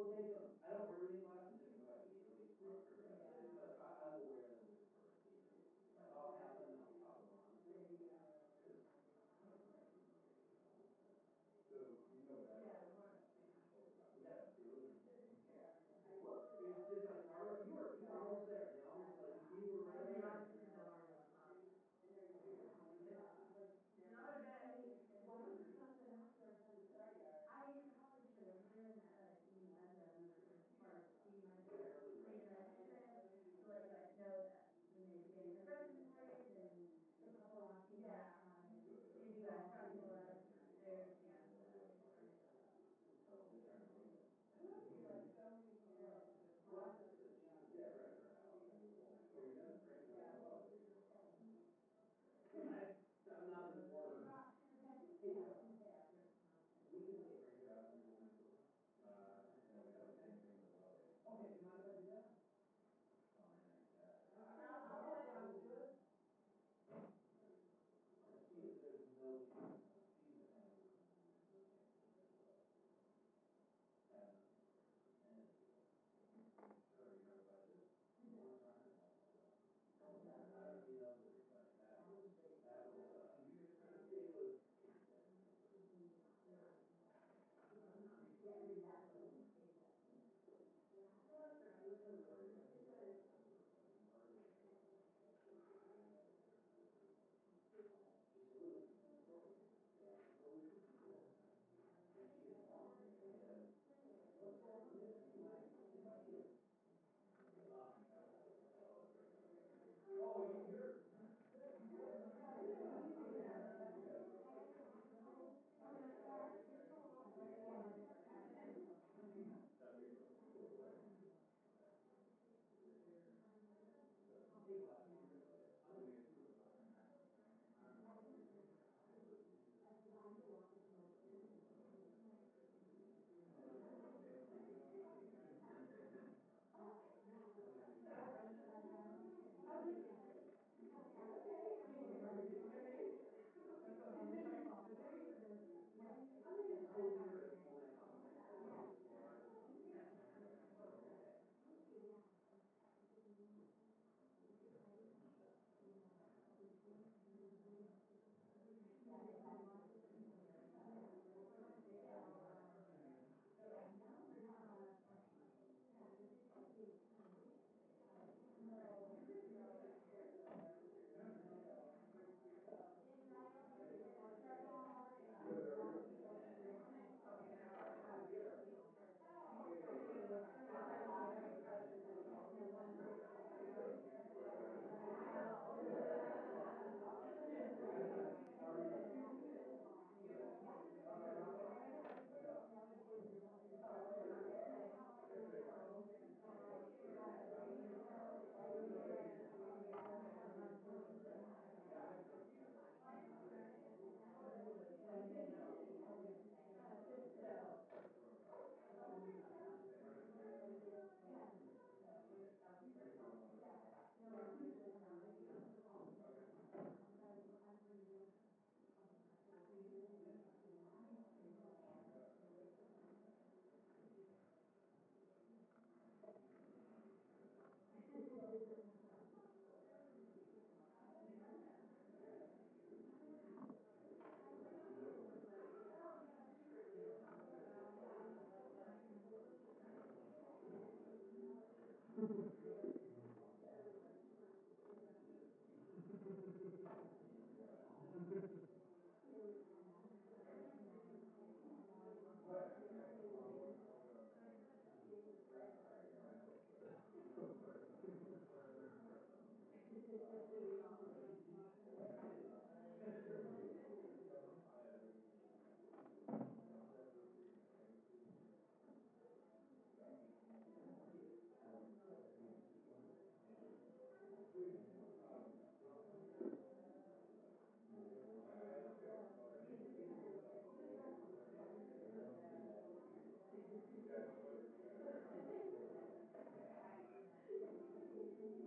will take them. I don't wear reading glasses just because I can easily progress it, but I will wear them just for occasion. Like I'll have them and I'll pop them on. So you know that. Yeah. It's just like Barbara, you were almost there. You almost like you were right there. Not a bad idea. Well, something after I started studying. I probably should have written as part of being my trip, to let you guys know that we may be getting refreshments for you and a couple of people if you guys come to us, there's a chance that Yeah, right. I'm not been warned. Hey, we can take ranger out if you want to. And we have the same thing as well. Okay, do you mind if I do that? Sounds good. See if there's no change. See the and So you have a budget?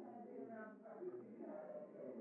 how did you know that like that was it was oh, you're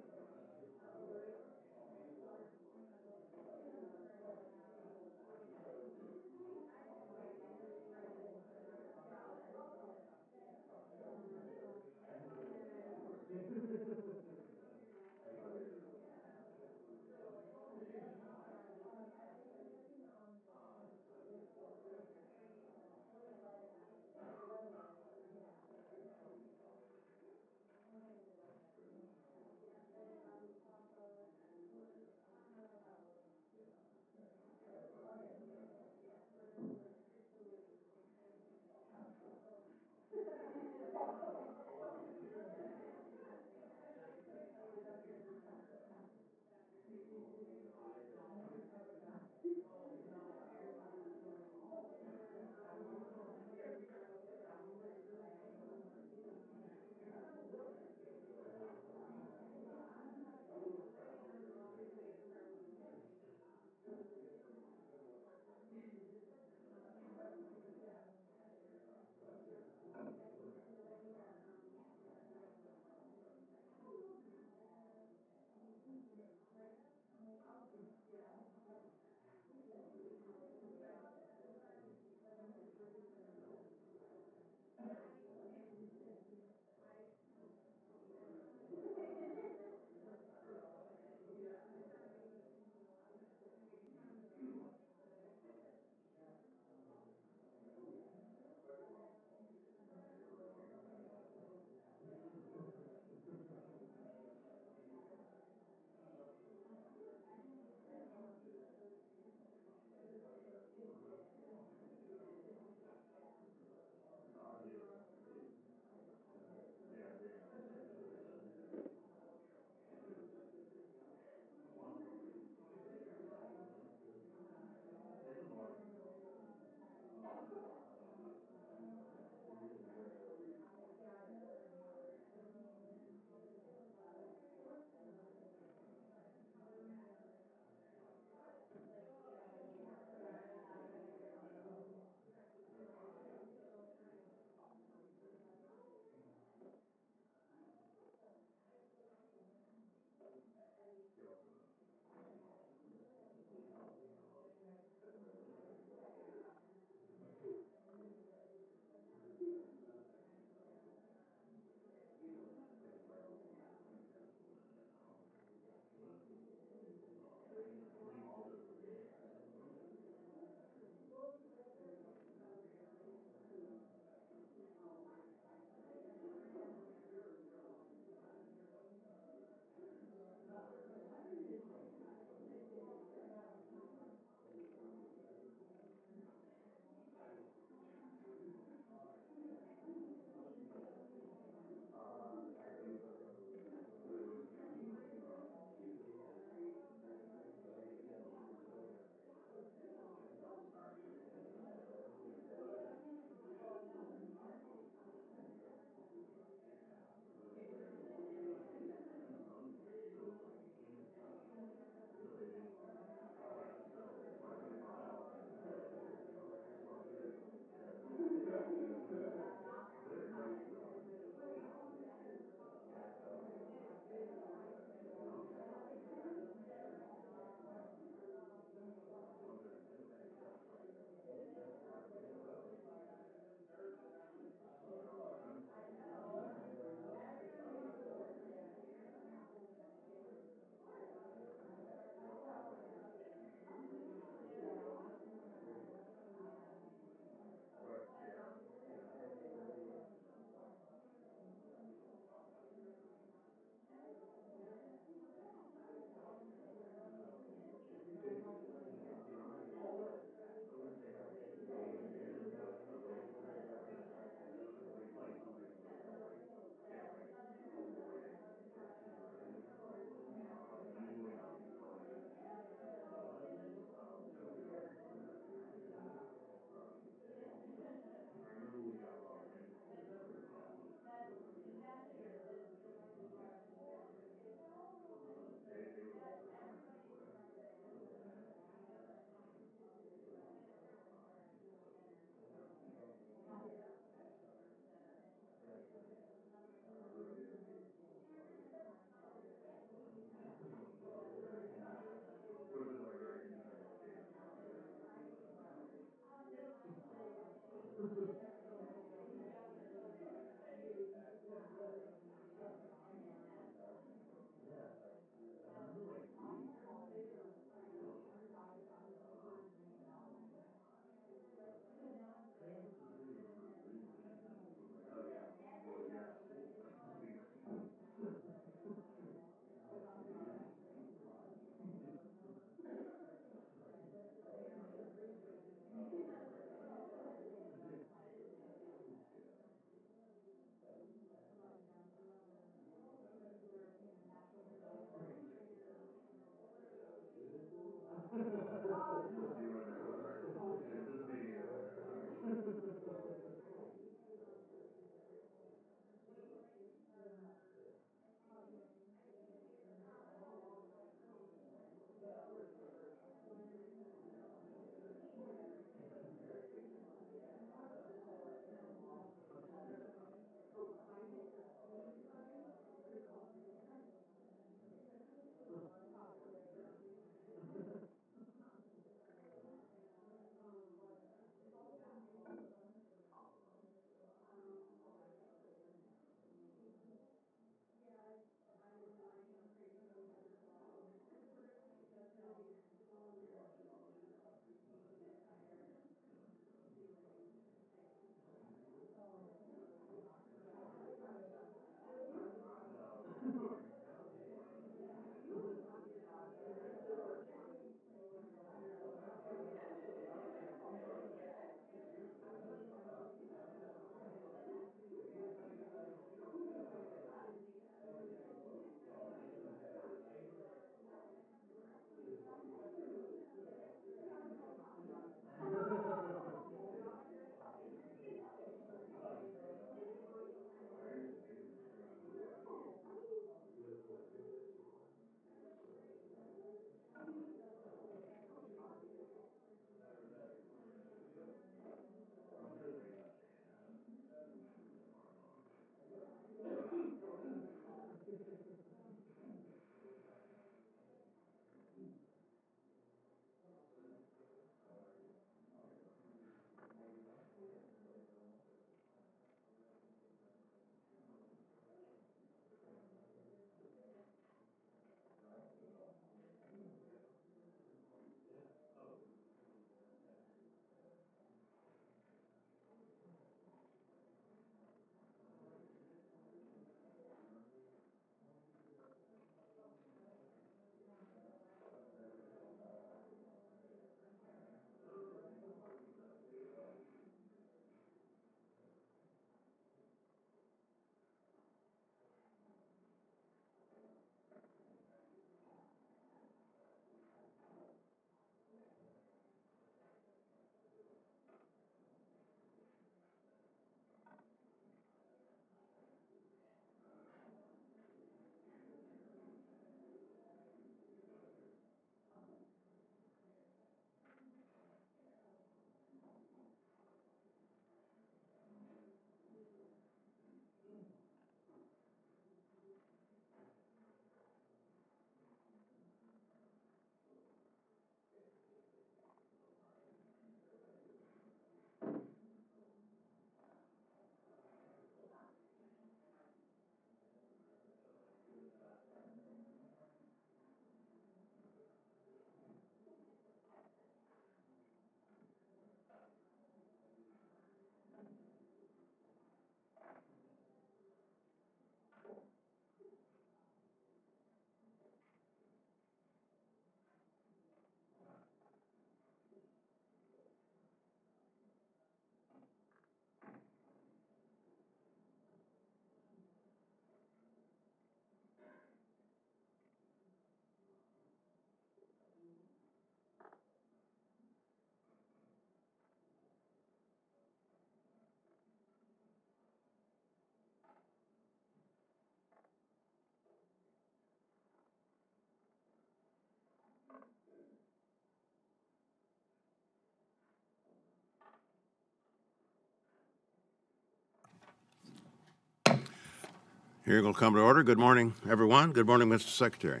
Hearing will come to order. Good morning, everyone. Good morning, Mr. Secretary.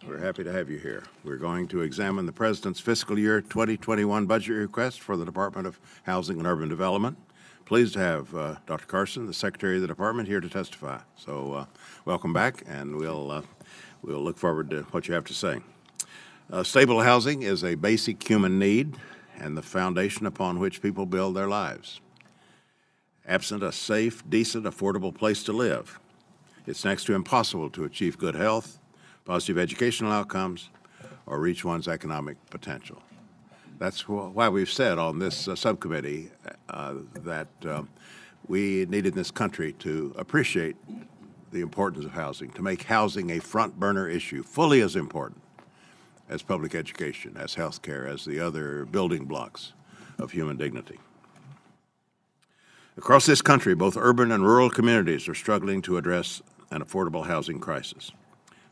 We're happy to have you here. We're going to examine the President's fiscal year 2021 budget request for the Department of Housing and Urban Development. Pleased to have Dr. Carson, the Secretary of the Department, here to testify. So welcome back, and we'll look forward to what you have to say. Stable housing is a basic human need and the foundation upon which people build their lives. Absent a safe, decent, affordable place to live, it's next to impossible to achieve good health, positive educational outcomes, or reach one's economic potential. That's why we've said on this subcommittee that we need in this country to appreciate the importance of housing, to make housing a front burner issue, fully as important as public education, as health care, as the other building blocks of human dignity. Across this country, both urban and rural communities are struggling to address an affordable housing crisis.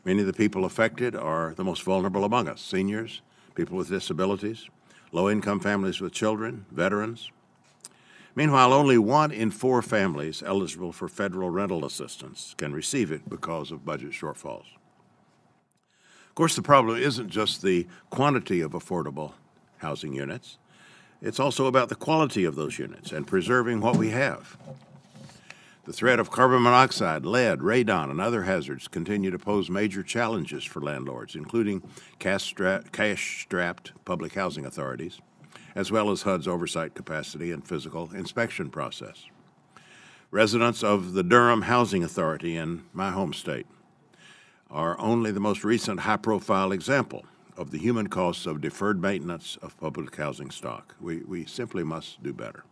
Many of the people affected are the most vulnerable among us: seniors, people with disabilities, low-income families with children, veterans. Meanwhile, only 1 in 4 families eligible for federal rental assistance can receive it because of budget shortfalls. Of course, the problem isn't just the quantity of affordable housing units. It's also about the quality of those units and preserving what we have. The threat of carbon monoxide, lead, radon, and other hazards continue to pose major challenges for landlords, including cash-strapped public housing authorities, as well as HUD's oversight capacity and physical inspection process. Residents of the Durham Housing Authority in my home state are only the most recent high-profile example of the human costs of deferred maintenance of public housing stock. We simply must do better.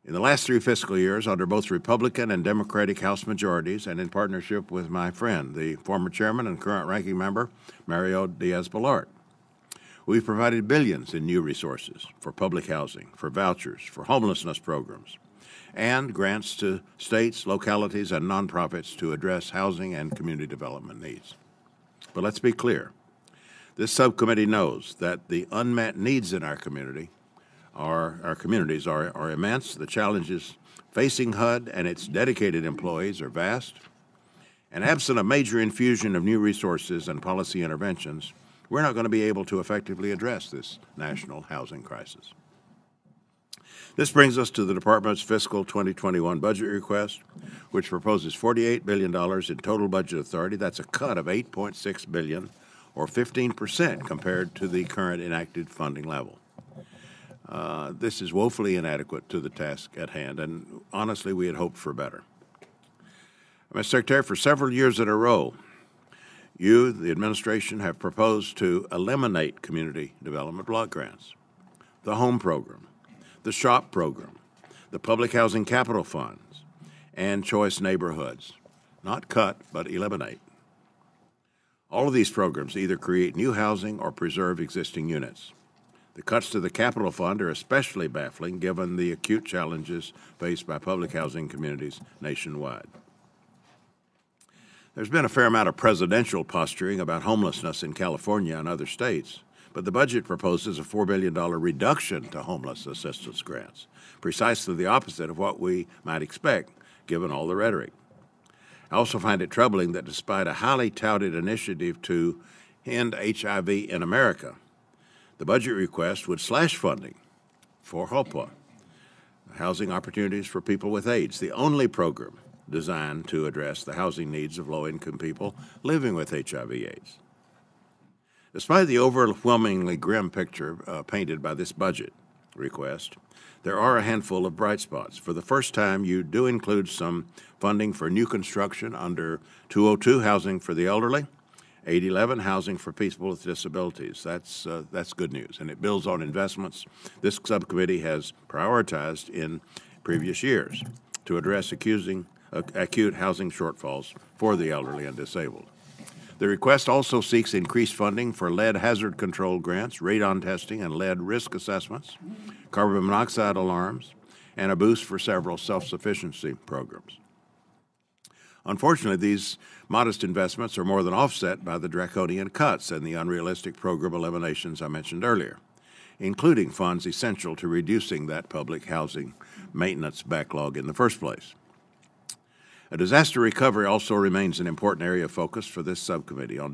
In the last 3 fiscal years, under both Republican and Democratic House majorities, and in partnership with my friend, the former chairman and current ranking member, Mario Diaz-Balart, we've provided billions in new resources for public housing, for vouchers, for homelessness programs, and grants to states, localities, and nonprofits to address housing and community development needs. But let's be clear. This subcommittee knows that the unmet needs in our communities are immense. The challenges facing HUD and its dedicated employees are vast. And absent a major infusion of new resources and policy interventions, we're not going to be able to effectively address this national housing crisis. This brings us to the Department's fiscal 2021 budget request, which proposes $48 billion in total budget authority. That's a cut of $8.6 billion, or 15% compared to the current enacted funding level. This is woefully inadequate to the task at hand, and honestly, we had hoped for better. Mr. Secretary, for several years in a row, you, the administration, have proposed to eliminate community development block grants, the home program, the SHOP program, the public housing capital funds, and choice neighborhoods. Not cut, but eliminate. All of these programs either create new housing or preserve existing units. The cuts to the capital fund are especially baffling given the acute challenges faced by public housing communities nationwide. There's been a fair amount of presidential posturing about homelessness in California and other states, but the budget proposes a $4 billion reduction to homeless assistance grants, precisely the opposite of what we might expect, given all the rhetoric. I also find it troubling that despite a highly touted initiative to end HIV in America, the budget request would slash funding for HOPA, Housing Opportunities for People with AIDS, the only program designed to address the housing needs of low-income people living with HIV/AIDS. Despite the overwhelmingly grim picture painted by this budget request, there are a handful of bright spots. For the first time, you do include some funding for new construction under 202, Housing for the Elderly, 811, Housing for People with Disabilities. That's good news, and it builds on investments this subcommittee has prioritized in previous years to address acute housing shortfalls for the elderly and disabled. The request also seeks increased funding for lead hazard control grants, radon testing and lead risk assessments, carbon monoxide alarms, and a boost for several self-sufficiency programs. Unfortunately, these modest investments are more than offset by the draconian cuts and the unrealistic program eliminations I mentioned earlier, including funds essential to reducing that public housing maintenance backlog in the first place. Disaster recovery also remains an important area of focus for this subcommittee. On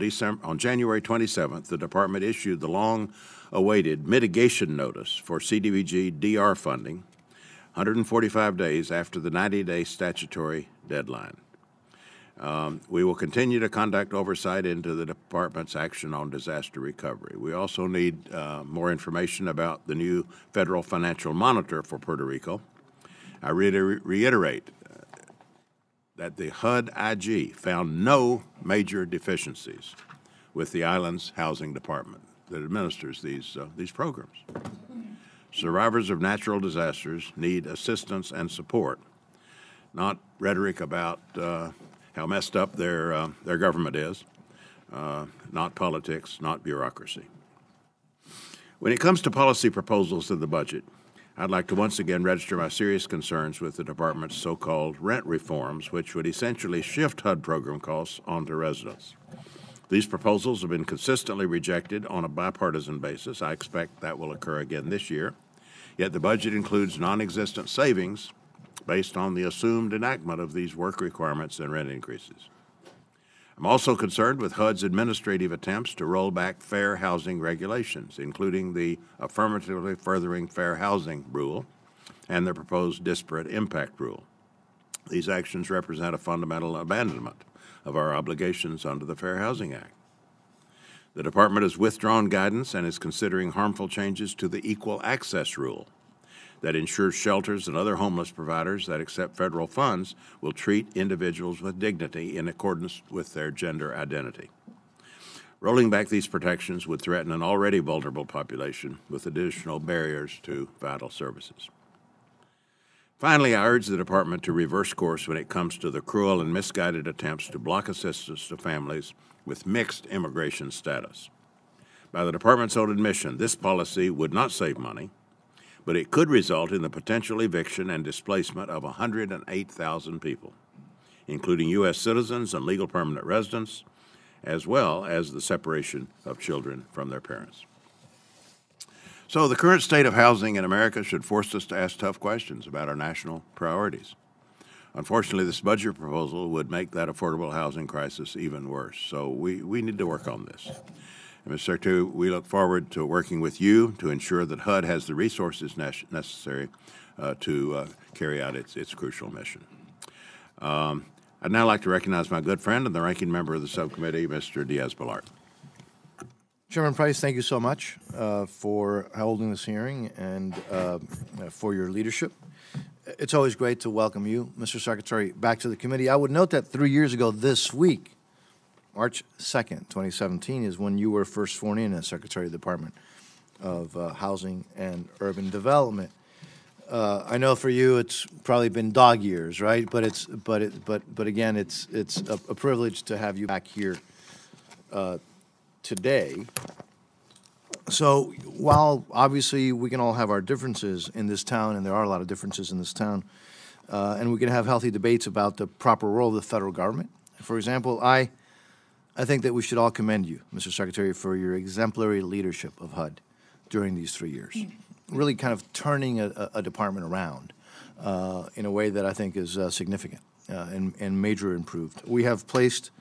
January 27th, the Department issued the long-awaited mitigation notice for CDBG DR funding, 145 days after the 90-day statutory deadline. We will continue to conduct oversight into the Department's action on disaster recovery. We also need more information about the new federal financial monitor for Puerto Rico. I reiterate that the HUD IG found no major deficiencies with the island's housing department that administers these programs. Survivors of natural disasters need assistance and support, not rhetoric about how messed up their government is, not politics, not bureaucracy. When it comes to policy proposals in the budget, I'd like to once again register my serious concerns with the Department's so-called rent reforms, which would essentially shift HUD program costs onto residents. These proposals have been consistently rejected on a bipartisan basis. I expect that will occur again this year. Yet the budget includes non-existent savings based on the assumed enactment of these work requirements and rent increases. I'm also concerned with HUD's administrative attempts to roll back fair housing regulations, including the affirmatively furthering fair housing rule and the proposed disparate impact rule. These actions represent a fundamental abandonment of our obligations under the Fair Housing Act. The Department has withdrawn guidance and is considering harmful changes to the Equal Access Rule that ensures shelters and other homeless providers that accept federal funds will treat individuals with dignity in accordance with their gender identity. Rolling back these protections would threaten an already vulnerable population with additional barriers to vital services. Finally, I urge the Department to reverse course when it comes to the cruel and misguided attempts to block assistance to families with mixed immigration status. By the Department's own admission, this policy would not save money, but it could result in the potential eviction and displacement of 108,000 people, including U.S. citizens and legal permanent residents, as well as the separation of children from their parents. So the current state of housing in America should force us to ask tough questions about our national priorities. Unfortunately, this budget proposal would make that affordable housing crisis even worse, so we need to work on this. Mr. Secretary, we look forward to working with you to ensure that HUD has the resources necessary to carry out its crucial mission. I'd now like to recognize my good friend and the ranking member of the subcommittee, Mr. Diaz-Balart. Chairman Price, thank you so much for holding this hearing and for your leadership. It's always great to welcome you, Mr. Secretary, back to the committee. I would note that 3 years ago this week, March 2nd, 2017, is when you were first sworn in as Secretary of the Department of Housing and Urban Development. I know for you it's probably been dog years, right? But again, it's a privilege to have you back here today. So while obviously we can all have our differences in this town, and there are a lot of differences in this town, and we can have healthy debates about the proper role of the federal government. For example, I think that we should all commend you, Mr. Secretary, for your exemplary leadership of HUD during these 3 years, really kind of turning a department around in a way that I think is significant and major improved. We have placed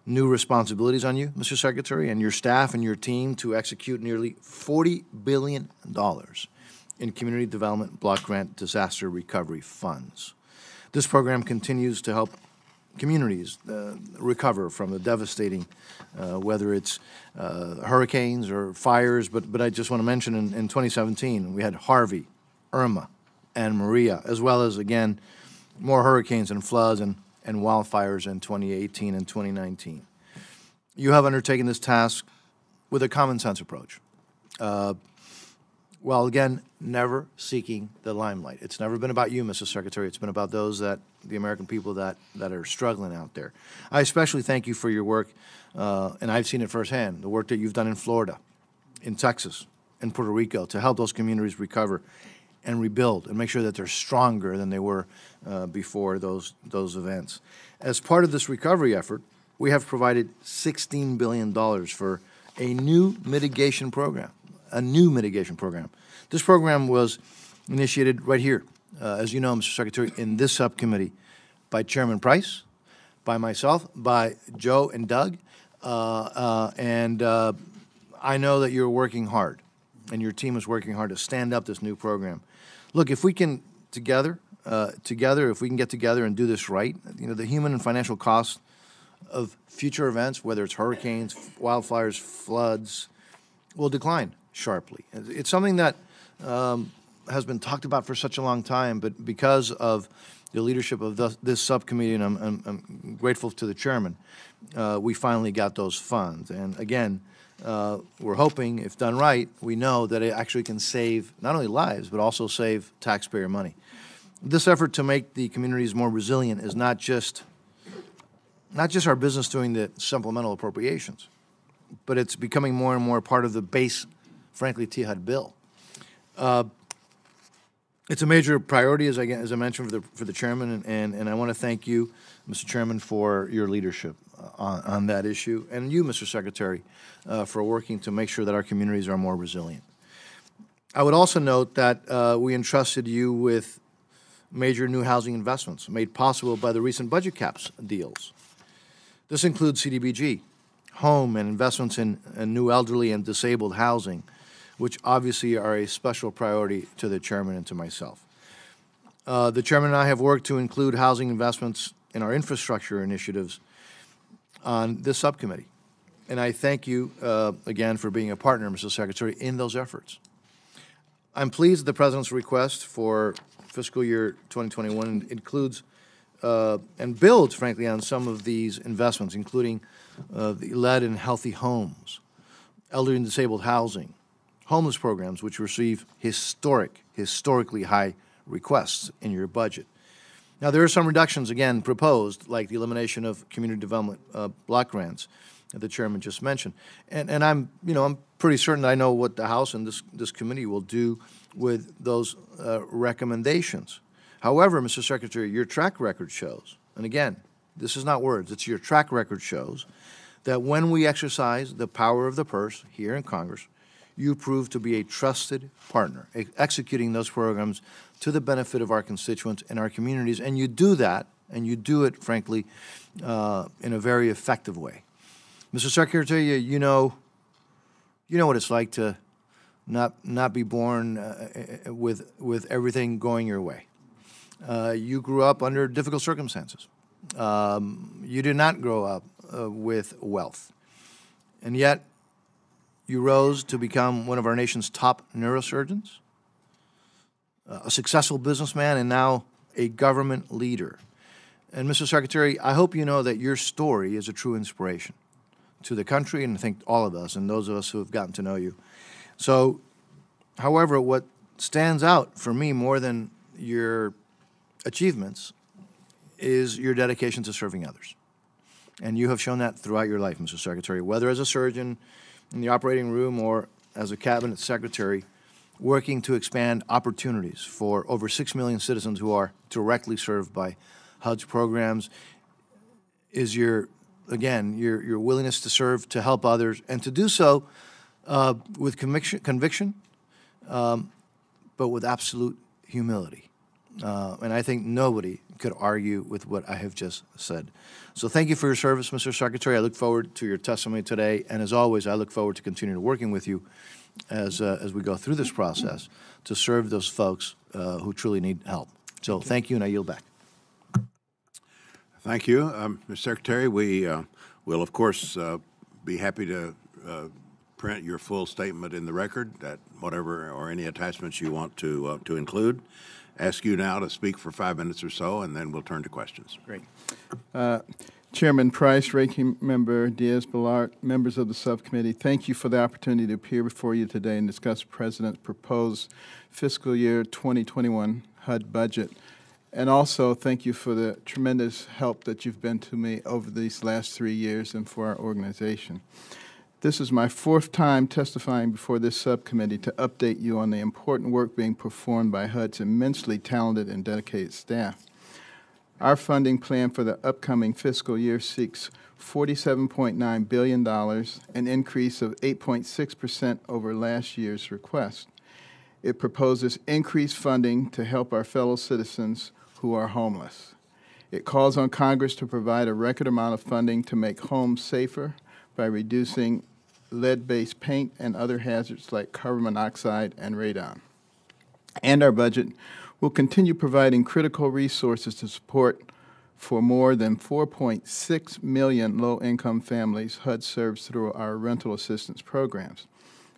new responsibilities on you, Mr. Secretary, and your staff and your team to execute nearly $40 billion in community development block grant disaster recovery funds. This program continues to help communities recover from the devastating, whether it's hurricanes or fires, but I just want to mention in 2017, we had Harvey, Irma, and Maria, as well as, again, more hurricanes and floods and wildfires in 2018 and 2019. You have undertaken this task with a common sense approach, while, again, never seeking the limelight. It's never been about you, Mr. Secretary. It's been about those the American people that are struggling out there. I especially thank you for your work, and I've seen it firsthand, the work that you've done in Florida, in Texas, in Puerto Rico, to help those communities recover and rebuild and make sure that they're stronger than they were before those events. As part of this recovery effort, we have provided $16 billion for a new mitigation program. This program was initiated right here, as you know, Mr. Secretary, in this subcommittee by Chairman Price, by myself, by Joe and Doug, and I know that you're working hard, and your team is working hard to stand up this new program. Look, if we can if we can get together and do this right, the human and financial costs of future events, whether it's hurricanes, wildfires, floods, will decline sharply. It's something that has been talked about for such a long time, but because of the leadership of this subcommittee, and I'm grateful to the chairman, we finally got those funds. And again, we're hoping, if done right, we know that it actually can save not only lives, but also save taxpayer money. This effort to make the communities more resilient is not just our business doing the supplemental appropriations, but it's becoming more and more part of the base, frankly, THUD bill. It's a major priority, as I mentioned, for the chairman, and I want to thank you, Mr. Chairman, for your leadership on that issue, and you, Mr. Secretary, for working to make sure that our communities are more resilient. I would also note that we entrusted you with major new housing investments made possible by the recent budget caps deals. This includes CDBG, home, and investments in new elderly and disabled housing, which obviously are a special priority to the chairman and to myself. The chairman and I have worked to include housing investments in our infrastructure initiatives on this subcommittee. And I thank you again for being a partner, Mr. Secretary, in those efforts. I'm pleased the President's request for fiscal year 2021 includes and builds, frankly, on some of these investments, including the lead in healthy homes, elderly and disabled housing, homeless programs, which receive historically high requests in your budget. Now, there are some reductions, again, proposed, like the elimination of community development block grants that the chairman just mentioned. And I'm pretty certain that I know what the House and this committee will do with those recommendations. However, Mr. Secretary, your track record shows, and again, this is not words, it's your track record shows, that when we exercise the power of the purse here in Congress, you prove to be a trusted partner, executing those programs to the benefit of our constituents and our communities, and you do that, and you do it, frankly, in a very effective way. Mr. Secretary, you know what it's like to not be born with everything going your way. You grew up under difficult circumstances. You did not grow up with wealth, and yet you rose to become one of our nation's top neurosurgeons, a successful businessman, and now a government leader. And Mr. Secretary, I hope you know that your story is a true inspiration to the country, and I think all of us, and those of us who have gotten to know you. So, however, what stands out for me more than your achievements is your dedication to serving others. And you have shown that throughout your life, Mr. Secretary, whether as a surgeon in the operating room or as a cabinet secretary, working to expand opportunities for over 6 million citizens who are directly served by HUD's programs, is your willingness to serve, to help others, and to do so with conviction, but with absolute humility. And I think nobody could argue with what I have just said. So thank you for your service, Mr. Secretary. I look forward to your testimony today, and as always, I look forward to continuing working with you as we go through this process to serve those folks who truly need help. So thank you, and I yield back. Thank you, Mr. Secretary. We will, of course, be happy to print your full statement in the record, that whatever or any attachments you want to include. Ask you now to speak for 5 minutes or so, and then we'll turn to questions. Great. Chairman Price, Ranking Member Diaz-Balart, members of the subcommittee, thank you for the opportunity to appear before you today and discuss the President's proposed fiscal year 2021 HUD budget. And also, thank you for the tremendous help that you've been to me over these last 3 years and for our organization. This is my 4th time testifying before this subcommittee to update you on the important work being performed by HUD's immensely talented and dedicated staff. Our funding plan for the upcoming fiscal year seeks $47.9 billion, an increase of 8.6% over last year's request. It proposes increased funding to help our fellow citizens who are homeless. It calls on Congress to provide a record amount of funding to make homes safer by reducing lead-based paint and other hazards like carbon monoxide and radon. And our budget will continue providing critical resources to support for more than 4.6 million low-income families HUD serves through our rental assistance programs.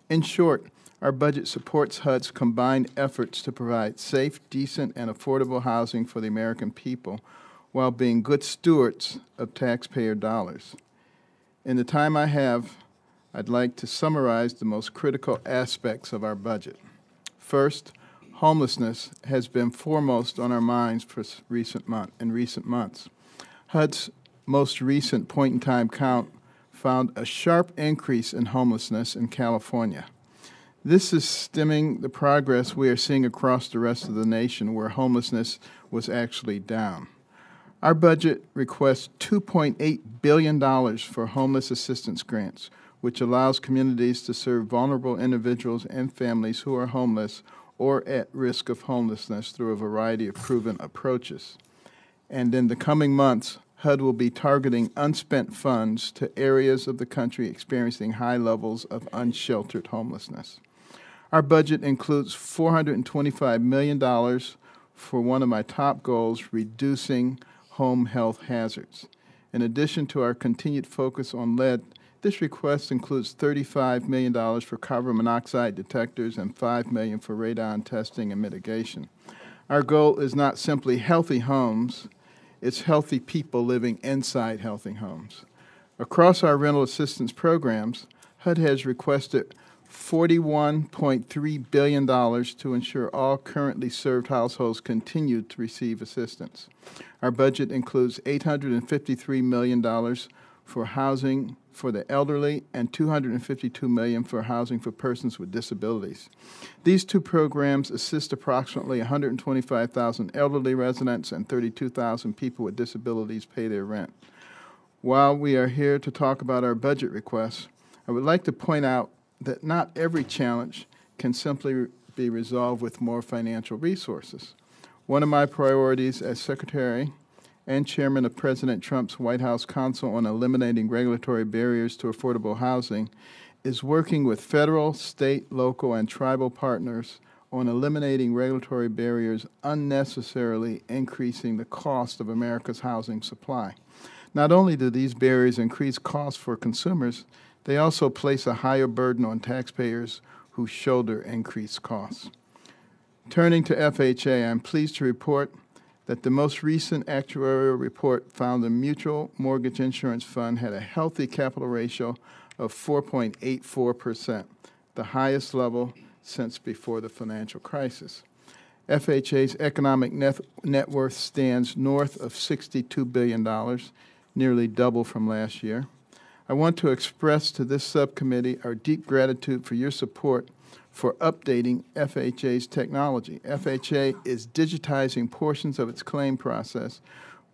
In short, our budget supports HUD's combined efforts to provide safe, decent, and affordable housing for the American people while being good stewards of taxpayer dollars. In the time I have, I'd like to summarize the most critical aspects of our budget. First, homelessness has been foremost on our minds for recent months. HUD's most recent point-in-time count found a sharp increase in homelessness in California. This is stemming the progress we are seeing across the rest of the nation where homelessness was actually down. Our budget requests $2.8 billion for homeless assistance grants, which allows communities to serve vulnerable individuals and families who are homeless or at risk of homelessness through a variety of proven approaches. And in the coming months, HUD will be targeting unspent funds to areas of the country experiencing high levels of unsheltered homelessness. Our budget includes $425 million for one of my top goals, reducing home health hazards. In addition to our continued focus on lead, this request includes $35 million for carbon monoxide detectors and $5 million for radon testing and mitigation. Our goal is not simply healthy homes, it's healthy people living inside healthy homes. Across our rental assistance programs, HUD has requested $41.3 billion to ensure all currently served households continue to receive assistance. Our budget includes $853 million for housing for the elderly and $252 million for housing for persons with disabilities. These two programs assist approximately 125,000 elderly residents and 32,000 people with disabilities pay their rent. While we are here to talk about our budget requests, I would like to point out that not every challenge can simply be resolved with more financial resources. One of my priorities as Secretary and Chairman of President Trump's White House Council on Eliminating Regulatory Barriers to Affordable Housing is working with federal, state, local, and tribal partners on eliminating regulatory barriers unnecessarily increasing the cost of America's housing supply. Not only do these barriers increase costs for consumers, they also place a higher burden on taxpayers who shoulder increased costs. Turning to FHA, I'm pleased to report that the most recent actuarial report found the Mutual Mortgage Insurance Fund had a healthy capital ratio of 4.84%, the highest level since before the financial crisis. FHA's economic net worth stands north of $62 billion, nearly double from last year. I want to express to this subcommittee our deep gratitude for your support for updating FHA's technology. FHA is digitizing portions of its claim process,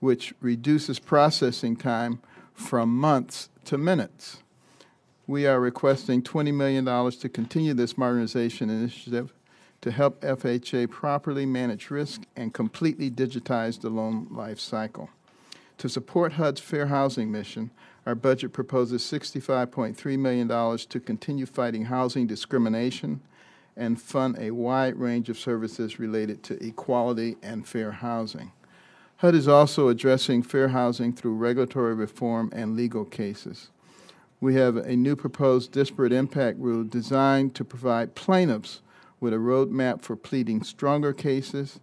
which reduces processing time from months to minutes. We are requesting $20 million to continue this modernization initiative to help FHA properly manage risk and completely digitize the loan life cycle. To support HUD's fair housing mission, our budget proposes $65.3 million to continue fighting housing discrimination and fund a wide range of services related to equality and fair housing. HUD is also addressing fair housing through regulatory reform and legal cases. We have a new proposed disparate impact rule designed to provide plaintiffs with a roadmap for pleading stronger cases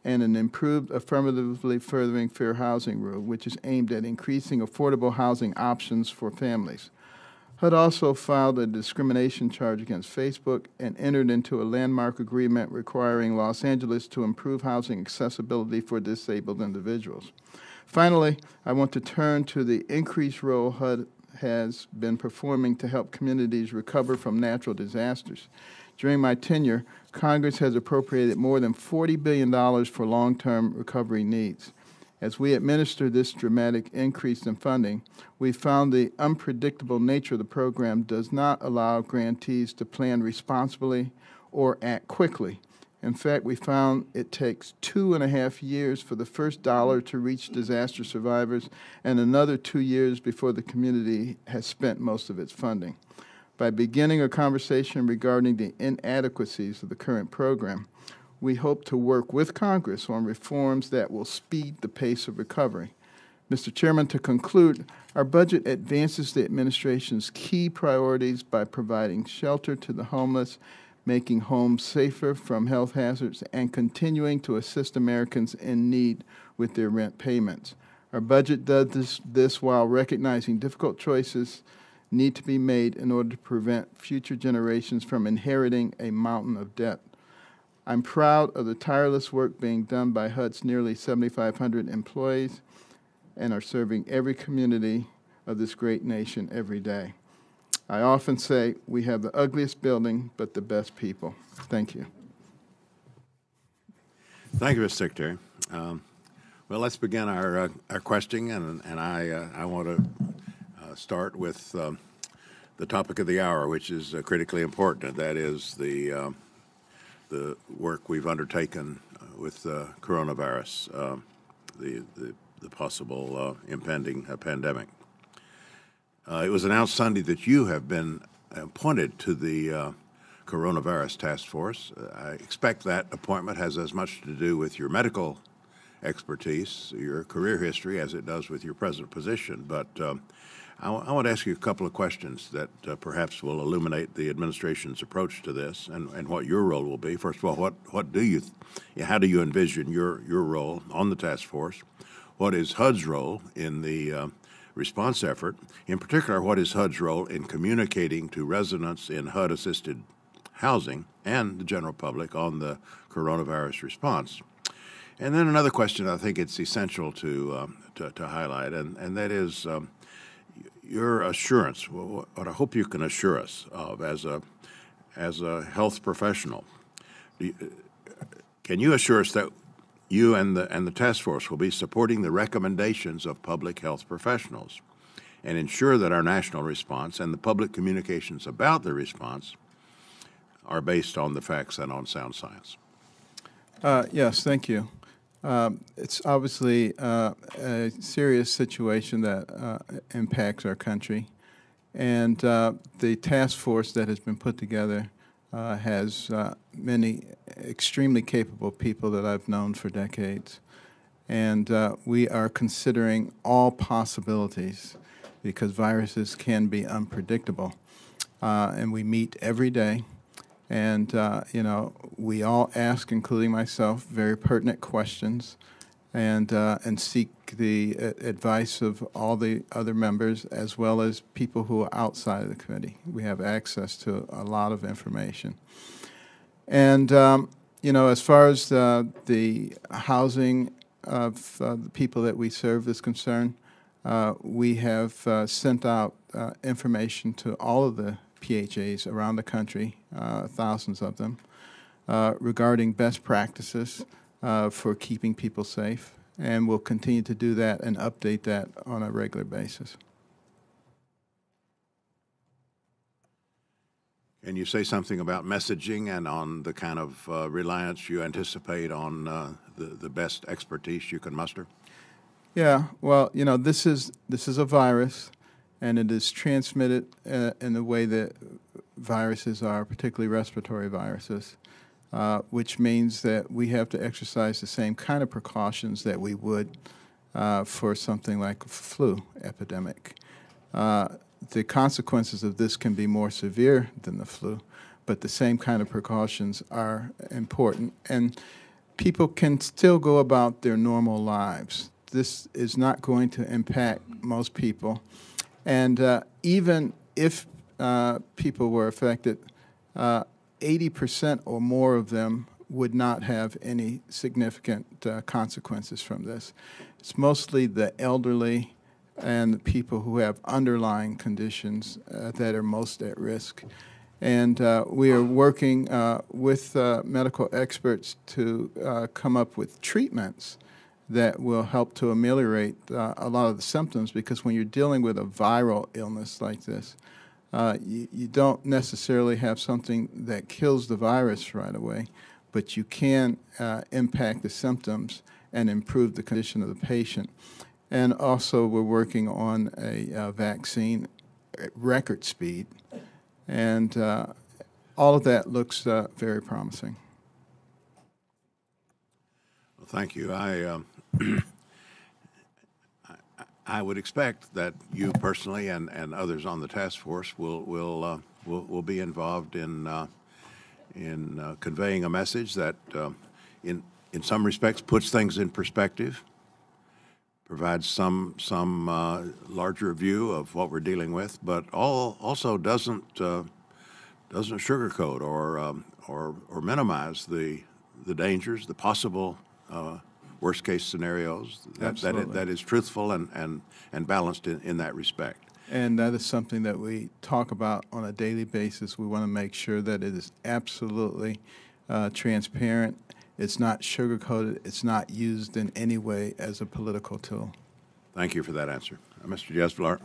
and an improved affirmatively furthering fair housing rule, which is aimed at increasing affordable housing options for families. HUD also filed a discrimination charge against Facebook and entered into a landmark agreement requiring Los Angeles to improve housing accessibility for disabled individuals. Finally, I want to turn to the increased role HUD has been performing to help communities recover from natural disasters. During my tenure, Congress has appropriated more than $40 billion for long-term recovery needs. As we administer this dramatic increase in funding, we found the unpredictable nature of the program does not allow grantees to plan responsibly or act quickly, In fact, we found it takes 2.5 years for the first dollar to reach disaster survivors and another 2 years before the community has spent most of its funding. By beginning a conversation regarding the inadequacies of the current program, we hope to work with Congress on reforms that will speed the pace of recovery. Mr. Chairman, to conclude, our budget advances the administration's key priorities by providing shelter to the homeless, making homes safer from health hazards, and continuing to assist Americans in need with their rent payments. Our budget does this while recognizing difficult choices need to be made in order to prevent future generations from inheriting a mountain of debt. I'm proud of the tireless work being done by HUD's nearly 7,500 employees and are serving every community of this great nation every day. I often say we have the ugliest building, but the best people. Thank you. Thank you, Mr. Secretary. Well, let's begin our questioning, and I want to start with the topic of the hour, which is critically important, and that is the work we've undertaken with coronavirus, the possible impending pandemic. It was announced Sunday that you have been appointed to the coronavirus task force. I expect that appointment has as much to do with your medical expertise, your career history, as it does with your present position. But I want to ask you a couple of questions that perhaps will illuminate the administration's approach to this and what your role will be. First of all, how do you envision your role on the task force? What is HUD's role in the response effort? In particular, what is HUD's role in communicating to residents in HUD-assisted housing and the general public on the coronavirus response? And then another question I think it's essential to highlight, and that is your assurance, what I hope you can assure us of as a health professional. Can you assure us that you and the task force will be supporting the recommendations of public health professionals and ensure that our national response and the public communications about the response are based on the facts and on sound science? Yes, thank you. It's obviously a serious situation that impacts our country, and the task force that has been put together has many extremely capable people that I've known for decades, and we are considering all possibilities because viruses can be unpredictable, and we meet every day. And, we all ask, including myself, very pertinent questions and seek the advice of all the other members as well as people who are outside of the committee. We have access to a lot of information. And, as far as the housing of the people that we serve is concerned, we have sent out information to all of the PHAs around the country, thousands of them, regarding best practices for keeping people safe, and we'll continue to do that and update that on a regular basis. Can you say something about messaging and on the kind of reliance you anticipate on the best expertise you can muster? Yeah, well, this is a virus, and it is transmitted in the way that viruses are, particularly respiratory viruses, which means that we have to exercise the same kind of precautions that we would for something like a flu epidemic. The consequences of this can be more severe than the flu, but the same kind of precautions are important, and people can still go about their normal lives. This is not going to impact most people. And even if people were affected, 80% or more of them would not have any significant consequences from this. It's mostly the elderly and the people who have underlying conditions that are most at risk. And we are working with medical experts to come up with treatments that will help to ameliorate a lot of the symptoms, because when you're dealing with a viral illness like this, you don't necessarily have something that kills the virus right away, but you can impact the symptoms and improve the condition of the patient. And also, we're working on a vaccine at record speed, and all of that looks very promising. Well, thank you. I would expect that you personally and others on the task force will be involved in conveying a message that, in some respects, puts things in perspective, provides some larger view of what we're dealing with, but also doesn't sugarcoat or minimize the dangers, the possible worst case scenarios. That is truthful and balanced in that respect. And that is something that we talk about on a daily basis. We want to make sure that it is absolutely transparent. It's not sugarcoated. It's not used in any way as a political tool. Thank you for that answer. Mr. Diaz-Balart.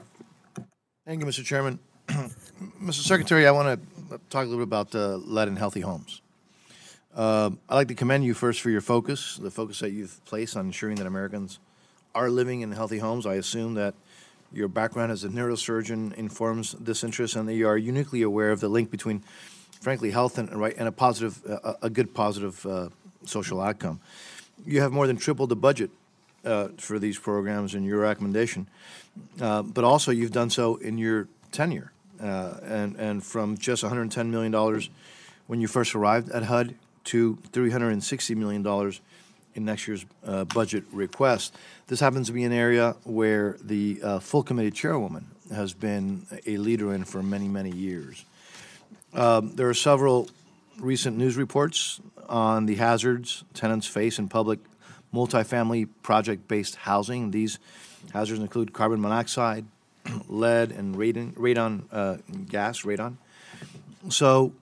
Thank you, Mr. Chairman. Mr. Secretary, I want to talk a little bit about lead in healthy homes. I'd like to commend you first for your focus, the focus that you've placed on ensuring that Americans are living in healthy homes. I assume that your background as a neurosurgeon informs this interest, and that you are uniquely aware of the link between, frankly, health and a good positive social outcome. You have more than tripled the budget for these programs in your recommendation, but also you've done so in your tenure, and from just $110 million when you first arrived at HUD to $360 million in next year's budget request. This happens to be an area where the full committee chairwoman has been a leader in for many, many years. There are several recent news reports on the hazards tenants face in public multifamily project-based housing. These hazards include carbon monoxide, lead, and radon gas. So,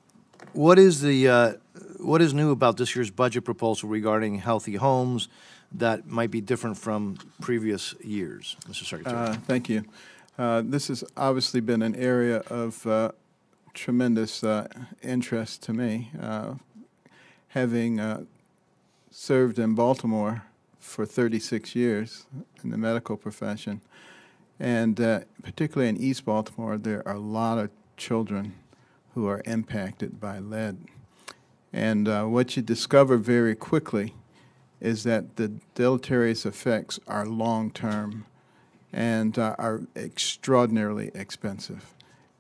what is new about this year's budget proposal regarding healthy homes that might be different from previous years, Mr. Secretary? Thank you. This has obviously been an area of tremendous interest to me. Having served in Baltimore for 36 years in the medical profession, and particularly in East Baltimore, there are a lot of children who are impacted by lead. And what you discover very quickly is that the deleterious effects are long-term and are extraordinarily expensive.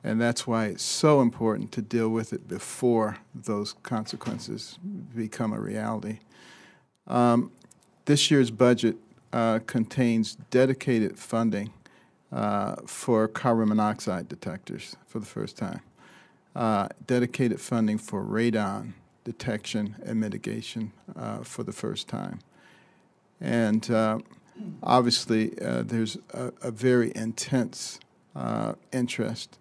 And that's why it's so important to deal with it before those consequences become a reality. This year's budget contains dedicated funding for carbon monoxide detectors for the first time, dedicated funding for radon detection and mitigation for the first time. And obviously, there's a very intense interest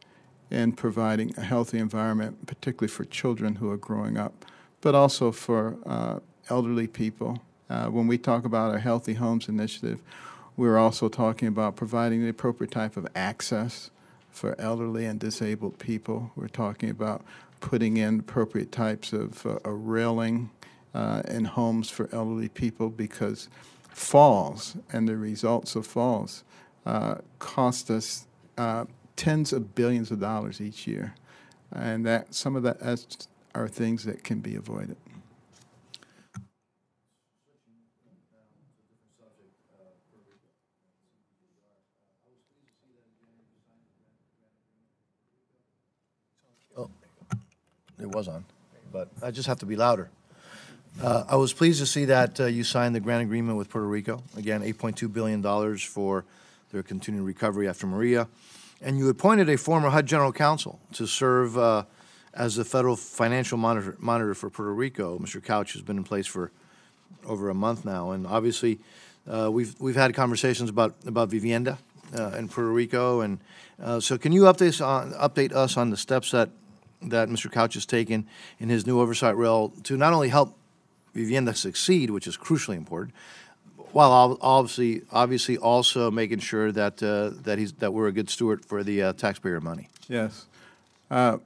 in providing a healthy environment, particularly for children who are growing up, but also for elderly people. When we talk about our Healthy Homes Initiative, we're also talking about providing the appropriate type of access for elderly and disabled people. We're talking about putting in appropriate types of a railing in homes for elderly people, because falls and the results of falls cost us tens of billions of dollars each year, and that some of that are things that can be avoided. Oh, it was on, but I just have to be louder. I was pleased to see that you signed the grant agreement with Puerto Rico. Again, $8.2 billion for their continued recovery after Maria. And you appointed a former HUD General Counsel to serve as the federal financial monitor for Puerto Rico. Mr. Couch has been in place for over a month now, and obviously we've had conversations about Vivienda in Puerto Rico, and so can you update us on the steps that Mr. Couch has taken in his new oversight role to not only help Vivienda succeed, which is crucially important, while obviously also making sure that we're a good steward for the taxpayer money. Yes.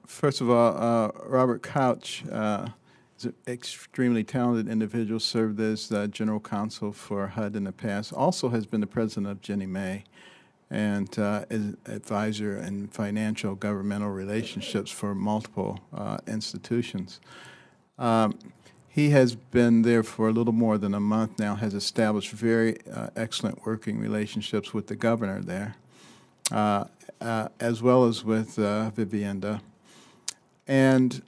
First of all, Robert Couch He's an extremely talented individual, served as general counsel for HUD in the past, also has been the president of Ginnie Mae, and is advisor in financial governmental relationships for multiple institutions. He has been there for a little more than a month now, has established very excellent working relationships with the governor there, as well as with Vivienda. And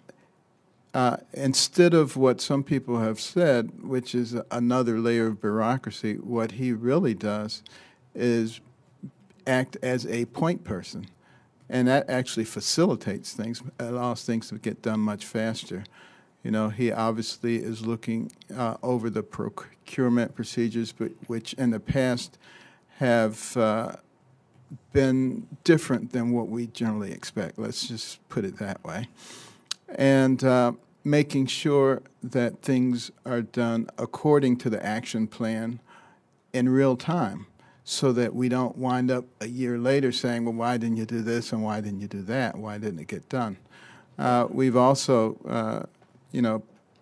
instead of what some people have said, which is another layer of bureaucracy, what he really does is act as a point person. And that actually facilitates things, allows things to get done much faster. You know, he obviously is looking over the procurement procedures, but which in the past have been different than what we generally expect. Let's just put it that way. And making sure that things are done according to the action plan in real time, so that we don't wind up a year later saying, well, why didn't you do this and why didn't you do that? Why didn't it get done? We've also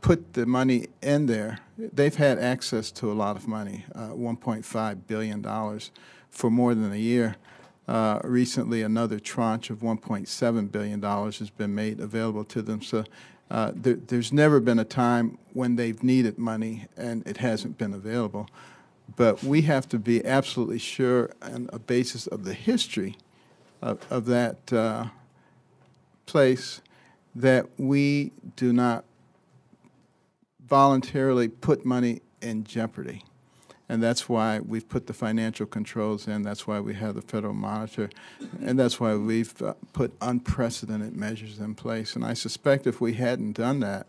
put the money in there. They've had access to a lot of money, $1.5 billion for more than a year. Recently, another tranche of $1.7 billion has been made available to them. So there's never been a time when they've needed money and it hasn't been available. But we have to be absolutely sure on a basis of the history of that place that we do not voluntarily put money in jeopardy. And that's why we've put the financial controls in. That's why we have the federal monitor. And that's why we've put unprecedented measures in place. And I suspect if we hadn't done that,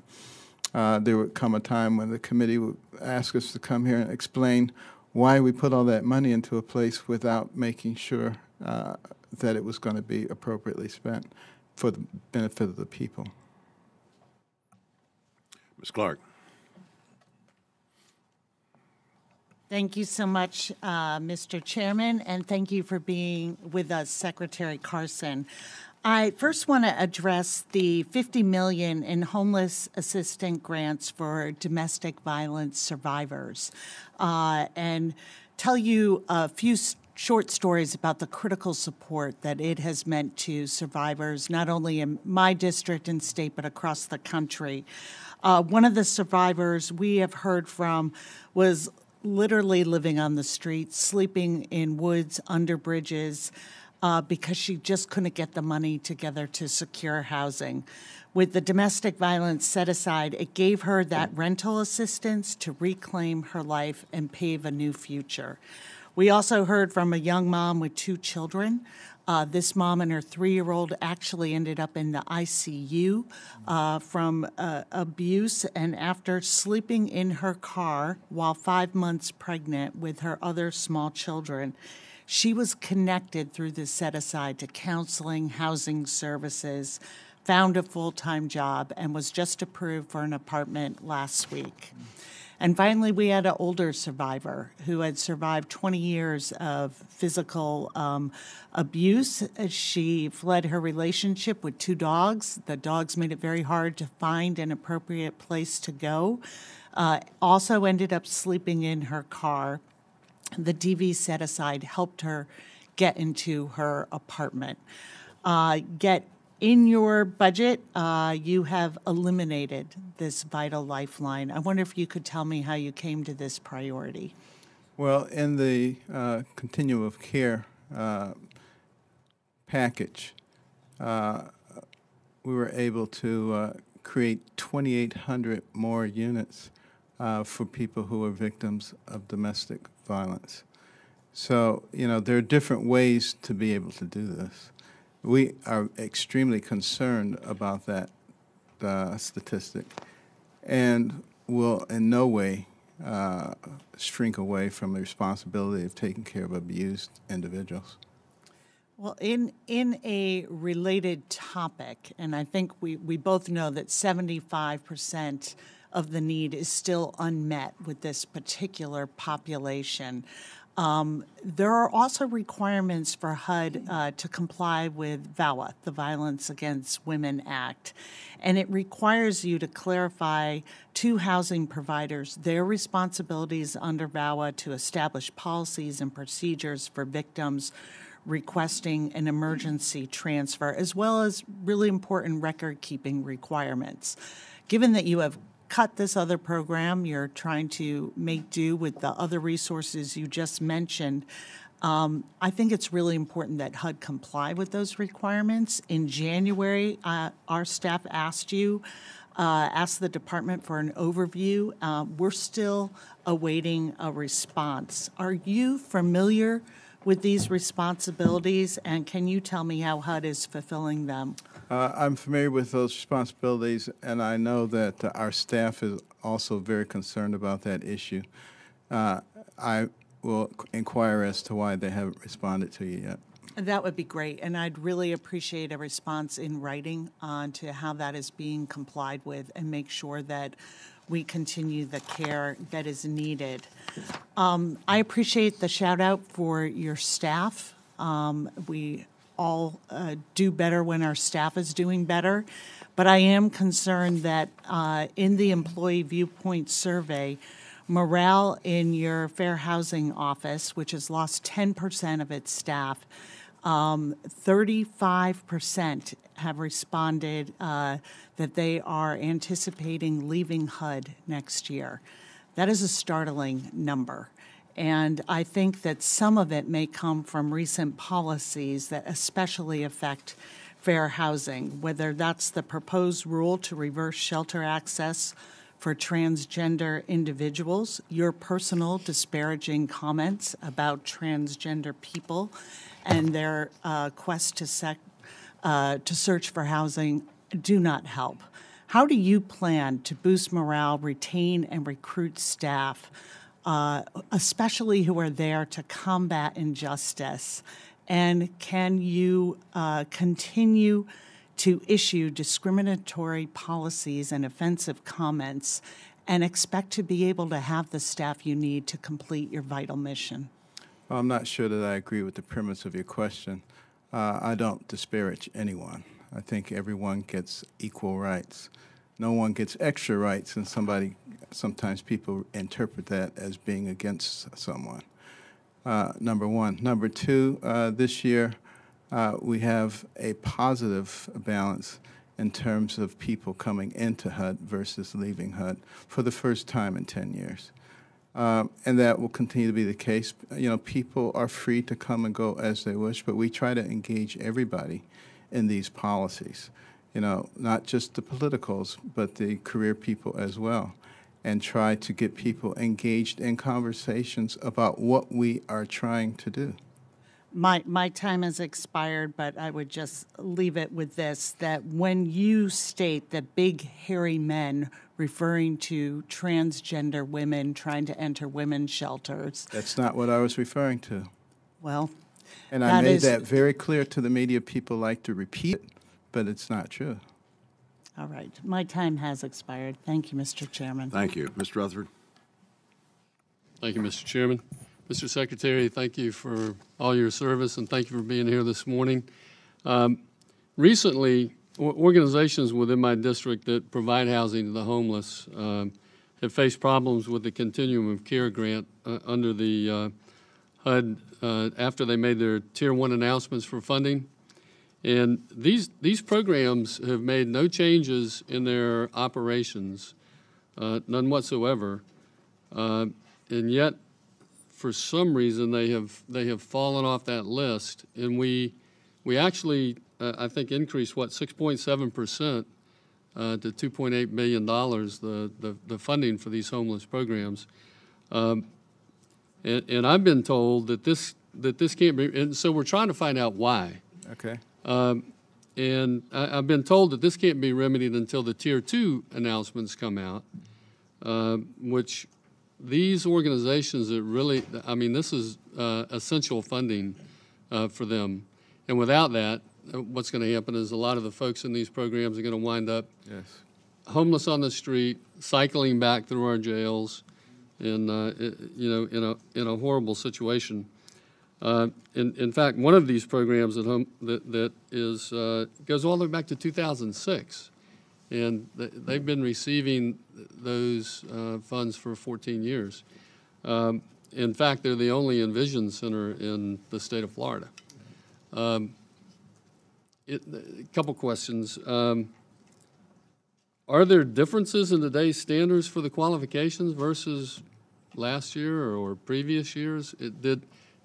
there would come a time when the committee would ask us to come here and explain why we put all that money into a place without making sure that it was going to be appropriately spent for the benefit of the people. Ms. Clark. Thank you so much, Mr. Chairman, and thank you for being with us, Secretary Carson. I first want to address the $50 million in homeless assistance grants for domestic violence survivors, and tell you a few short stories about the critical support that it has meant to survivors, not only in my district and state, but across the country. One of the survivors we have heard from was literally living on the streets, sleeping in woods, under bridges, because she just couldn't get the money together to secure housing. With the domestic violence set aside, it gave her that rental assistance to reclaim her life and pave a new future. We also heard from a young mom with 2 children. This mom and her 3-year-old actually ended up in the ICU from abuse, and after sleeping in her car while 5 months pregnant with her other small children, she was connected through the set-aside to counseling, housing services, found a full-time job, and was just approved for an apartment last week. And finally, we had an older survivor who had survived 20 years of physical abuse. She fled her relationship with 2 dogs. The dogs made it very hard to find an appropriate place to go. Also ended up sleeping in her car. The DV set aside helped her get into her apartment. In your budget, you have eliminated this vital lifeline. I wonder if you could tell me how you came to this priority. Well, in the continuum of care package, we were able to create 2,800 more units for people who are victims of domestic violence. So, you know, there are different ways to be able to do this. We are extremely concerned about that statistic and will in no way shrink away from the responsibility of taking care of abused individuals. Well, in a related topic, and I think we both know that 75% of the need is still unmet with this particular population. There are also requirements for HUD to comply with VAWA, the Violence Against Women Act, and it requires you to clarify to housing providers their responsibilities under VAWA to establish policies and procedures for victims requesting an emergency transfer, as well as really important record-keeping requirements. Given that you have cut this other program, you're trying to make do with the other resources you just mentioned, I think it's really important that HUD comply with those requirements. In January, our staff asked the department for an overview. We're still awaiting a response. Are you familiar with these responsibilities, and can you tell me how HUD is fulfilling them? I'm familiar with those responsibilities, and I know that our staff is also very concerned about that issue. I will inquire as to why they haven't responded to you yet. That would be great, and I'd really appreciate a response in writing on to how that is being complied with and make sure that we continue the care that is needed. I appreciate the shout out for your staff. We all do better when our staff is doing better, but I am concerned that in the employee viewpoint survey, morale in your fair housing office, which has lost 10% of its staff, 35% have responded that they are anticipating leaving HUD next year. That is a startling number. And I think that some of it may come from recent policies that especially affect fair housing, whether that's the proposed rule to reverse shelter access for transgender individuals, your personal disparaging comments about transgender people and their quest to search for housing do not help. How do you plan to boost morale, retain, and recruit staff, especially who are there to combat injustice? And can you continue to issue discriminatory policies and offensive comments and expect to be able to have the staff you need to complete your vital mission? Well, I'm not sure that I agree with the premise of your question. I don't disparage anyone. I think everyone gets equal rights. No one gets extra rights, and sometimes people interpret that as being against someone. Number one. Number two, this year we have a positive balance in terms of people coming into HUD versus leaving HUD for the first time in 10 years. And that will continue to be the case. You know, people are free to come and go as they wish, but we try to engage everybody in these policies. You know, not just the politicals, but the career people as well, and try to get people engaged in conversations about what we are trying to do. My time has expired, but I would just leave it with this, that when you state that big, hairy men referring to transgender women trying to enter women's shelters. That's not what I was referring to. Well, and I made that very clear to the media. People like to repeat it, but it's not true. All right. My time has expired. Thank you, Mr. Chairman. Thank you. Mr. Rutherford. Thank you, Mr. Chairman. Mr. Secretary, thank you for all your service, and thank you for being here this morning. Recently, organizations within my district that provide housing to the homeless have faced problems with the Continuum of Care grant under the HUD after they made their Tier 1 announcements for funding. And these programs have made no changes in their operations, none whatsoever, and yet for some reason they have fallen off that list. And we actually I think increased 6.7% to $2.8 million the funding for these homeless programs, and I've been told that this can't be, and so we're trying to find out why. Okay. And I've been told that this can't be remedied until the Tier 2 announcements come out, which these organizations that really, I mean, this is essential funding for them. And without that, what's going to happen is a lot of the folks in these programs are going to wind up homeless on the street, cycling back through our jails, in in a horrible situation. In fact, one of these programs at home that is goes all the way back to 2006, and they've been receiving those funds for 14 years. In fact, they're the only Envision Center in the state of Florida. A couple questions. Are there differences in today's standards for the qualifications versus last year or previous years? Did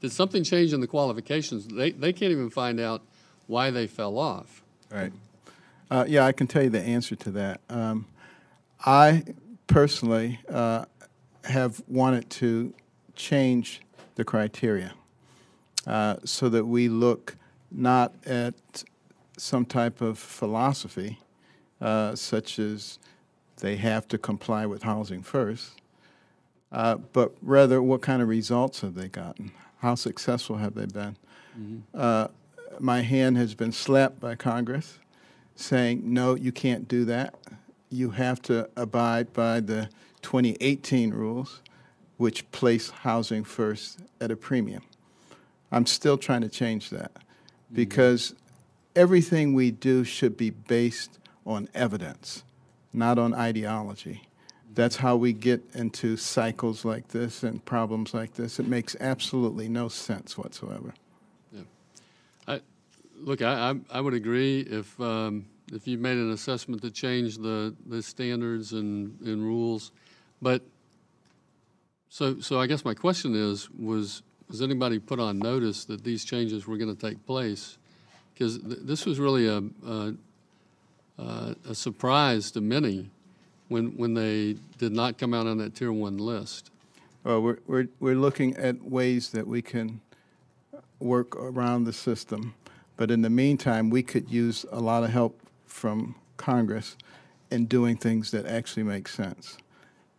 something change in the qualifications? They can't even find out why they fell off. Right. Yeah, I can tell you the answer to that. I personally have wanted to change the criteria so that we look not at some type of philosophy such as they have to comply with housing first, but rather what kind of results have they gotten? How successful have they been? Mm-hmm. My hand has been slapped by Congress saying, no, you can't do that. You have to abide by the 2018 rules, which place housing first at a premium. I'm still trying to change that because everything we do should be based on evidence, not on ideology. That's how we get into cycles like this and problems like this. It makes absolutely no sense whatsoever. Yeah, I would agree if you made an assessment to change the standards and rules, but so I guess my question is, was anybody put on notice that these changes were going to take place? Because this was really a surprise to many when they did not come out on that Tier 1 list. Well, we're looking at ways that we can work around the system, but in the meantime, we could use a lot of help from Congress in doing things that actually make sense.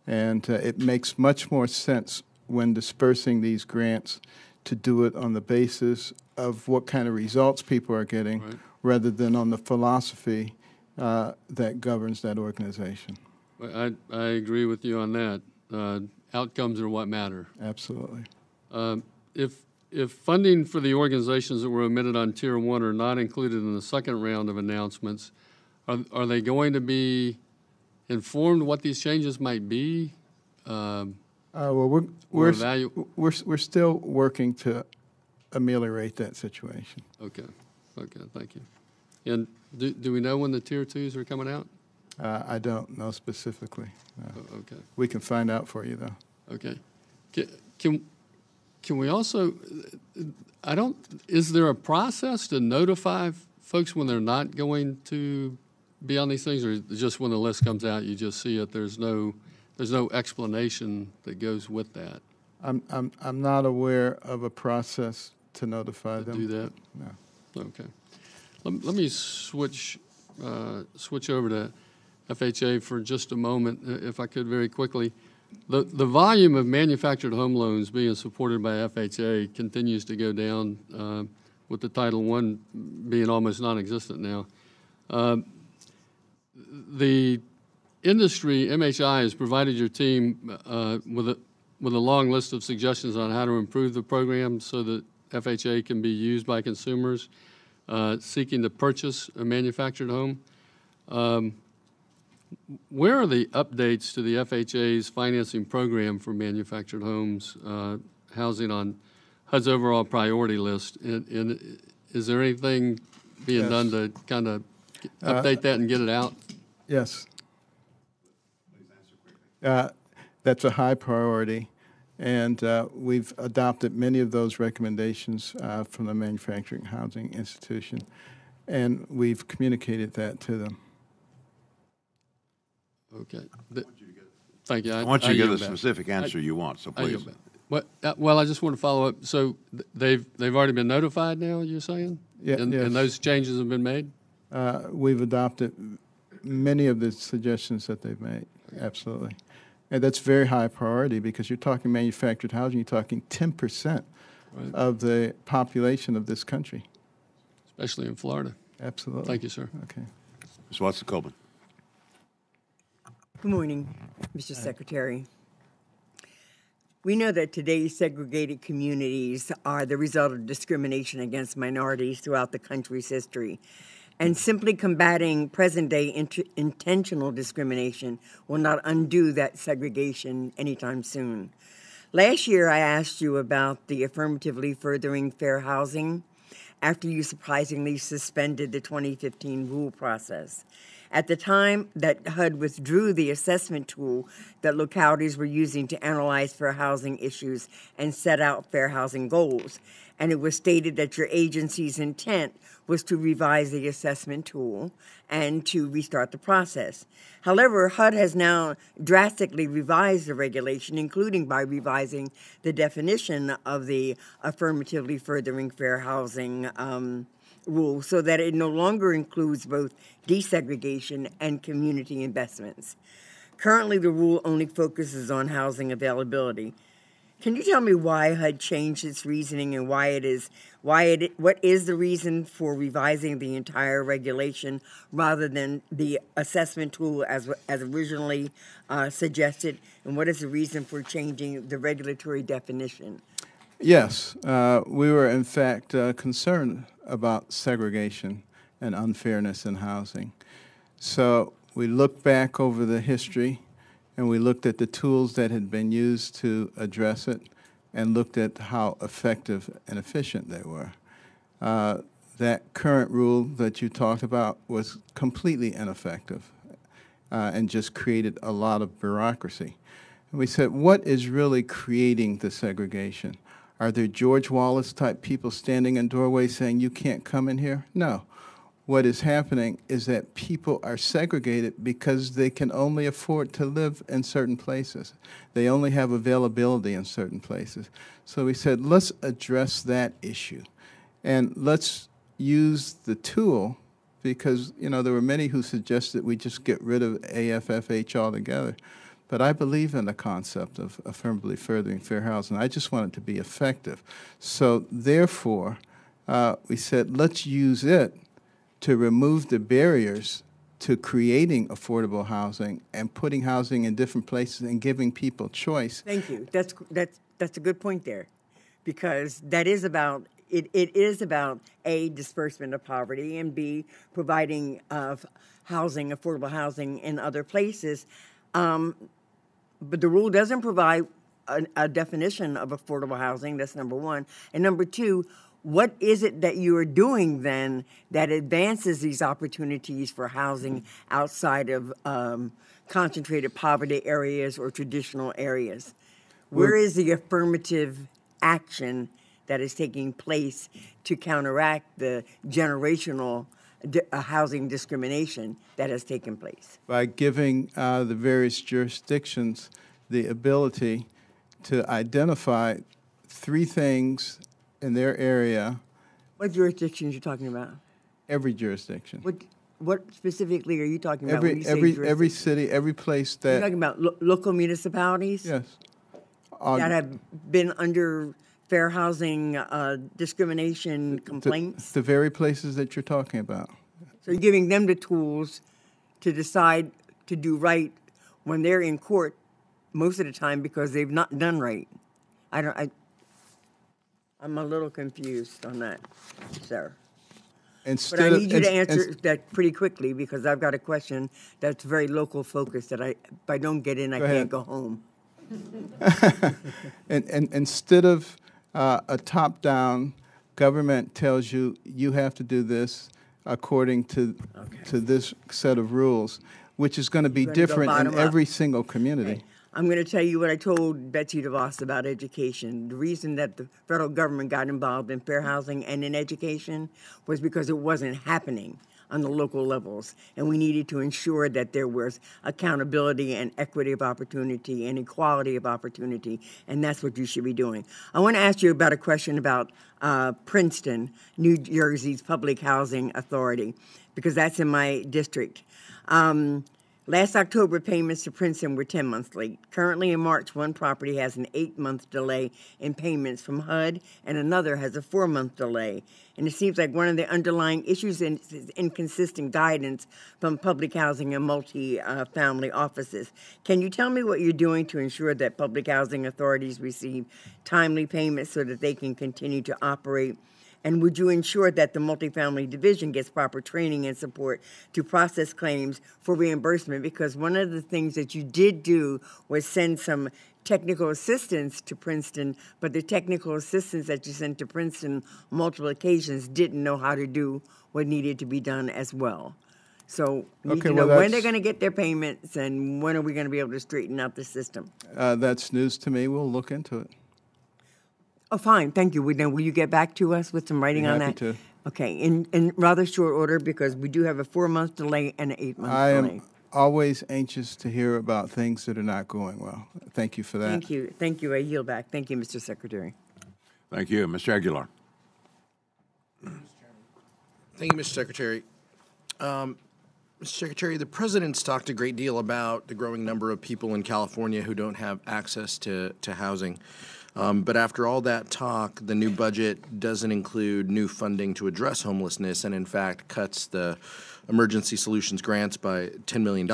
And it makes much more sense when dispersing these grants to do it on the basis of what kind of results people are getting, right, rather than on the philosophy that governs that organization. I agree with you on that. Outcomes are what matter. Absolutely. If funding for the organizations that were omitted on Tier 1 are not included in the second round of announcements, are they going to be informed what these changes might be? Well, we're still working to ameliorate that situation. Okay, thank you. And do we know when the Tier 2s are coming out? I don't know specifically. No. Okay. We can find out for you, though. Okay. Can we also, is there a process to notify folks when they're not going to be on these things, or just when the list comes out, you just see it, there's no explanation that goes with that? I'm not aware of a process to notify them. Do that? No. Okay. Let me switch over to FHA for just a moment, if I could, very quickly. The volume of manufactured home loans being supported by FHA continues to go down, with the Title I being almost non-existent now. The industry, MHI, has provided your team with a long list of suggestions on how to improve the program so that FHA can be used by consumers seeking to purchase a manufactured home. Where are the updates to the FHA's financing program for manufactured homes, housing on HUD's overall priority list? And is there anything being done to kind of update that and get it out? Yes. Please answer quickly. That's a high priority, and we've adopted many of those recommendations from the Manufacturing Housing Institution, and we've communicated that to them. Okay. Thank you. I want you to get a specific answer you want, so please. Well, I just want to follow up. So they've already been notified now, you're saying? Yeah, and, yes. And those changes have been made? We've adopted many of the suggestions that they've made, absolutely. And that's very high priority because you're talking manufactured housing, you're talking 10% right. of the population of this country. Especially in Florida. Absolutely. Thank you, sir. Okay. Ms. Watson-Coleman. Good morning, Mr. Secretary. We know that today's segregated communities are the result of discrimination against minorities throughout the country's history. And simply combating present-day intentional discrimination will not undo that segregation anytime soon. Last year, I asked you about the affirmatively furthering fair housing after you surprisingly suspended the 2015 rule process. At the time that HUD withdrew the assessment tool that localities were using to analyze fair housing issues and set out fair housing goals, and it was stated that your agency's intent was to revise the assessment tool and to restart the process. However, HUD has now drastically revised the regulation, including by revising the definition of the affirmatively furthering fair housing rule so that it no longer includes both desegregation and community investments. Currently, the rule only focuses on housing availability. Can you tell me why HUD changed its reasoning and what is the reason for revising the entire regulation rather than the assessment tool as originally suggested, and what is the reason for changing the regulatory definition? Yes, we were in fact concerned about segregation and unfairness in housing. So we looked back over the history and we looked at the tools that had been used to address it and looked at how effective and efficient they were. That current rule that you talked about was completely ineffective and just created a lot of bureaucracy. And we said, what is really creating the segregation? Are there George Wallace type people standing in doorways saying you can't come in here? No. What is happening is that people are segregated because they can only afford to live in certain places. They only have availability in certain places. So we said, let's address that issue. And let's use the tool because, you know, there were many who suggested we just get rid of AFFH altogether. But I believe in the concept of affirmatively furthering fair housing. I just want it to be effective. So therefore, we said, let's use it to remove the barriers to creating affordable housing and putting housing in different places and giving people choice. Thank you. That's a good point there, because that is about it is about A, disbursement of poverty, and B, providing housing, affordable housing in other places. But the rule doesn't provide a definition of affordable housing. That's number one. And number two, what is it that you are doing then that advances these opportunities for housing outside of concentrated poverty areas or traditional areas? Where is the affirmative action that is taking place to counteract the generational housing discrimination that has taken place? By giving the various jurisdictions the ability to identify 3 things in their area. What jurisdictions are you talking about? Every jurisdiction. What specifically are you talking about? Every city, every place that... You're talking about local municipalities? Yes. That have been under fair housing discrimination complaints? The very places that you're talking about. So you're giving them the tools to decide to do right when they're in court most of the time because they've not done right. I'm a little confused on that, sir. But I need you to answer that pretty quickly because I've got a question that's very local focused that if I don't get in, I can't go home. And instead of a top-down, government tells you you have to do this according to this set of rules, which is going to be different in every single community. Okay. I'm going to tell you what I told Betsy DeVos about education. The reason that the federal government got involved in fair housing and in education was because it wasn't happening on the local levels, and we needed to ensure that there was accountability and equity of opportunity and equality of opportunity, and that's what you should be doing. I want to ask you about a question about Princeton, New Jersey's Public Housing Authority, because that's in my district. Last October, payments to Princeton were 10 months late. Currently in March, one property has an 8-month delay in payments from HUD, and another has a 4-month delay. And it seems like one of the underlying issues is inconsistent guidance from public housing and multi-family offices. Can you tell me what you're doing to ensure that public housing authorities receive timely payments so that they can continue to operate? And would you ensure that the multifamily division gets proper training and support to process claims for reimbursement? Because one of the things that you did do was send some technical assistance to Princeton, but the technical assistance that you sent to Princeton multiple occasions didn't know how to do what needed to be done as well. So we need to know when they're going to get their payments and when are we going to be able to straighten out the system. That's news to me. We'll look into it. Oh, fine. Thank you. Will you get back to us with some writing on that? Happy to. Okay. In rather short order, because we do have a 4-month delay and an 8-month delay. I am always anxious to hear about things that are not going well. Thank you for that. Thank you. Thank you. I yield back. Thank you, Mr. Secretary. Thank you. Mr. Aguilar. Thank you, Mr. Secretary. Mr. Secretary, the President's talked a great deal about the growing number of people in California who don't have access to housing. But after all that talk, the new budget doesn't include new funding to address homelessness and, in fact, cuts the emergency solutions grants by $10 million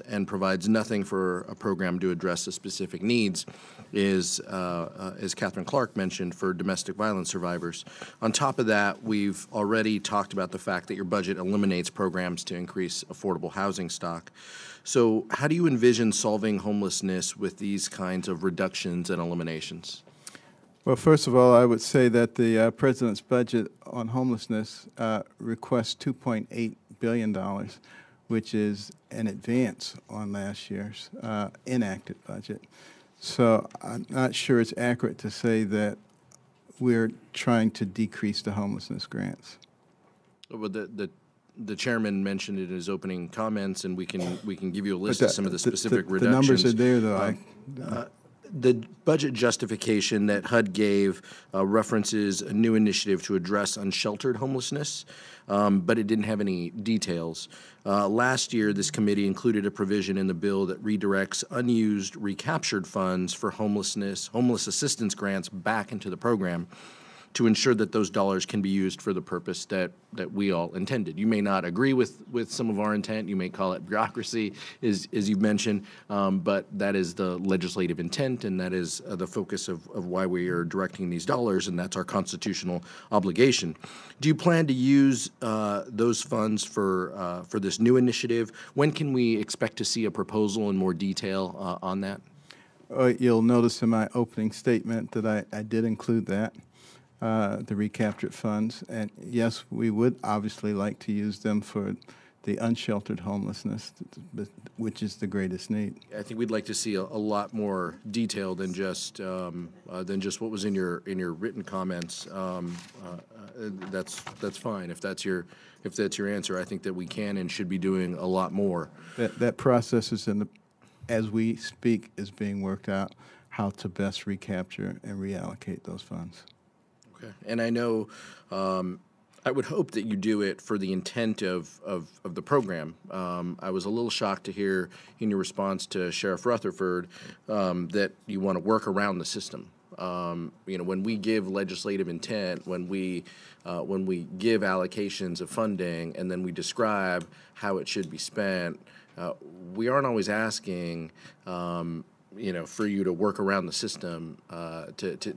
and provides nothing for a program to address the specific needs, as Catherine Clark mentioned, for domestic violence survivors. On top of that, we've already talked about the fact that your budget eliminates programs to increase affordable housing stock. So how do you envision solving homelessness with these kinds of reductions and eliminations? Well, first of all, I would say that the President's budget on homelessness requests $2.8 billion, which is an advance on last year's enacted budget. So I'm not sure it's accurate to say that we're trying to decrease the homelessness grants. Well, the chairman mentioned it in his opening comments, and we can give you a list of some of the specific reductions. The numbers are there, though. The budget justification that HUD gave references a new initiative to address unsheltered homelessness, but it didn't have any details. Last year, this committee included a provision in the bill that redirects unused recaptured funds for homeless assistance grants back into the program to ensure that those dollars can be used for the purpose that we all intended. You may not agree with some of our intent. You may call it bureaucracy, as you mentioned, but that is the legislative intent, and that is the focus of why we are directing these dollars, and that's our constitutional obligation. Do you plan to use those funds for this new initiative? When can we expect to see a proposal in more detail on that? You'll notice in my opening statement that I did include that. The recaptured funds, and yes, we would obviously like to use them for the unsheltered homelessness, which is the greatest need. I think we'd like to see a lot more detail than just what was in your written comments. That's fine if that's your answer. I think that we can and should be doing a lot more. That process is as we speak, is being worked out, how to best recapture and reallocate those funds. Okay. And I know I would hope that you do it for the intent of the program. I was a little shocked to hear in your response to Sheriff Rutherford that you want to work around the system. When we give legislative intent, when we give allocations of funding, and then we describe how it should be spent, we aren't always asking for you to work around the system.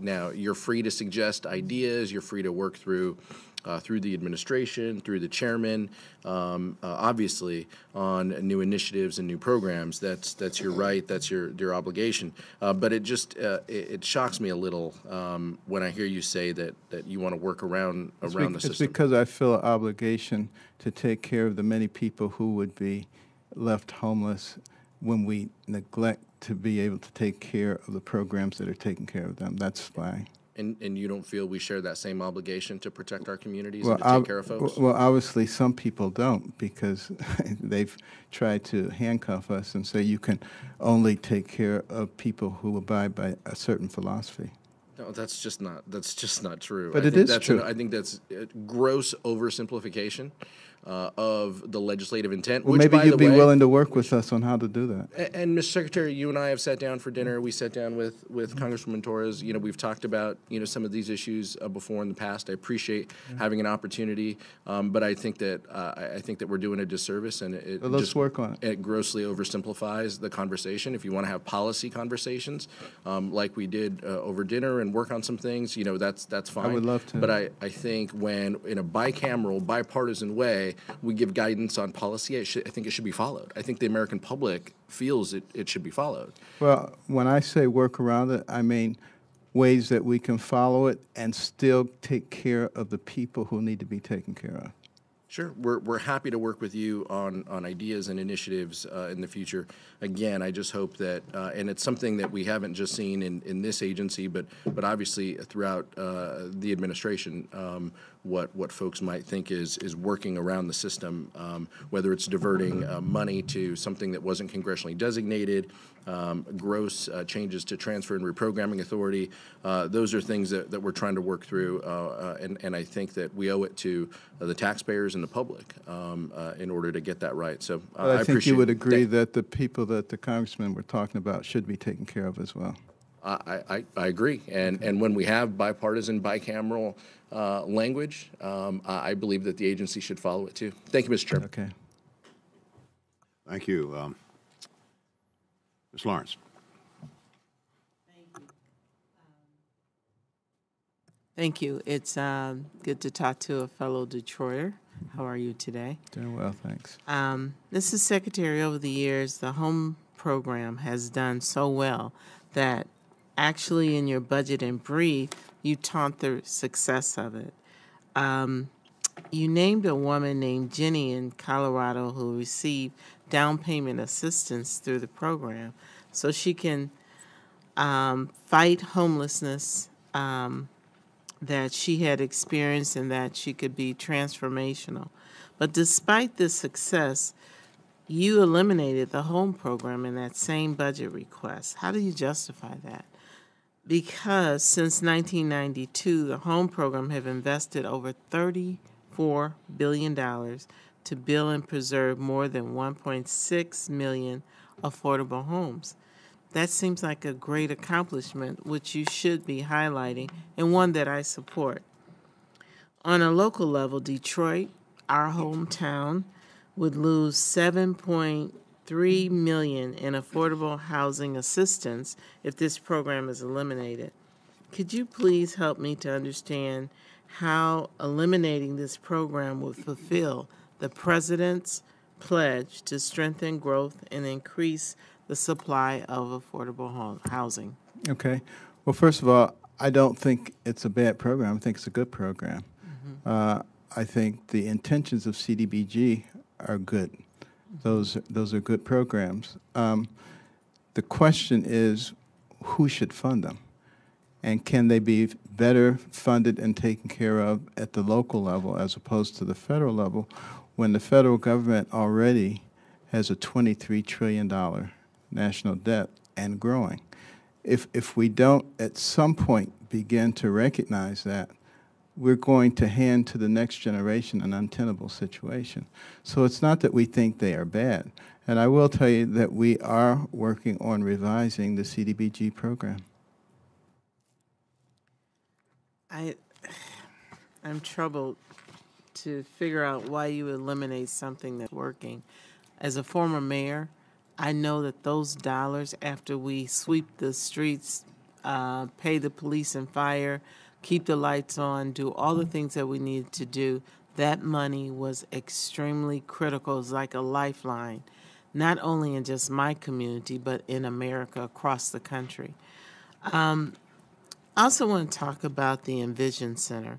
Now, you're free to suggest ideas. You're free to work through the administration, through the chairman, obviously, on new initiatives and new programs. That's your right. That's your obligation. But it just it shocks me a little when I hear you say that you want to work around the system. It's because I feel an obligation to take care of the many people who would be left homeless when we neglect to be able to take care of the programs that are taking care of them. That's why. And you don't feel we share that same obligation to protect our communities and to take care of folks? Well, obviously some people don't, because they've tried to handcuff us and say you can only take care of people who abide by a certain philosophy. No, that's just not true. But I it think is true. I think that's a gross oversimplification of the legislative intent. Well, which, maybe by you'd the be way, willing to work with us on how to do that. And Mr. Secretary, you and I have sat down for dinner. We sat down with Congresswoman Torres. You know, we've talked about some of these issues before in the past. I appreciate having an opportunity, but I think that we're doing a disservice, and it Well, let's just work on it. It grossly oversimplifies the conversation. If you want to have policy conversations, like we did over dinner, and work on some things, that's fine. I would love to. But I think when in a bicameral, bipartisan way, we give guidance on policy, I think it should be followed. I think the American public feels it should be followed. Well, when I say work around it, I mean ways that we can follow it and still take care of the people who need to be taken care of. Sure, we're happy to work with you on ideas and initiatives in the future. Again, I just hope that, and it's something that we haven't just seen in this agency, but obviously throughout the administration, what folks might think is working around the system, whether it's diverting money to something that wasn't congressionally designated, gross changes to transfer and reprogramming authority. Those are things that we're trying to work through, and I think that we owe it to the taxpayers and the public in order to get that right. So I think you would agree that the people that the congressmen were talking about should be taken care of as well. I agree, and when we have bipartisan, bicameral language, I believe that the agency should follow it too. Thank you, Mr. Chairman. Okay. Thank you. Ms. Lawrence. Thank you. It's good to talk to a fellow Detroiter. How are you today? Doing well, thanks. Mrs. Secretary, over the years, the home program has done so well that actually in your budget and brief, you taunt the success of it. You named a woman named Jenny in Colorado who received down payment assistance through the program so she can fight homelessness that she had experienced and that she could be transformational. But despite this success, you eliminated the home program in that same budget request. How do you justify that? Because since 1992, the home program have invested over $34 billion to build and preserve more than 1.6 million affordable homes. That seems like a great accomplishment, which you should be highlighting, and one that I support. On a local level, Detroit, our hometown, would lose $7.3 million in affordable housing assistance if this program is eliminated. Could you please help me to understand how eliminating this program would fulfill the President's pledge to strengthen growth and increase the supply of affordable housing? Okay. Well, first of all, I don't think it's a bad program. I think it's a good program. I think the intentions of CDBG are good. Those are good programs. The question is, who should fund them? And can they be better funded and taken care of at the local level as opposed to the federal level when the federal government already has a $23 trillion national debt and growing? If we don't at some point begin to recognize that, we're going to hand to the next generation an untenable situation. So it's not that we think they are bad. And I will tell you that we are working on revising the CDBG program. I'm troubled to figure out why you eliminate something that's working. As a former mayor, I know that those dollars, after we sweep the streets, pay the police and fire, keep the lights on, do all the things that we needed to do, that money was extremely critical. It's like a lifeline, not only in just my community, but in America, across the country. I also want to talk about the Envision Center.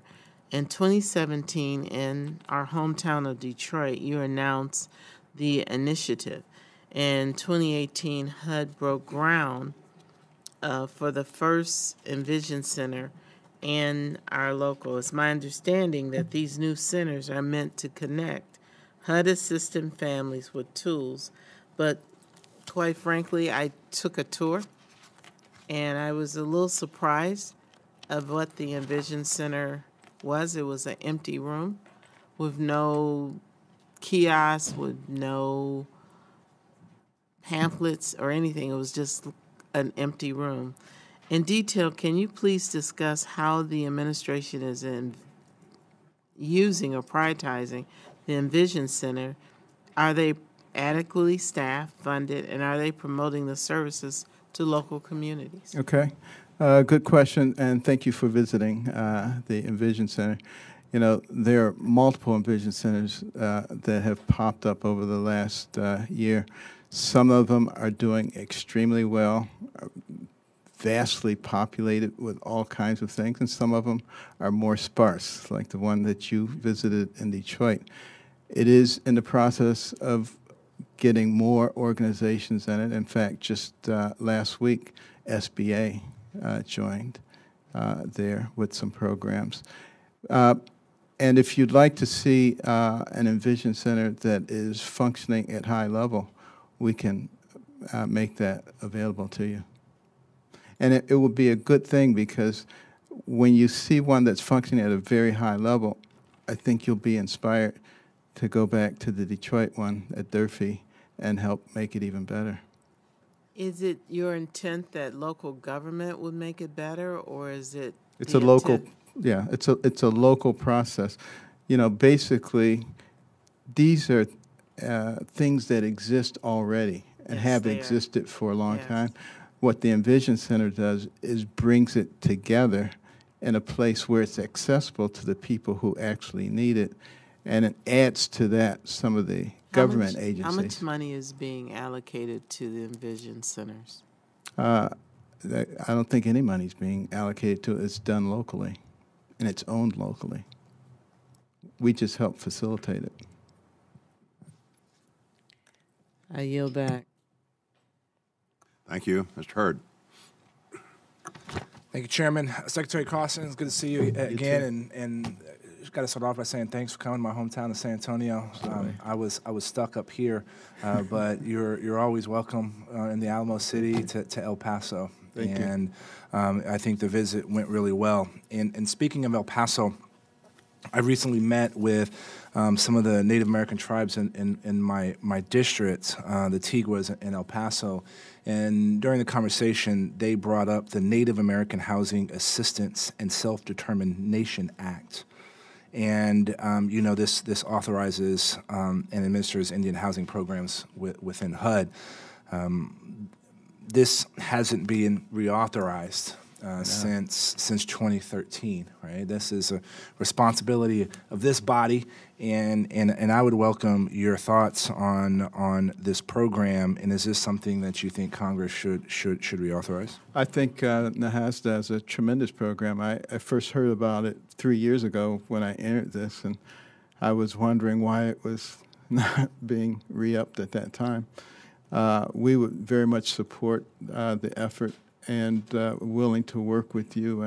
In 2017, in our hometown of Detroit, you announced the initiative. In 2018, HUD broke ground for the first Envision Center in our local. It's my understanding that these new centers are meant to connect HUD-assisted families with tools, but quite frankly, I took a tour, and I was a little surprised of what the Envision Center was. It was an empty room with no kiosks, with no pamphlets or anything. It was just an empty room. In detail, can you please discuss how the administration is using or prioritizing the Envision Center? Are they adequately staffed, funded, and are they promoting the services to local communities? Okay. Good question, and thank you for visiting the Envision Center. You know, there are multiple Envision Centers that have popped up over the last year. Some of them are doing extremely well, vastly populated with all kinds of things, and some of them are more sparse, like the one that you visited in Detroit. It is in the process of getting more organizations in it. In fact, just last week, SBA joined there with some programs. And if you'd like to see an Envision Center that is functioning at high level, we can make that available to you. And it will be a good thing, because when you see one that's functioning at a very high level, I think you'll be inspired to go back to the Detroit one at Durfee and help make it even better. Is it your intent that local government would make it better, or is it? It's a local, yeah, it's a local process. You know, basically, these are things that exist already and have existed for a long time. What the Envision Center does is brings it together in a place where it's accessible to the people who actually need it, and it adds to that some of the government agencies. How much money is being allocated to the Envision Centers? I don't think any money's being allocated to it. It's done locally, and it's owned locally. We just help facilitate it. I yield back. Thank you. Mr. Hurd. Thank you, Chairman. Secretary Carson, it's good to see you again. And got to start off by saying thanks for coming to my hometown of San Antonio. I was stuck up here, but you're always welcome in the Alamo City to El Paso. Thank you. I think the visit went really well. And speaking of El Paso, I recently met with some of the Native American tribes in my district, the Tiguas in El Paso, and during the conversation, they brought up the Native American Housing Assistance and Self-Determination Act. And, you know, this authorizes and administers Indian housing programs within HUD. This hasn't been reauthorized since 2013, right? This is a responsibility of this body, and I would welcome your thoughts on this program. And is this something that you think Congress should reauthorize? I think NAHASDA is a tremendous program. I first heard about it 3 years ago when I entered this, and I was wondering why it was not being re-upped at that time. We would very much support the effort, and willing to work with you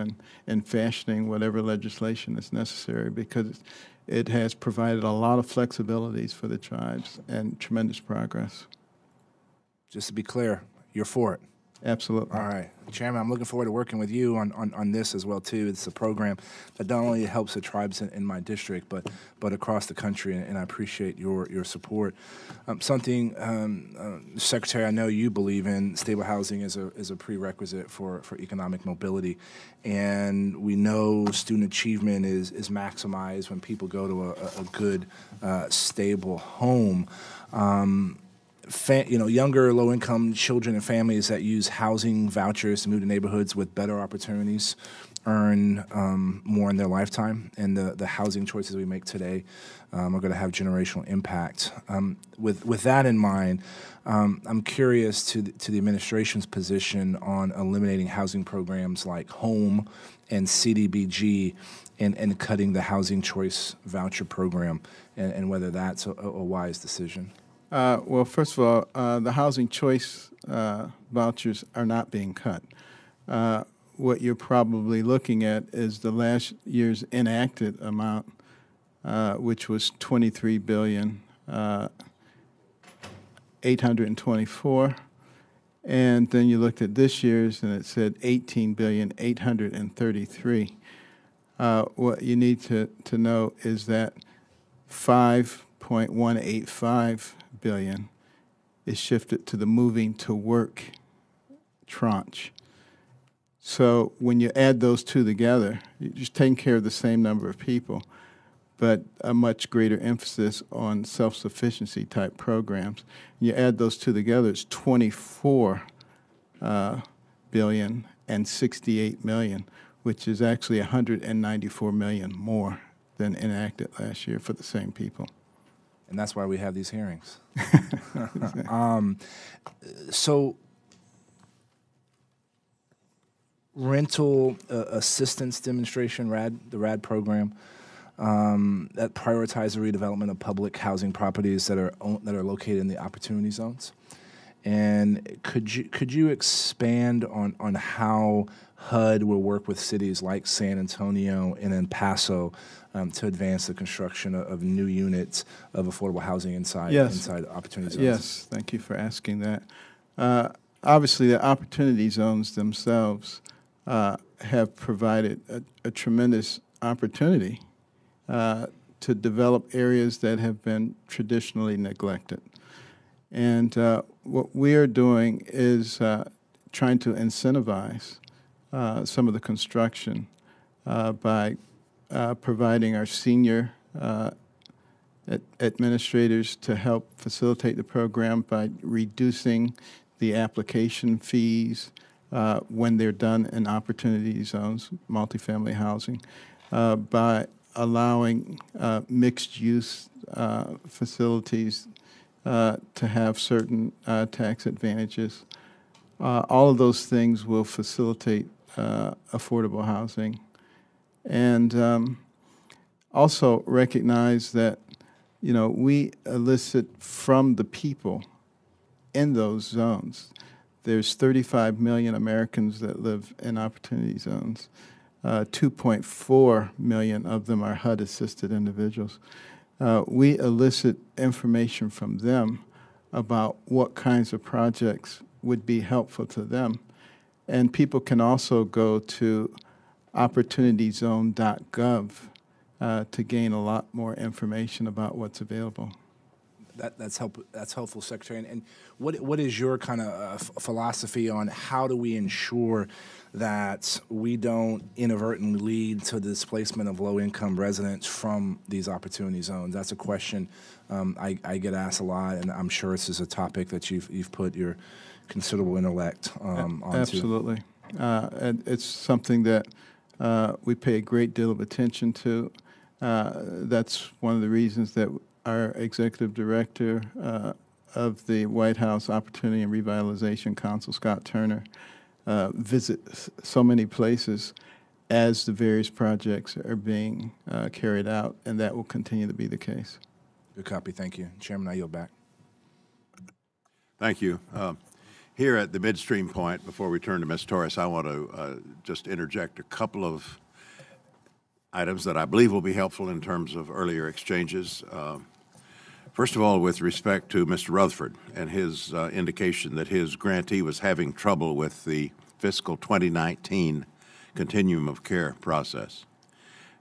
in fashioning whatever legislation is necessary, because it has provided a lot of flexibilities for the tribes and tremendous progress. Just to be clear, you're for it? Absolutely. All right. Chairman, I'm looking forward to working with you on this as well, too. It's a program that not only helps the tribes in my district, but across the country, and I appreciate your support. Secretary, I know you believe in stable housing as a prerequisite for economic mobility, and we know student achievement is maximized when people go to a good, stable home. Younger low-income children and families that use housing vouchers to move to neighborhoods with better opportunities earn more in their lifetime, and the housing choices we make today are going to have generational impact. With that in mind, I'm curious to the administration's position on eliminating housing programs like HOME and CDBG and cutting the housing choice voucher program, and whether that's a wise decision. Well, first of all, the housing choice vouchers are not being cut. What you're probably looking at is the last year's enacted amount, which was $23,824,000,000, And then you looked at this year's, and it said 18,833,000,000. What you need to know is that 5.185 billion is shifted to the moving to work tranche. So when you add those two together, you're just taking care of the same number of people, but a much greater emphasis on self-sufficiency type programs. You add those two together, it's 24 billion and 68 million, which is actually 194 million more than enacted last year for the same people. And that's why we have these hearings. So rental assistance demonstration, the RAD program, that prioritizes the redevelopment of public housing properties that are located in the opportunity zones. And could you expand on how HUD will work with cities like San Antonio and El Paso to advance the construction of new units of affordable housing inside opportunity zones? Yes, thank you for asking that. Obviously, the opportunity zones themselves have provided a tremendous opportunity to develop areas that have been traditionally neglected. And what we are doing is trying to incentivize some of the construction by providing our senior administrators to help facilitate the program by reducing the application fees when they're done in opportunity zones, multifamily housing, by allowing mixed-use facilities to have certain tax advantages. All of those things will facilitate affordable housing. And also recognize that, we elicit from the people in those zones. There's 35 million Americans that live in opportunity zones. 2.4 million of them are HUD-assisted individuals. We elicit information from them about what kinds of projects would be helpful to them. And people can also go to opportunityzone.gov to gain a lot more information about what's available. That's helpful, Secretary. And what is your kind of philosophy on how do we ensure that we don't inadvertently lead to the displacement of low-income residents from these opportunity zones? That's a question I get asked a lot, and I'm sure this is a topic that you've put your considerable intellect onto. Absolutely. And it's something that we pay a great deal of attention to. That's one of the reasons that our executive director of the White House Opportunity and Revitalization Council, Scott Turner, visits so many places as the various projects are being carried out, and that will continue to be the case. Good copy. Thank you. Chairman, I yield back. Thank you. Here at the midstream point, before we turn to Ms. Torres, I want to just interject a couple of items that I believe will be helpful in terms of earlier exchanges. First of all, with respect to Mr. Rutherford and his indication that his grantee was having trouble with the fiscal 2019 continuum of care process.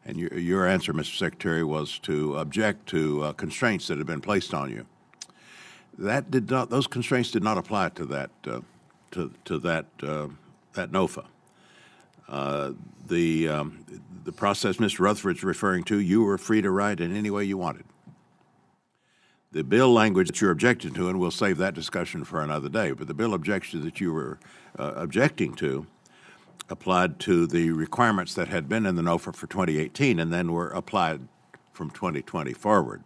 And your answer, Mr. Secretary, was to object to constraints that had been placed on you. That did not; those constraints did not apply to that that NOFA. The process Mr. Rutherford's referring to, you were free to write in any way you wanted. The bill language that you're objecting to, and we'll save that discussion for another day, but the bill objection that you were objecting to applied to the requirements that had been in the NOFA for 2018 and then were applied from 2020 forward.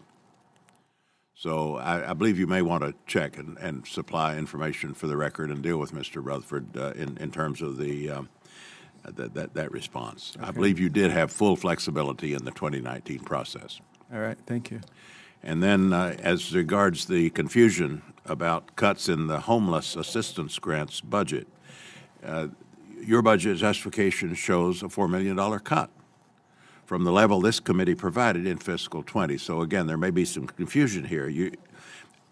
So I believe you may want to check and supply information for the record and deal with Mr. Rutherford in terms of that response. Okay. I believe you did have full flexibility in the 2019 process. All right, thank you. And then as regards the confusion about cuts in the homeless assistance grants budget, your budget justification shows a $4 million cut from the level this committee provided in fiscal 20. So again, there may be some confusion here.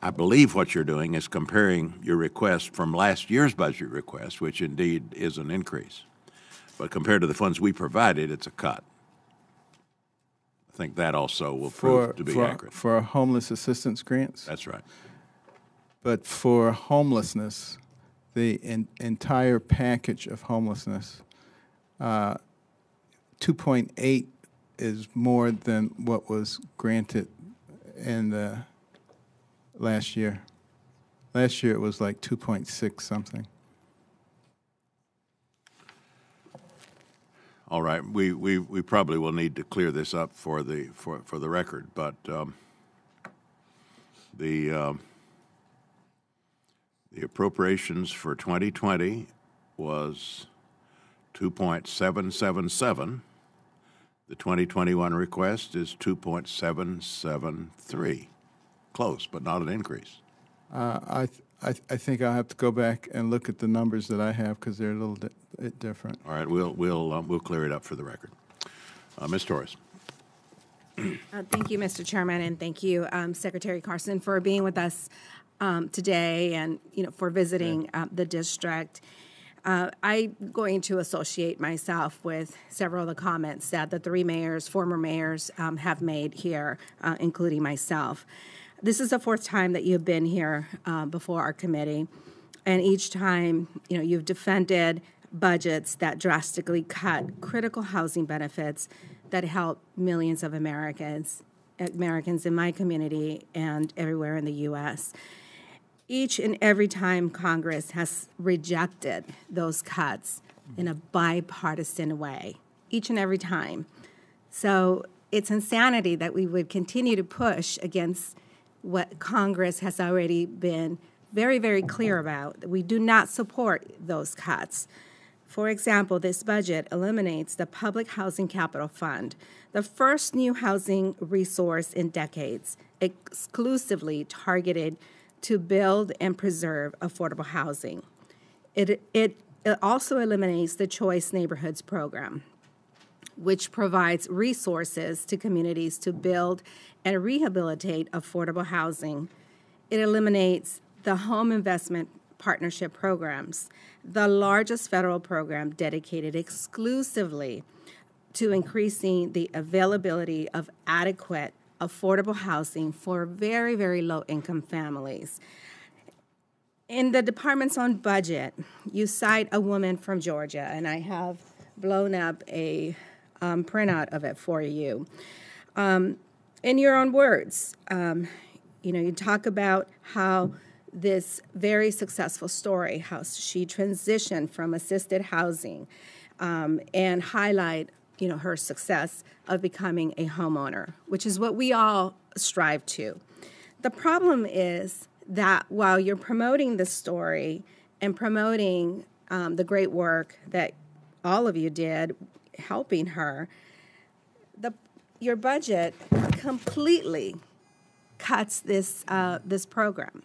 I believe what you're doing is comparing your request from last year's budget request, which indeed is an increase. But compared to the funds we provided, it's a cut. I think that also will prove to be accurate. For homeless assistance grants? That's right. But for homelessness, the entire package of homelessness, 2.8 is more than what was granted in the last year. Last year it was like 2.6 something. All right, we probably will need to clear this up for the record, but the appropriations for 2020 was 2.777. The 2021 request is 2.773. Close, but not an increase. I think I'll have to go back and look at the numbers that I have because they're a little different. All right, we'll clear it up for the record. Ms. Torres. Thank you, Mr. Chairman, and thank you, Secretary Carson, for being with us today and for visiting the district. I'm going to associate myself with several of the comments that the three former mayors, have made here, including myself. This is the fourth time that you've been here before our committee, and each time, you've defended budgets that drastically cut critical housing benefits that help millions of Americans in my community and everywhere in the U.S. Each and every time Congress has rejected those cuts in a bipartisan way, each and every time. So it's insanity that we would continue to push against what Congress has already been very, very clear about. We do not support those cuts. For example, this budget eliminates the Public Housing Capital Fund, the first new housing resource in decades, exclusively targeted to build and preserve affordable housing. It also eliminates the Choice Neighborhoods program, which provides resources to communities to build and rehabilitate affordable housing. It eliminates the Home Investment Partnership programs, the largest federal program dedicated exclusively to increasing the availability of adequate affordable housing for very, very low-income families. In the department's own budget, you cite a woman from Georgia, and I have blown up a printout of it for you. In your own words, you talk about how this very successful story, how she transitioned from assisted housing, and highlight her success of becoming a homeowner, which is what we all strive to. The problem is that while you're promoting this story and promoting the great work that all of you did helping her, your budget completely cuts this program.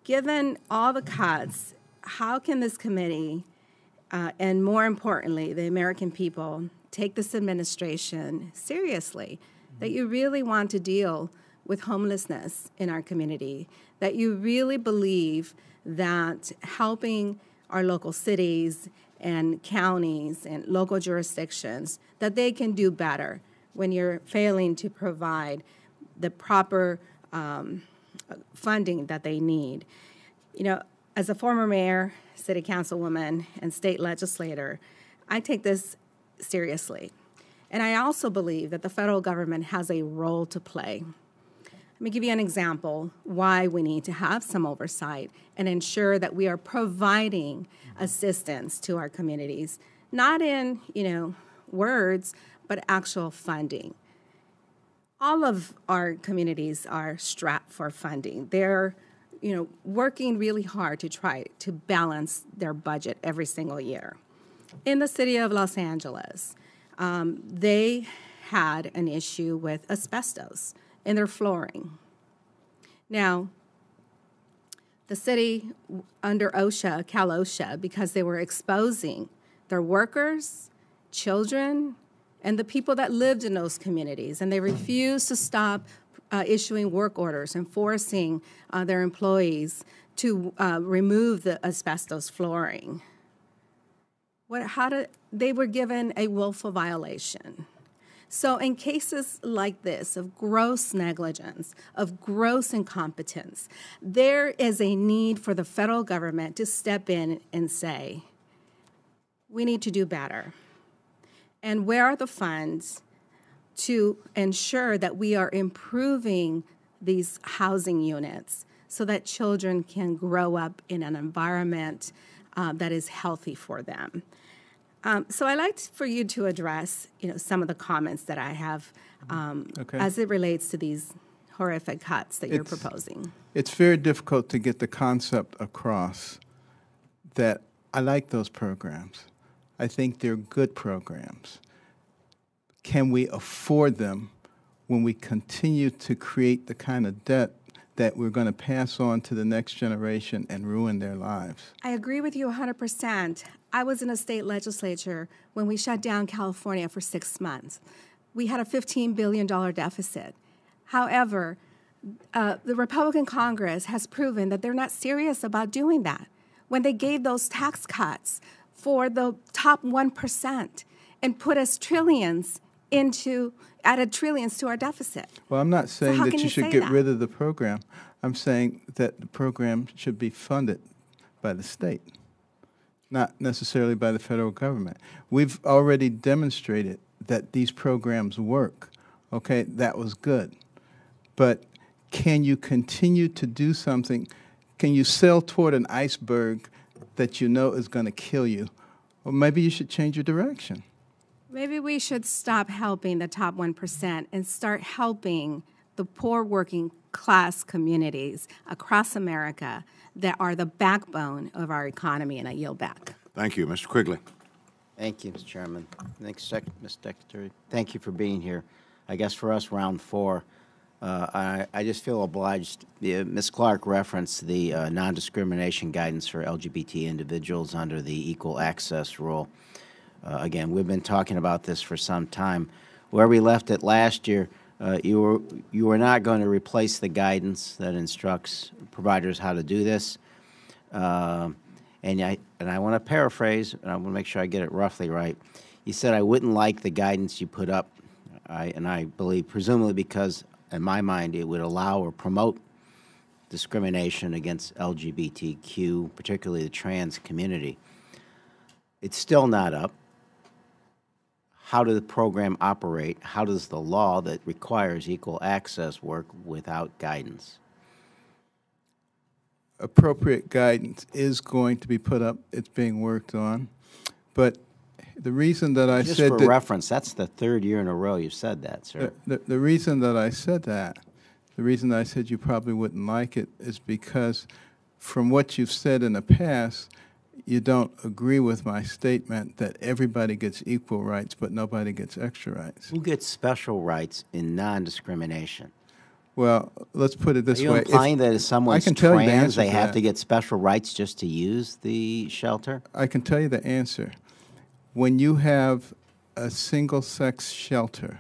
Given all the cuts, how can this committee, and more importantly, the American people, take this administration seriously, that you really want to deal with homelessness in our community, that you really believe that helping our local cities and counties and local jurisdictions, that they can do better when you're failing to provide the proper funding that they need. As a former mayor, city councilwoman, and state legislator, I take this seriously. And I also believe that the federal government has a role to play. Let me give you an example why we need to have some oversight and ensure that we are providing assistance to our communities, not in, words, but actual funding. All of our communities are strapped for funding. They're, working really hard to try to balance their budget every single year. In the city of Los Angeles, they had an issue with asbestos in their flooring. Now, the city under OSHA, Cal OSHA, because they were exposing their workers, children, and the people that lived in those communities, and they refused to stop issuing work orders and forcing their employees to remove the asbestos flooring. They were given a willful violation. So in cases like this of gross negligence, of gross incompetence, there is a need for the federal government to step in and say, we need to do better. And where are the funds to ensure that we are improving these housing units so that children can grow up in an environment that is healthy for them? So I'd like for you to address, some of the comments that I have as it relates to these horrific cuts that you're proposing. It's very difficult to get the concept across that I like those programs. I think they're good programs. Can we afford them when we continue to create the kind of debt that we're going to pass on to the next generation and ruin their lives? I agree with you 100%. I was in a state legislature when we shut down California for 6 months. We had a $15 billion deficit. However, the Republican Congress has proven that they're not serious about doing that. When they gave those tax cuts for the top 1% and put us added trillions to our deficit. Well, I'm not saying that you should get rid of the program. I'm saying that the program should be funded by the state, not necessarily by the federal government. We've already demonstrated that these programs work. Okay, that was good. But can you continue to do something? Can you sail toward an iceberg that you know is going to kill you? Or maybe you should change your direction. Maybe we should stop helping the top 1% and start helping the poor working class communities across America that are the backbone of our economy, and I yield back. Thank you. Mr. Quigley. Thank you, Mr. Chairman. Ms. Secretary, thank you for being here. I guess for us, round 4, I just feel obliged. Ms. Clark referenced the non-discrimination guidance for LGBT individuals under the Equal Access Rule. Again, we've been talking about this for some time. Where we left it last year, you were not going to replace the guidance that instructs providers how to do this. And I want to paraphrase, and I want to make sure I get it roughly right. You said, I wouldn't like the guidance you put up, and I believe presumably because, in my mind, it would allow or promote discrimination against LGBTQ, particularly the trans community. It's still not up. How does the program operate? How does the law that requires equal access work without guidance? Appropriate guidance is going to be put up. It's being worked on. But the reason that I said that— Just for reference, that's the 3rd year in a row you've said that, sir. The reason that I said that, the reason I said you probably wouldn't like it is because from what you've said in the past, you don't agree with my statement that everybody gets equal rights, but nobody gets extra rights. Who gets special rights in non-discrimination? Well, let's put it this way. Are you implying that if someone's trans, they have to get special rights just to use the shelter? I can tell you the answer. When you have a single-sex shelter,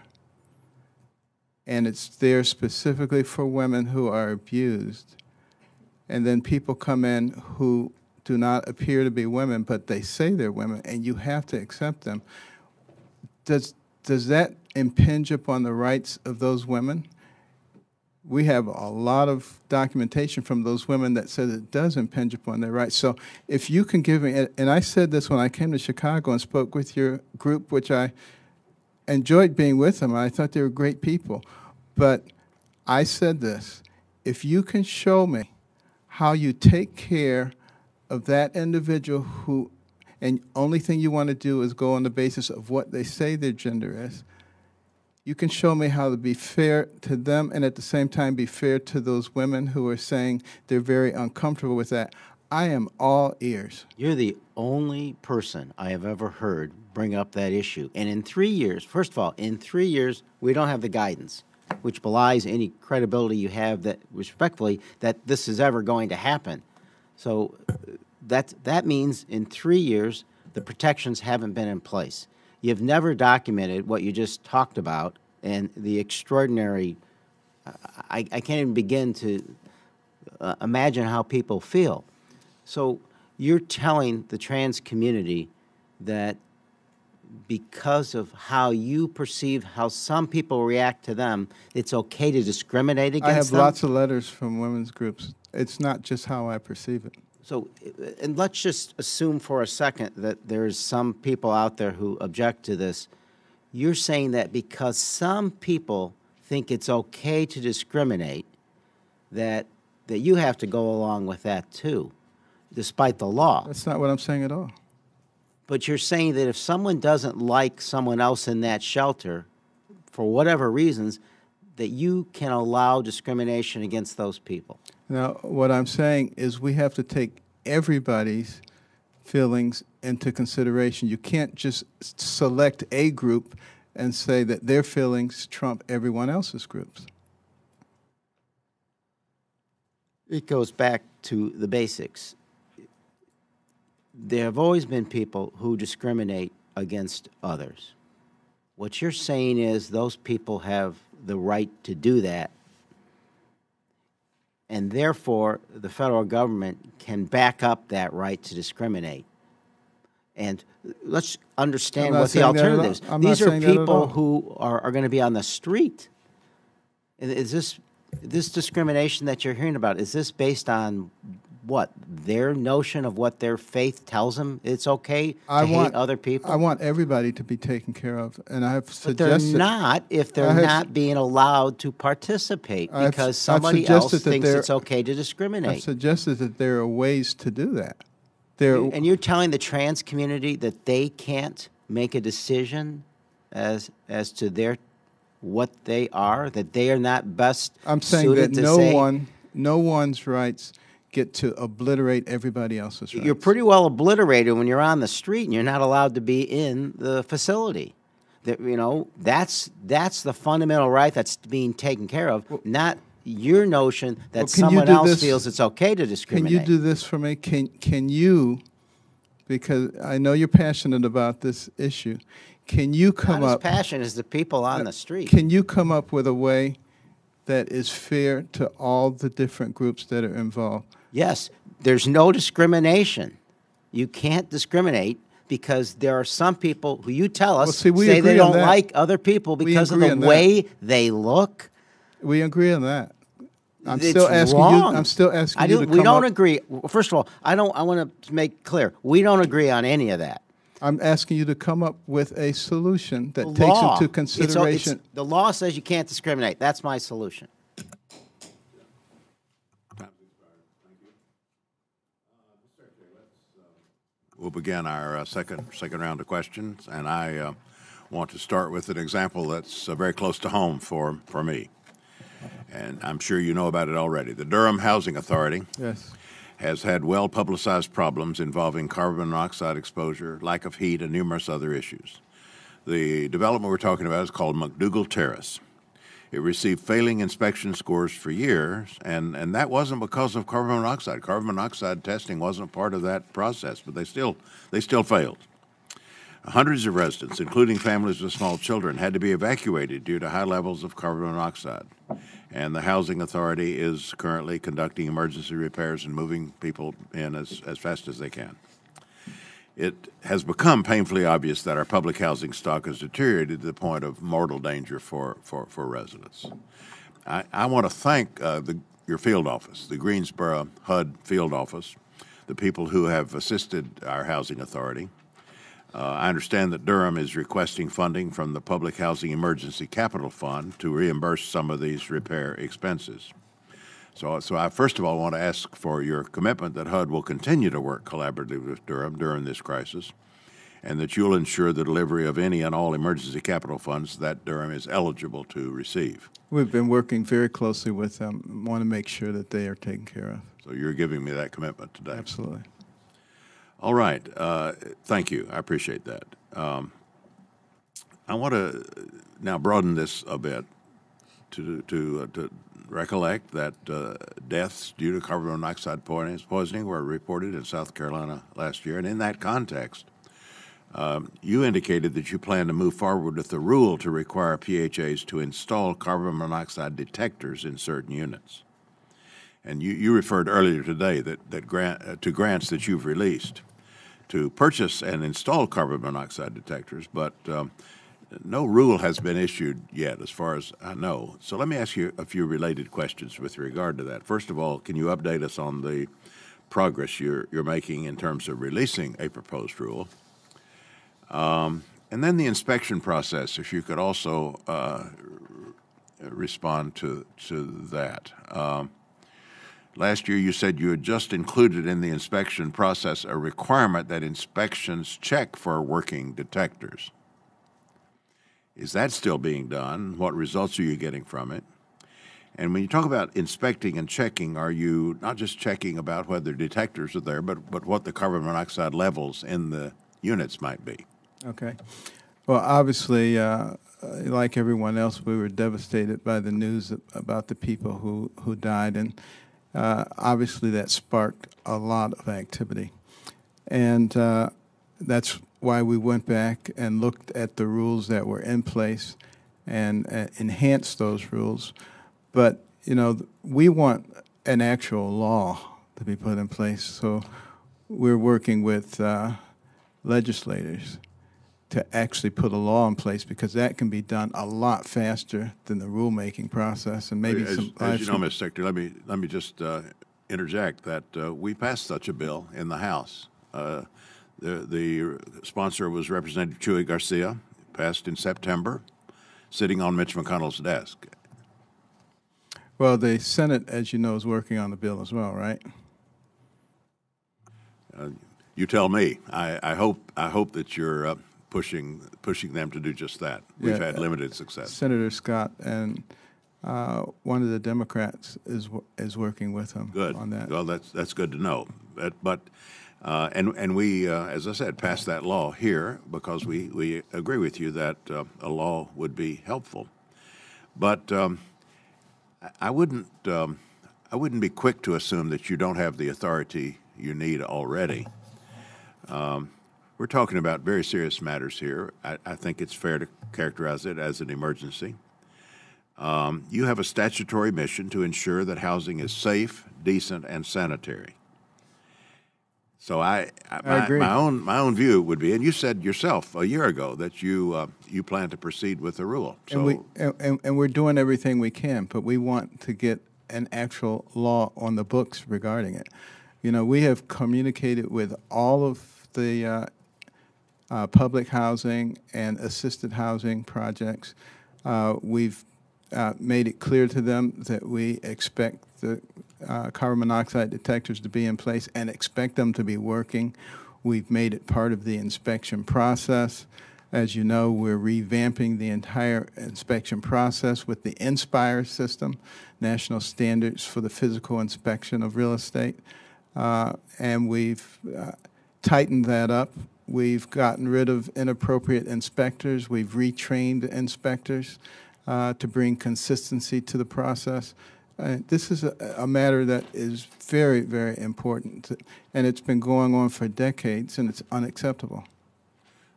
and it's there specifically for women who are abused, and then people come in who do not appear to be women, but they say they're women, and you have to accept them. Does that impinge upon the rights of those women? We have a lot of documentation from those women that says it does impinge upon their rights. So if you can give me, and I said this when I came to Chicago and spoke with your group, which I enjoyed being with them. I thought they were great people. But I said this, if you can show me how you take care of that individual who, and only thing you want to do is go on the basis of what they say their gender is, you can show me how to be fair to them and at the same time be fair to those women who are saying they're very uncomfortable with that. I am all ears. You're the only person I have ever heard bring up that issue. And in 3 years, first of all, in 3 years, we don't have the guidance, which belies any credibility you have that, respectfully, that this is ever going to happen. So that means in 3 years, the protections haven't been in place. You've never documented what you just talked about and the extraordinary I can't even begin to imagine how people feel. So you're telling the trans community that because of how you perceive how some people react to them, it's okay to discriminate against them? I have lots of letters from women's groups. It's not just how I perceive it. So, and let's just assume for a second that there's some people out there who object to this. You're saying that because some people think it's okay to discriminate, that you have to go along with that too, despite the law. That's not what I'm saying at all. But you're saying that if someone doesn't like someone else in that shelter, for whatever reasons, that you can allow discrimination against those people. Now, what I'm saying is we have to take everybody's feelings into consideration. You can't just select a group and say that their feelings trump everyone else's groups. It goes back to the basics. There have always been people who discriminate against others. What you're saying is those people have the right to do that, and therefore the federal government can back up that right to discriminate. And let's understand what the alternative is. These are people who are going to be on the street. Is this discrimination that you're hearing about, is this based on what, their notion of what their faith tells them it's okay to hate other people? I want everybody to be taken care of, and I've suggested... But they're not if they're not being allowed to participate because somebody else thinks it's okay to discriminate. I've suggested that there are ways to do that. And you're telling the trans community that they can't make a decision as to what they are, that they are not best I'm saying that no one's rights get to obliterate everybody else's rights. You're pretty well obliterated when you're on the street and you're not allowed to be in the facility. That, you know, that's the fundamental right that's being taken care of, not your notion that someone else feels it's okay to discriminate. Can you do this for me? Can you, because I know you're passionate about this issue, can you come Not up... as passionate as the people on the street. Can you come up with a way that is fair to all the different groups that are involved? Yes, there's no discrimination. You can't discriminate because there are some people who you tell us say they don't like other people because of the way they look. We agree on that. I'm It's still asking wrong. you. I'm still asking you to come We don't up. agree. First of all, I want to make clear we don't agree on any of that. I'm asking you to come up with a solution that takes into consideration. The law says you can't discriminate. That's my solution. We'll begin our second round of questions, and I want to start with an example that's very close to home for me. And I'm sure you know about it already. The Durham Housing Authority has had well-publicized problems involving carbon monoxide exposure, lack of heat, and numerous other issues. The development we're talking about is called McDougal Terrace. It received failing inspection scores for years, and that wasn't because of carbon monoxide. Carbon monoxide testing wasn't part of that process, but they still failed. Hundreds of residents, including families with small children, had to be evacuated due to high levels of carbon monoxide. And the Housing Authority is currently conducting emergency repairs and moving people in as fast as they can. It has become painfully obvious that our public housing stock has deteriorated to the point of mortal danger for residents. I want to thank your field office, the Greensboro HUD field office, the people who have assisted our housing authority. I understand that Durham is requesting funding from the Public Housing Emergency Capital Fund to reimburse some of these repair expenses. So I first of all want to ask for your commitment that HUD will continue to work collaboratively with Durham during this crisis, and that you'll ensure the delivery of any and all emergency capital funds that Durham is eligible to receive. We've been working very closely with them. Want to make sure that they are taken care of. So you're giving me that commitment today. Absolutely. All right. Thank you. I appreciate that. I want to now broaden this a bit to recollect that deaths due to carbon monoxide poisoning were reported in South Carolina last year. And in that context, You indicated that you plan to move forward with the rule to require PHAs to install carbon monoxide detectors in certain units. And you referred earlier today to grants that you've released to purchase and install carbon monoxide detectors, but no rule has been issued yet, as far as I know. So let me ask you a few related questions with regard to that. First of all, can you update us on the progress you're making in terms of releasing a proposed rule? And then the inspection process, if you could also respond to that. Last year, you said you had just included in the inspection process a requirement that inspections check for working detectors. Is that still being done? What results are you getting from it? And when you talk about inspecting and checking, are you not just checking about whether detectors are there, but what the carbon monoxide levels in the units might be? Okay. Well, obviously, like everyone else, we were devastated by the news about the people who died, and obviously that sparked a lot of activity. And that's why we went back and looked at the rules that were in place and enhanced those rules. But, you know, we want an actual law to be put in place, so we're working with legislators to actually put a law in place, because that can be done a lot faster than the rulemaking process, and maybe as some. As you know, Mr. Secretary, let me just interject that we passed such a bill in the House. The sponsor was Representative Chuy Garcia, passed in September, sitting on Mitch McConnell's desk. Well, the Senate, as you know, is working on the bill as well, right? You tell me. I hope that you're pushing them to do just that. We've had limited success. Senator Scott and one of the Democrats is working with him on that. Well, that's good to know. And we, as I said, passed that law here because we agree with you that a law would be helpful. But I wouldn't be quick to assume that you don't have the authority you need already. We're talking about very serious matters here. I think it's fair to characterize it as an emergency. You have a statutory mission to ensure that housing is safe, decent, and sanitary. So I agree. My own view would be, and you said yourself a year ago that you plan to proceed with the rule. So and we're doing everything we can, but we want to get an actual law on the books regarding it. You know, we have communicated with all of the public housing and assisted housing projects. We've made it clear to them that we expect the carbon monoxide detectors to be in place and expect them to be working. We've made it part of the inspection process. As you know, we're revamping the entire inspection process with the INSPIRE system, National Standards for the Physical Inspection of Real Estate. And we've tightened that up. We've gotten rid of inappropriate inspectors. We've retrained inspectors to bring consistency to the process. This is a matter that is very, very important, and it's been going on for decades, and it's unacceptable.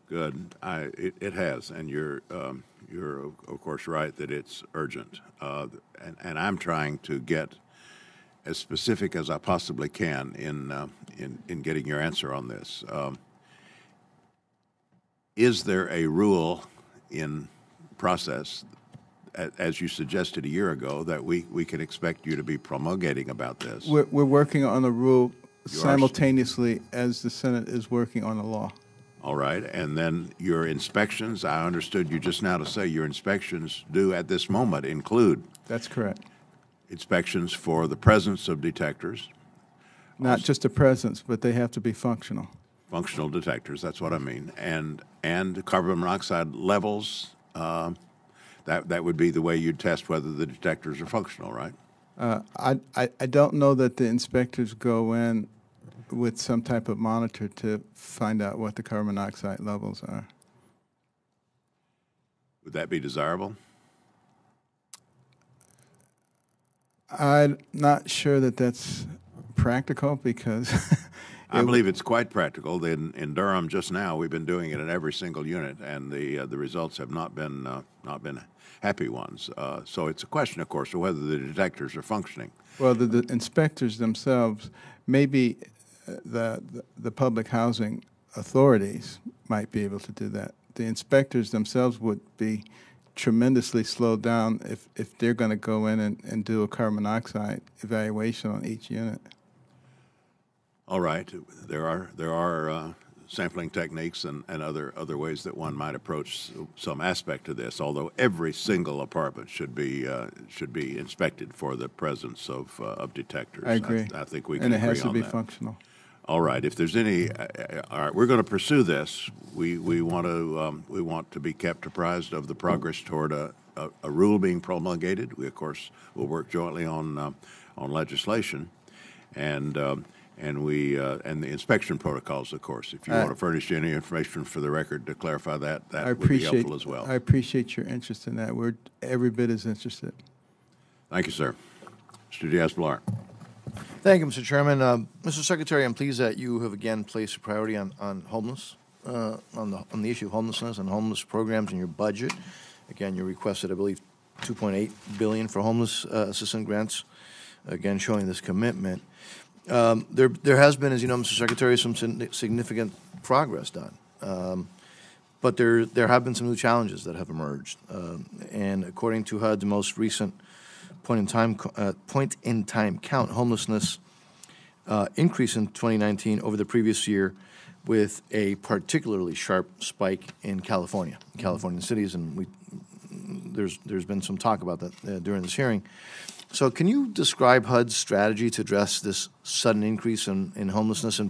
Good. It has, and you're of course right that it's urgent, and I'm trying to get as specific as I possibly can in getting your answer on this. Is there a rule in process, as you suggested a year ago, that we can expect you to be promulgating about this? We're working on a rule simultaneously as the Senate is working on a law. All right, and then your inspections, I understood you just now to say your inspections do at this moment include? That's correct. Inspections for the presence of detectors? Not just a presence, but they have to be functional. Functional detectors, that's what I mean. And carbon monoxide levels, that would be the way you'd test whether the detectors are functional, right? I don't know that the inspectors go in with some type of monitor to find out what the carbon monoxide levels are. Would that be desirable? I'm not sure that that's practical, because I believe it's quite practical. In Durham, just now, we've been doing it in every single unit, and the results have not been happy ones. So it's a question, of course, of whether the detectors are functioning. Well, the inspectors themselves, maybe the public housing authorities might be able to do that. The inspectors themselves would be tremendously slowed down if they're going to go in and do a carbon monoxide evaluation on each unit. All right, there are sampling techniques and other ways that one might approach some aspect of this. Although every single apartment should be inspected for the presence of detectors. I agree. I think we can and it agree has to on be that. Functional. All right. If there's any, all right, we're going to pursue this. We want to be kept apprised of the progress toward a rule being promulgated. We of course will work jointly on legislation, and the inspection protocols, of course. If you want to furnish any information for the record to clarify that would be helpful as well. I appreciate your interest in that. We're every bit as interested. Thank you, sir. Mr. Diaz-Balart. Thank you, Mr. Chairman. Mr. Secretary, I'm pleased that you have again placed a priority on homeless, on the issue of homelessness and homeless programs in your budget. Again, you requested, I believe, $2.8 billion for homeless assistance grants. Again, showing this commitment. There has been, as you know, Mr. Secretary, some significant progress done. But there have been some new challenges that have emerged. And according to HUD's most recent point-in-time count, homelessness increased in 2019 over the previous year, with a particularly sharp spike in Californian cities, and there's been some talk about that during this hearing. So can you describe HUD's strategy to address this sudden increase in homelessness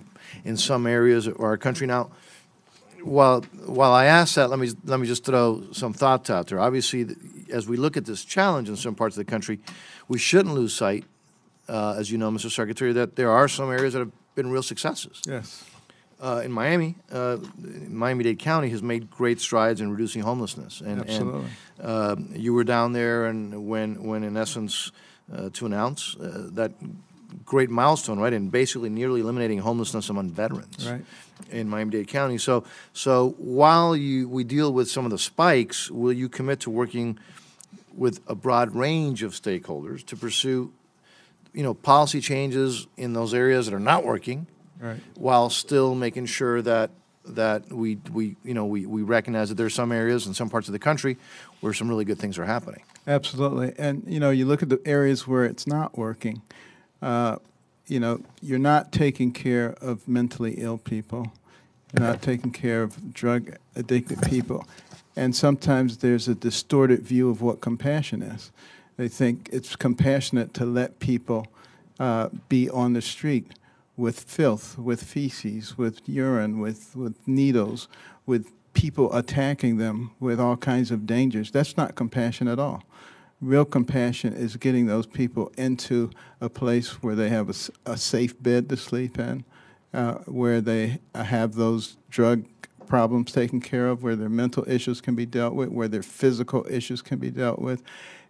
in some areas of our country? Now, while I ask that, let me just throw some thoughts out there. Obviously, as we look at this challenge in some parts of the country, we shouldn't lose sight, as you know, Mr. Secretary, that there are some areas that have been real successes. Yes. In Miami, Miami-Dade County has made great strides in reducing homelessness. Absolutely. And you were down there, and when in essence, to announce that great milestone, right, in basically nearly eliminating homelessness among veterans, right, in Miami-Dade County. So while we deal with some of the spikes, will you commit to working with a broad range of stakeholders to pursue, policy changes in those areas that are not working, right, while still making sure that we recognize that there are some areas in some parts of the country where some really good things are happening? Absolutely. And, you look at the areas where it's not working, you're not taking care of mentally ill people. You're not taking care of drug-addicted people. And sometimes there's a distorted view of what compassion is. They think it's compassionate to let people be on the street with filth, with feces, with urine, with needles, with people attacking them with all kinds of dangers. That's not compassion at all. Real compassion is getting those people into a place where they have a safe bed to sleep in, where they have those drug problems taken care of, where their mental issues can be dealt with, where their physical issues can be dealt with,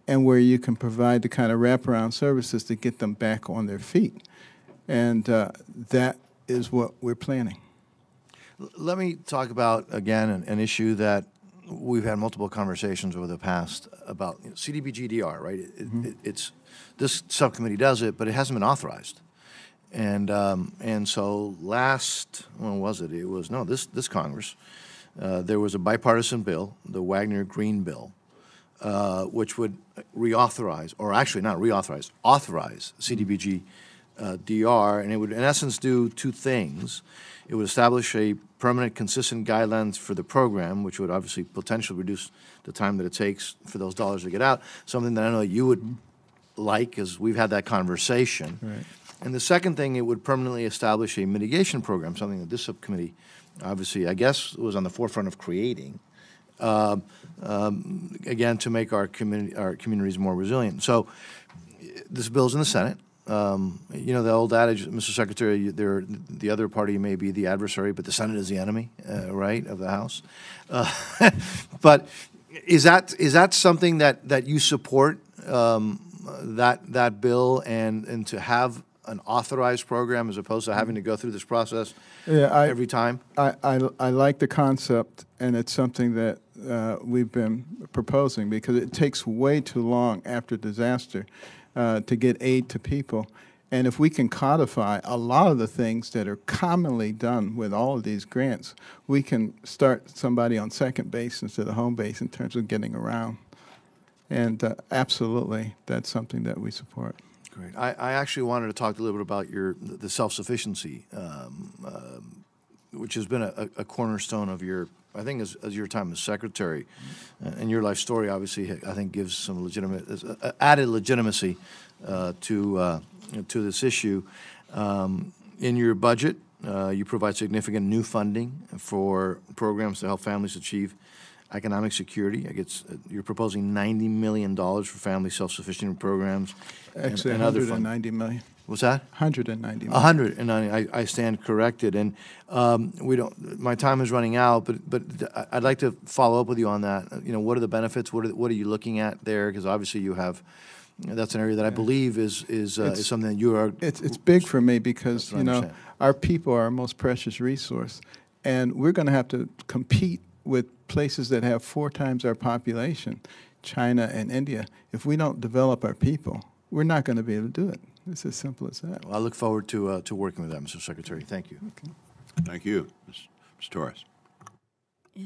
and where you can provide the kind of wraparound services to get them back on their feet. And that is what we're planning. Let me talk about, again, an issue that we've had multiple conversations over the past about CDBG-DR, right? It's this subcommittee does it, but it hasn't been authorized. And so when was it? It was, this Congress, there was a bipartisan bill, the Wagner-Green bill, which would reauthorize, or actually not reauthorize, authorize CDBG-DR, and it would in essence do two things. It would establish a permanent, consistent guidelines for the program, which would obviously potentially reduce the time that it takes for those dollars to get out, something that I know you would like, because we've had that conversation. Right. And the second thing, it would permanently establish a mitigation program, something that this subcommittee, obviously, I guess, was on the forefront of creating, again, to make our communities more resilient. So this bill's in the Senate. The old adage, Mr. Secretary, the other party may be the adversary, but the Senate is the enemy, right, of the House. But is that something that you support, that bill, and to have an authorized program as opposed to having to go through this process every time? I like the concept, and it's something that we've been proposing because it takes way too long after disaster to get aid to people. And if we can codify a lot of the things that are commonly done with all of these grants, we can start somebody on second base instead of home base in terms of getting around. And absolutely, that's something that we support. Great. I actually wanted to talk a little bit about the self-sufficiency, which has been a cornerstone of your, I think, as your time as secretary. And your life story, obviously, I think gives some added legitimacy to this issue. In your budget, you provide significant new funding for programs to help families achieve economic security. I guess you're proposing $90 million for family self-sufficient programs. Actually, and other $190 million. What's that? $190 million. 190. I stand corrected, and we don't. My time is running out, but I'd like to follow up with you on that. What are the benefits? What are you looking at there? Because obviously you have. That's an area that I believe is something that you are. It's big for me because our people are our most precious resource, and we're going to have to compete with places that have 4 times our population, China and India. If we don't develop our people, we're not going to be able to do it. It's as simple as that. Well, I look forward to working with that, Mr. Secretary. Thank you. Okay. Thank you, Ms. Torres.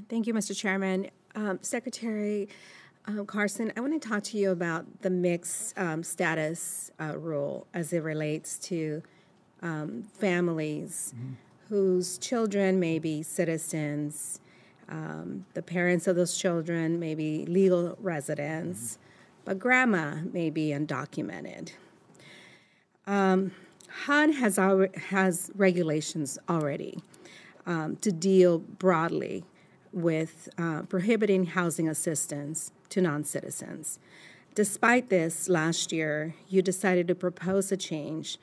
Thank you, Mr. Chairman. Secretary Carson, I want to talk to you about the mixed status rule as it relates to families whose children may be citizens. The parents of those children may be legal residents, but grandma may be undocumented. HUD has regulations already to deal broadly with prohibiting housing assistance to non-citizens. Despite this, last year, you decided to propose a change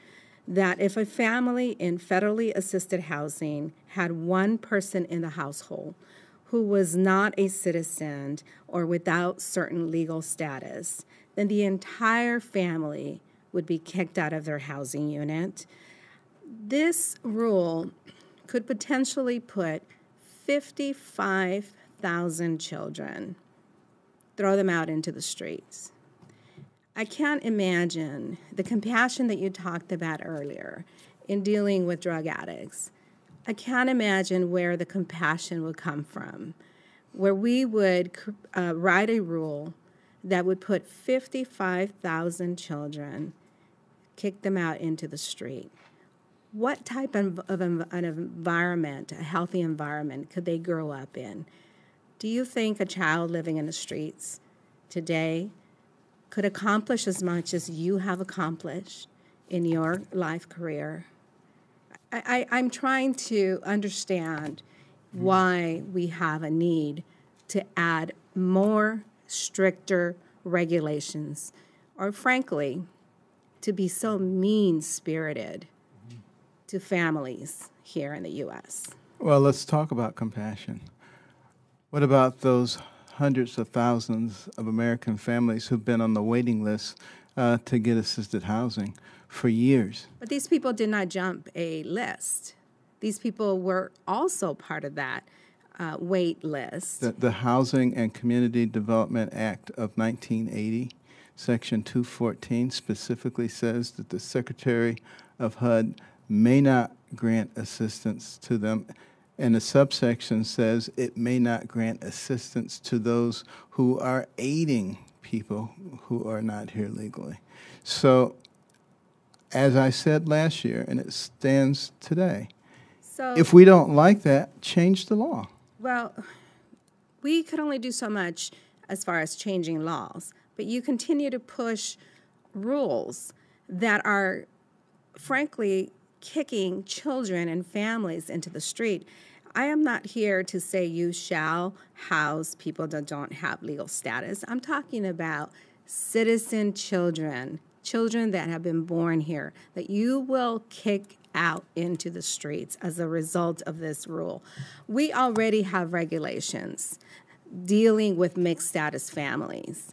that if a family in federally assisted housing had one person in the household who was not a citizen or without certain legal status, then the entire family would be kicked out of their housing unit. This rule could potentially put 55,000 children, throw them out into the streets. I can't imagine the compassion that you talked about earlier in dealing with drug addicts. I can't imagine where the compassion would come from, where we would write a rule that would put 55,000 children, kick them out into the street. What type of an environment, a healthy environment, could they grow up in? Do you think a child living in the streets today could accomplish as much as you have accomplished in your life career? I'm trying to understand why we have a need to add more stricter regulations, or frankly, to be so mean-spirited to families here in the U.S. Well, let's talk about compassion. What about those hundreds of thousands of American families who've been on the waiting list to get assisted housing for years? But these people did not jump a list. These people were also part of that wait list. The Housing and Community Development Act of 1980, Section 214, specifically says that the Secretary of HUD may not grant assistance to them, and the subsection says it may not grant assistance to those who are aiding people who are not here legally. So, as I said last year, and it stands today, So, if we don't like that, change the law. well, we could only do so much as far as changing laws, but you continue to push rules that are, frankly, kicking children and families into the street. I am not here to say you shall house people that don't have legal status. I'm talking about citizen children, children that have been born here, that you will kick out into the streets as a result of this rule. We already have regulations dealing with mixed status families.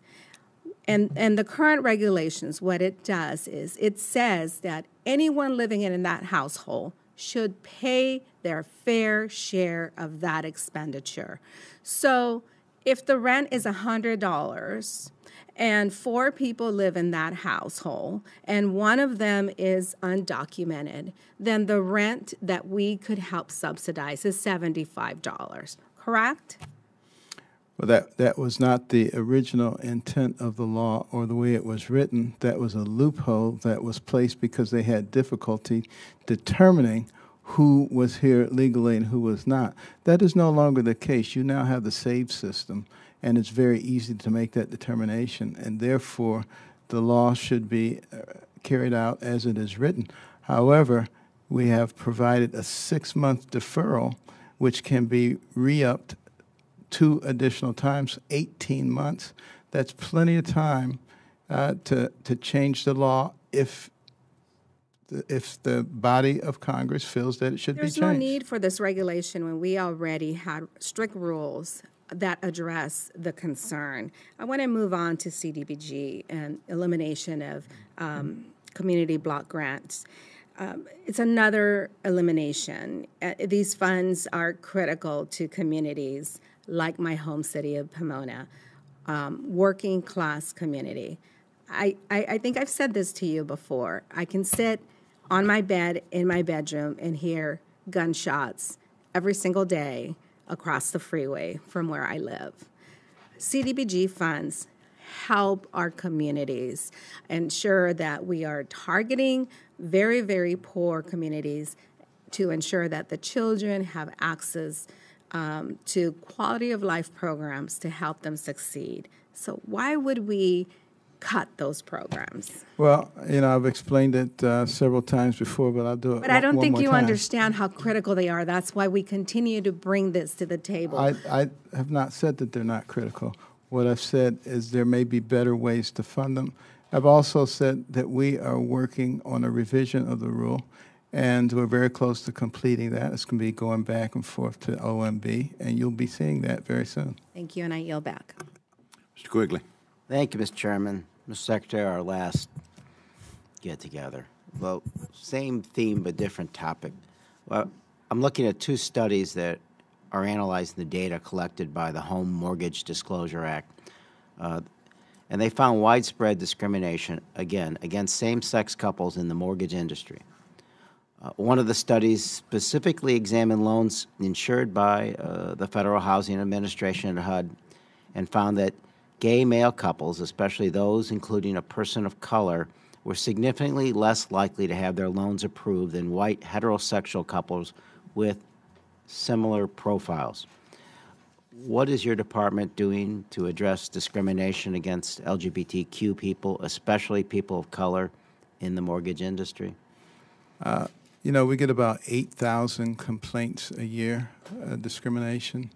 And the current regulations, what it does is it says that anyone living in that household should pay their fair share of that expenditure. So if the rent is $100 and 4 people live in that household and one of them is undocumented, then the rent that we could help subsidize is $75, correct? Well, that was not the original intent of the law or the way it was written. That was a loophole that was placed because they had difficulty determining who was here legally and who was not. That is no longer the case. You now have the SAVE system, and it's very easy to make that determination, and therefore the law should be carried out as it is written. However, we have provided a 6-month deferral, which can be re-upped 2 additional times, 18 months. That's plenty of time to change the law if the body of Congress feels that it should be changed. There's no need for this regulation when we already had strict rules that address the concern. I want to move on to CDBG and elimination of community block grants. It's another elimination. These funds are critical to communities like my home city of Pomona, working class community. I think I've said this to you before. I can sit on my bed in my bedroom and hear gunshots every single day across the freeway from where I live. CDBG funds help our communities ensure that we are targeting very, very poor communities to ensure that the children have access to quality of life programs to help them succeed. So why would we cut those programs? Well, I've explained it several times before, but I'll do it. But I don't think you time. understand how critical they are. That's why we continue to bring this to the table. I have not said that they're not critical. What I've said is there may be better ways to fund them. I've also said that we are working on a revision of the rule, and we're very close to completing that. It's going to be going back and forth to OMB, and you'll be seeing that very soon. Thank you, and I yield back. Mr. Quigley. Thank you, Mr. Chairman. Mr. Secretary, our last get-together. Well, same theme but different topic. Well, I'm looking at 2 studies that are analyzing the data collected by the Home Mortgage Disclosure Act. And they found widespread discrimination, again, against same-sex couples in the mortgage industry. One of the studies specifically examined loans insured by the Federal Housing Administration and HUD and found that gay male couples, especially those including a person of color, were significantly less likely to have their loans approved than white heterosexual couples with similar profiles. What is your department doing to address discrimination against LGBTQ people, especially people of color, in the mortgage industry? We get about 8,000 complaints a year, discrimination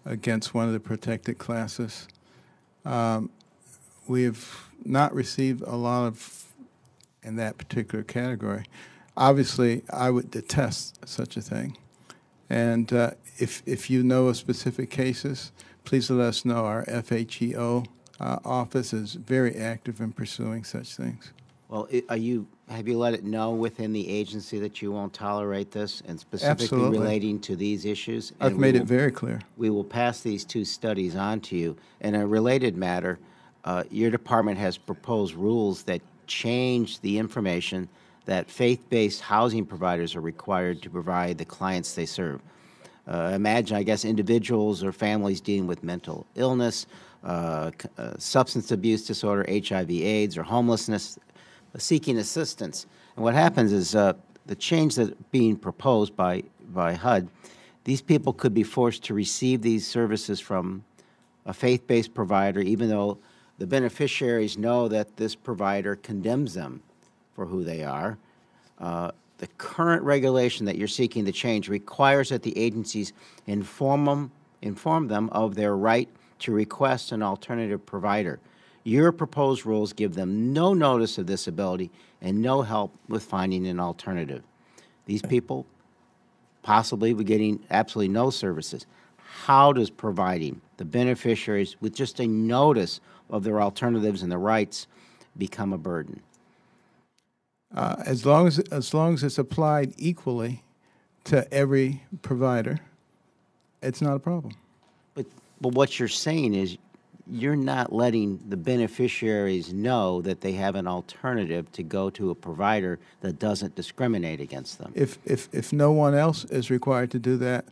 against one of the protected classes. We've not received a lot in that particular category. Obviously, I would detest such a thing. And if you know of specific cases, please let us know. Our FHEO office is very active in pursuing such things. Well, have you let it know within the agency that you won't tolerate this, and specifically Absolutely. relating to these issues? I've made it very clear. We will pass these 2 studies on to you. In a related matter, your department has proposed rules that change the information that faith-based housing providers are required to provide the clients they serve. Imagine, I guess, individuals or families dealing with mental illness, substance abuse disorder, HIV/AIDS, or homelessness, seeking assistance. And what happens is the change that's being proposed by HUD, these people could be forced to receive these services from a faith-based provider, even though the beneficiaries know that this provider condemns them for who they are. The current regulation that you're seeking to change requires that the agencies inform them of their right to request an alternative provider. Your proposed rules give them no notice of this ability and no help with finding an alternative. These people possibly be getting absolutely no services. how does providing the beneficiaries with just a notice of their alternatives and their rights become a burden? As long as it's applied equally to every provider, it's not a problem. But what you're saying is you're not letting the beneficiaries know that they have an alternative to go to a provider that doesn't discriminate against them. If no one else is required to do that,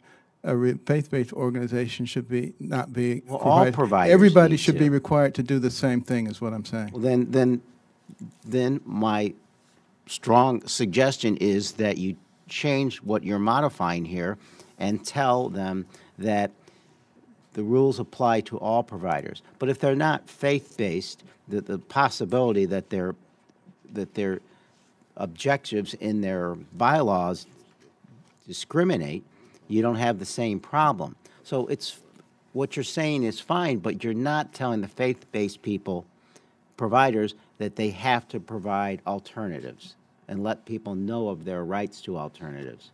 a faith-based organization should not be Well, provided. all providers Everybody need should to. be required to do the same thing, is what I'm saying. Well, then my strong suggestion is that you change what you're modifying here and tell them that the rules apply to all providers. But if they're not faith-based, the possibility that their objectives in their bylaws discriminate, you don't have the same problem. So what you're saying is fine, but you're not telling the faith-based providers that they have to provide alternatives and let people know of their rights to alternatives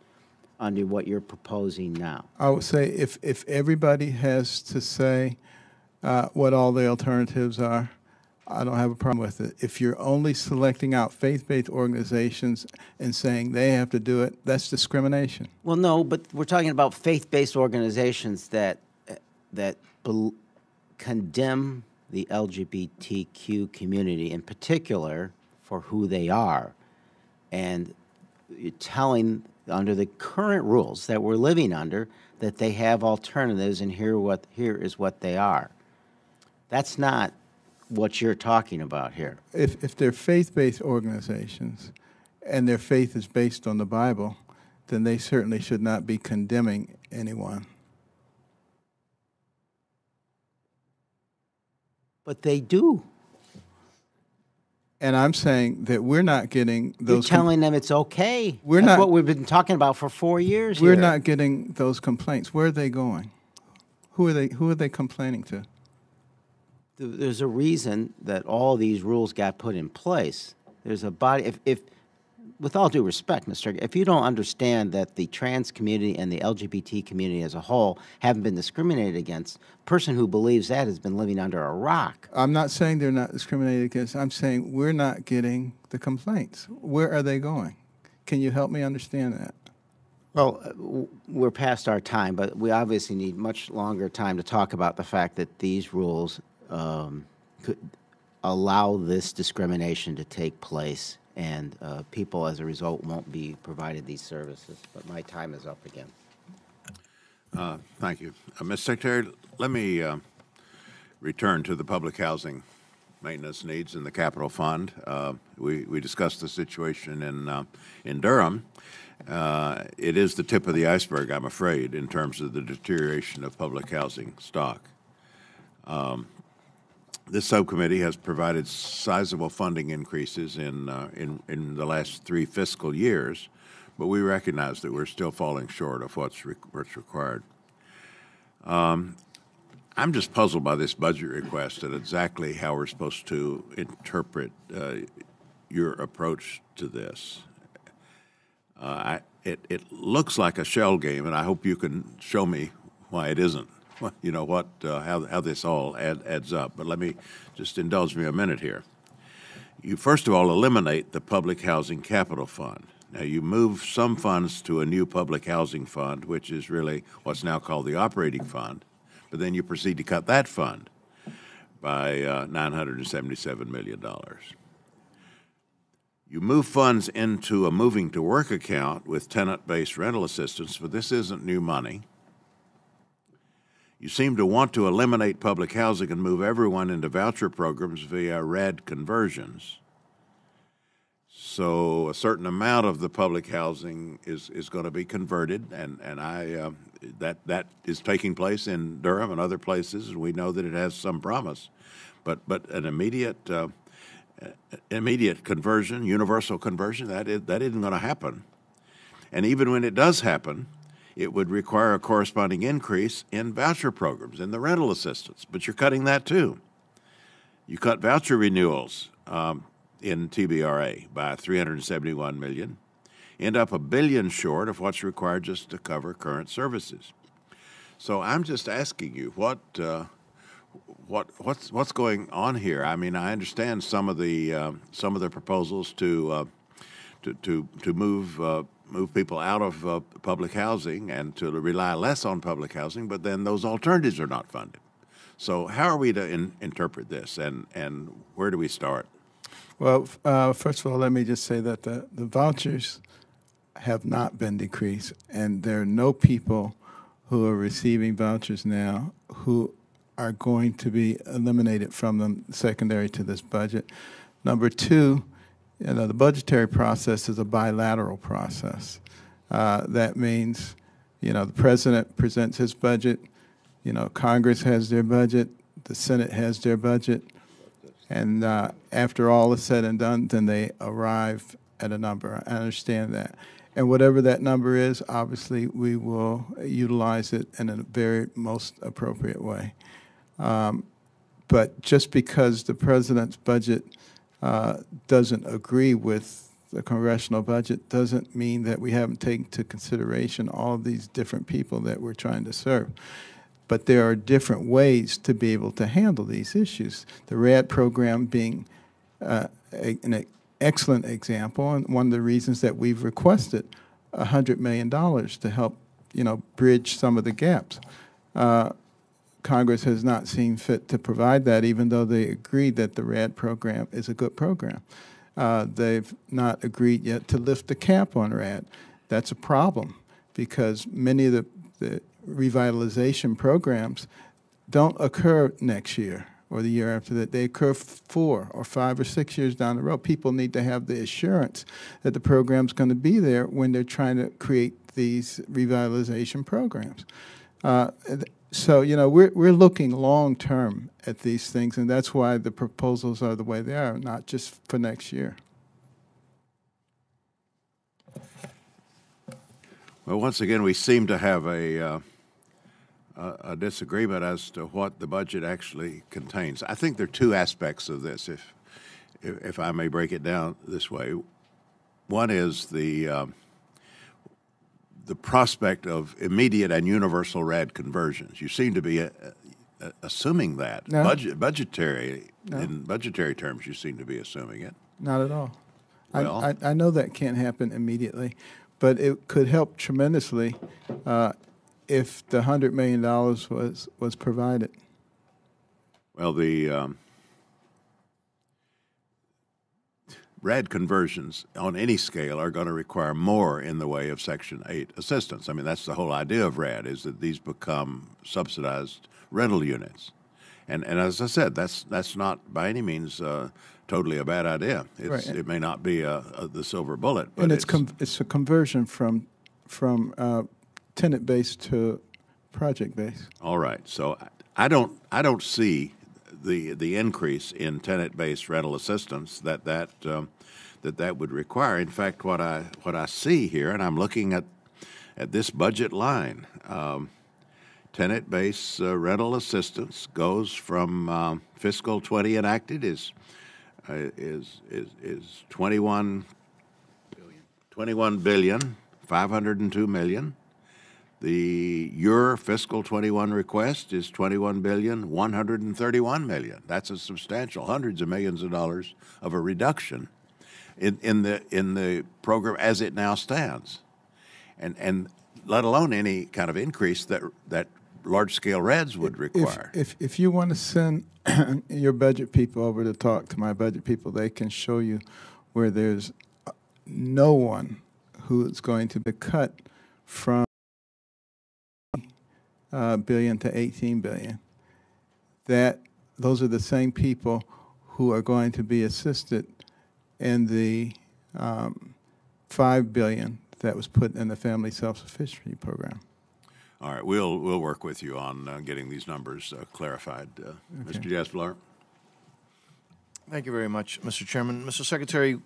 under what you're proposing now. I would say if everybody has to say what all the alternatives are, I don't have a problem with it. If you're only selecting out faith-based organizations and saying they have to do it, that's discrimination. Well, no, but we're talking about faith-based organizations that condemn the LGBTQ community in particular for who they are. And you're telling, under the current rules that we're living under, that they have alternatives, and here is what they are. That's not what you're talking about here. If they're faith-based organizations and their faith is based on the Bible, then they certainly should not be condemning anyone. But they do. And I'm saying that we're not getting those. You're telling them it's okay. That's what we've been talking about for 4 years. We're not getting those complaints. Where are they going? Who are they complaining to? There's a reason that all these rules got put in place. There's a body. If with all due respect, Mr. If you don't understand that the trans community and the LGBT community as a whole haven't been discriminated against, a person who believes that has been living under a rock. I'm not saying they're not discriminated against. I'm saying we're not getting the complaints. Where are they going? Can you help me understand that? Well, we're past our time, but we obviously need much longer time to talk about the fact that these rules could allow this discrimination to take place, and people, as a result, won't be provided these services. But my time is up again. Thank you. Mr. Secretary, let me return to the public housing maintenance needs in the capital fund. We discussed the situation in Durham. It is the tip of the iceberg, I'm afraid, in terms of the deterioration of public housing stock. This subcommittee has provided sizable funding increases in the last 3 fiscal years, but we recognize that we're still falling short of what's required. I'm just puzzled by this budget request and exactly how we're supposed to interpret your approach to this. It looks like a shell game, and I hope you can show me why it isn't. You know what? How this all adds up. But let me just indulge me a minute here. You first of all eliminate the Public Housing Capital Fund. Now you move some funds to a new public housing fund, which is really what's now called the operating fund. But then you proceed to cut that fund by $977 million. You move funds into a moving to work account with tenant-based rental assistance, but this isn't new money. You seem to want to eliminate public housing and move everyone into voucher programs via RAD conversions. So a certain amount of the public housing is going to be converted, and that is taking place in Durham and other places, and we know that it has some promise. But an immediate conversion, universal conversion, that isn't going to happen. And even when it does happen, it would require a corresponding increase in voucher programs and the rental assistance, but you're cutting that too. You cut voucher renewals in TBRA by $371 million, end up $1 billion short of what's required just to cover current services. So I'm just asking you, what's going on here? I mean, I understand some of the proposals to move people out of public housing and to rely less on public housing, but then those alternatives are not funded. So how are we to interpret this, and where do we start? Well, first of all, let me just say that the vouchers have not been decreased, and there are no people who are receiving vouchers now who are going to be eliminated from them secondary to this budget. Number two, the budgetary process is a bilateral process. That means, the president presents his budget, Congress has their budget, the Senate has their budget, and after all is said and done, then they arrive at a number. I understand that. And whatever that number is, obviously, we will utilize it in a very most appropriate way. But just because the president's budget doesn't agree with the congressional budget doesn't mean that we haven't taken into consideration all of these different people that we're trying to serve. But there are different ways to be able to handle these issues. The RAD program being an excellent example, and one of the reasons that we've requested $100 million to help, bridge some of the gaps. Congress has not seen fit to provide that, even though they agreed that the RAD program is a good program. They've not agreed yet to lift the cap on RAD. That's a problem because many of the revitalization programs don't occur next year or the year after that. They occur 4 or 5 or 6 years down the road. People need to have the assurance that the program's going to be there when they're trying to create these revitalization programs. So, we're looking long-term at these things, and that's why the proposals are the way they are, not just for next year. Well, once again, we seem to have a disagreement as to what the budget actually contains. I think there are two aspects of this, if I may break it down this way. One is the prospect of immediate and universal RAD conversions. You seem to be assuming that. No. Budgetary, No. in budgetary terms, you seem to be assuming it. Not at all. Well, I know that can't happen immediately, but it could help tremendously if the $100 million was provided. Well, the RAD conversions on any scale are going to require more in the way of Section 8 assistance. I mean, that's the whole idea of RAD, is that these become subsidized rental units. And as I said, that's not by any means totally a bad idea. Right. It may not be the silver bullet, but And it's a conversion from tenant-based to project-based. all right. So I don't see the increase in tenant-based rental assistance that would require. In fact, what I see here, and I'm looking at this budget line, tenant-based rental assistance goes from fiscal 20 enacted is 21 billion 502 million. Your fiscal 21 request is 21,131 million. That's a substantial hundreds of millions of dollars of a reduction in the program as it now stands, and let alone any kind of increase that large scale RADs would require. If you want to send your budget people over to talk to my budget people, they can show you where there's no one who is going to be cut from billion to 18 billion. Those are the same people who are going to be assisted in the $5 billion that was put in the Family Self-Sufficiency Program. All right, we'll work with you on getting these numbers clarified. Okay. Mr. Diaz-Balart. Thank you very much, Mr. Chairman. Mr. Secretary,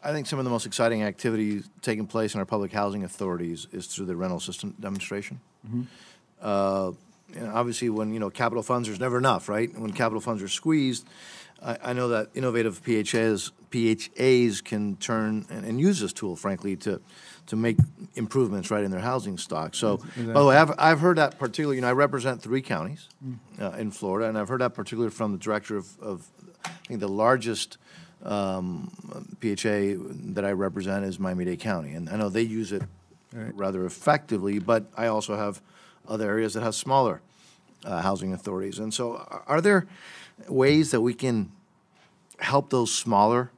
I think some of the most exciting activities taking place in our public housing authorities is through the rental system demonstration. Mm-hmm. Obviously, when capital funds, there's never enough, right? When capital funds are squeezed, I know that innovative PHAs can turn and use this tool, frankly, to make improvements right in their housing stock. So, Exactly. by the way, I've heard that particularly. I represent 3 counties in Florida, and I've heard that particularly from the director of I think the largest PHA that I represent is Miami-Dade County, and I know they use it rather effectively. But I also have other areas that have smaller housing authorities, and so are there ways that we can help those smaller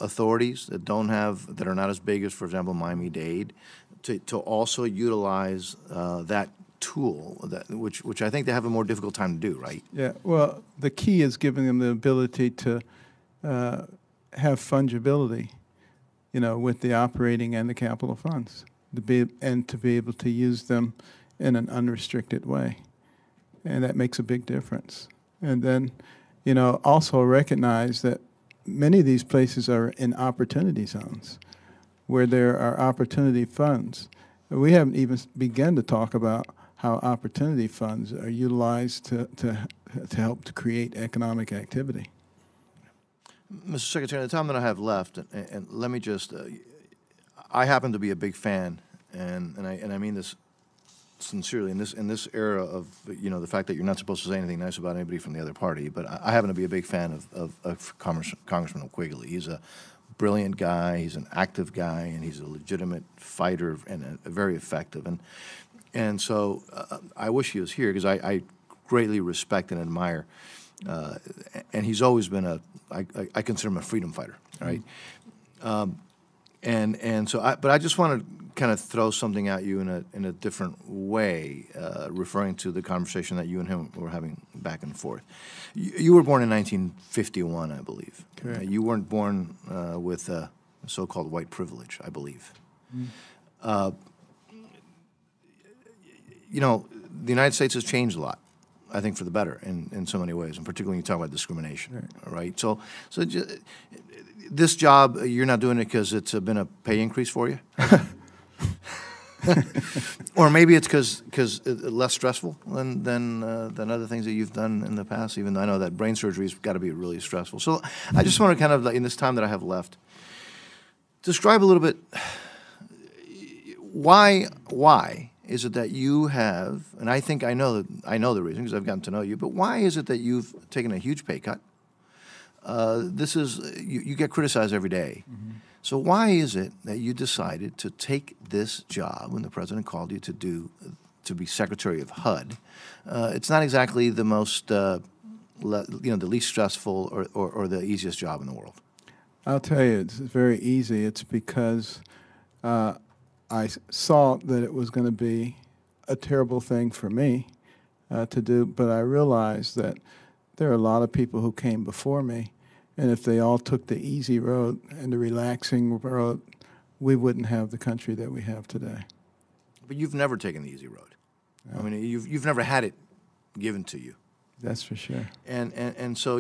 authorities that are not as big as, for example, Miami-Dade, to also utilize that tool, which I think they have a more difficult time to do, right? Yeah, well, the key is giving them the ability to have fungibility, with the operating and the capital funds, to be able to use them in an unrestricted way. And that makes a big difference. And then, also recognize that many of these places are in opportunity zones where there are opportunity funds. We haven't even begun to talk about how opportunity funds are utilized to help to create economic activity. Mr. Secretary, in the time that I have left, and let me just, I happen to be a big fan, and I mean this sincerely, in this era of the fact that you're not supposed to say anything nice about anybody from the other party, but I happen to be a big fan of Congressman Quigley. He's a brilliant guy, he's an active guy, and he's a legitimate fighter and a very effective. And so I wish he was here because I greatly respect and admire. And he's always been I consider him a freedom fighter, right? And so, but I just want to kind of throw something at you in a different way, referring to the conversation that you and him were having back and forth. You were born in 1951, I believe. Correct. You weren't born with so-called white privilege, I believe. The United States has changed a lot, I think, for the better in so many ways, and particularly when you talk about discrimination, right? So this job, you're not doing it because it's been a pay increase for you? Or maybe it's because it's less stressful than other things that you've done in the past, even though I know that brain surgery's got to be really stressful. So I just want to kind of, in this time that I have left, describe a little bit why is it that you have, and I think I know the reason because I've gotten to know you, but why is it that you've taken a huge pay cut? You get criticized every day. Mm-hmm. So why is it that you decided to take this job when the president called you to be Secretary of HUD? It's not exactly the most, the least stressful or the easiest job in the world. I'll tell you, it's very easy. It's because I saw that it was going to be a terrible thing for me to do, but I realized that there are a lot of people who came before me, and if they all took the easy road and the relaxing road, we wouldn't have the country that we have today. But you've never taken the easy road. No. I mean, you've never had it given to you. That's for sure. And so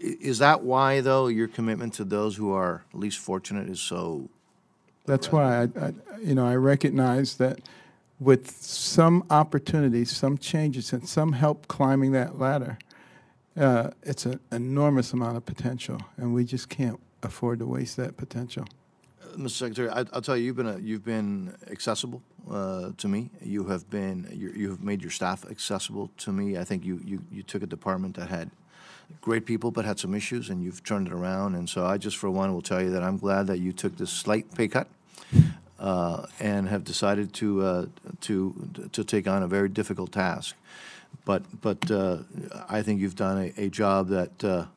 is that why, though, your commitment to those who are least fortunate is so? That's why I recognize that with some opportunities, some changes, and some help climbing that ladder, it's an enormous amount of potential, and we just can't afford to waste that potential. Mr. Secretary, I'll tell you, you've been accessible to me. You have made your staff accessible to me. I think you took a department that had great people but had some issues, and you've turned it around. And so I just, for one, will tell you that I'm glad that you took this slight pay cut and have decided to take on a very difficult task. But I think you've done a job that,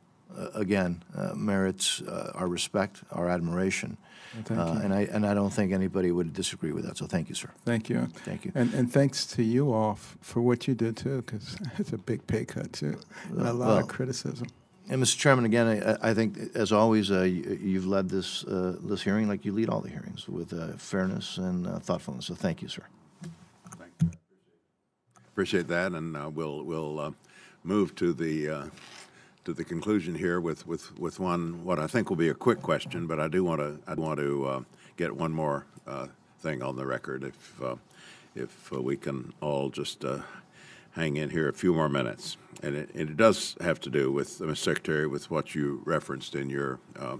again, merits our respect, our admiration. Thank you. And I don't think anybody would disagree with that. So thank you, sir. Thank you. Thank you. And thanks to you all for what you did too, because it's a big pay cut too, and a lot of criticism. And Mr. Chairman, again, I think as always, you've led this hearing like you lead all the hearings with fairness and thoughtfulness. So thank you, sir. Thank you. Appreciate that, and we'll move to the conclusion here with what I think will be a quick question, but I want to get one more thing on the record. If we can all just hang in here a few more minutes. And it does have to do with, Mr. Secretary, with what you referenced in your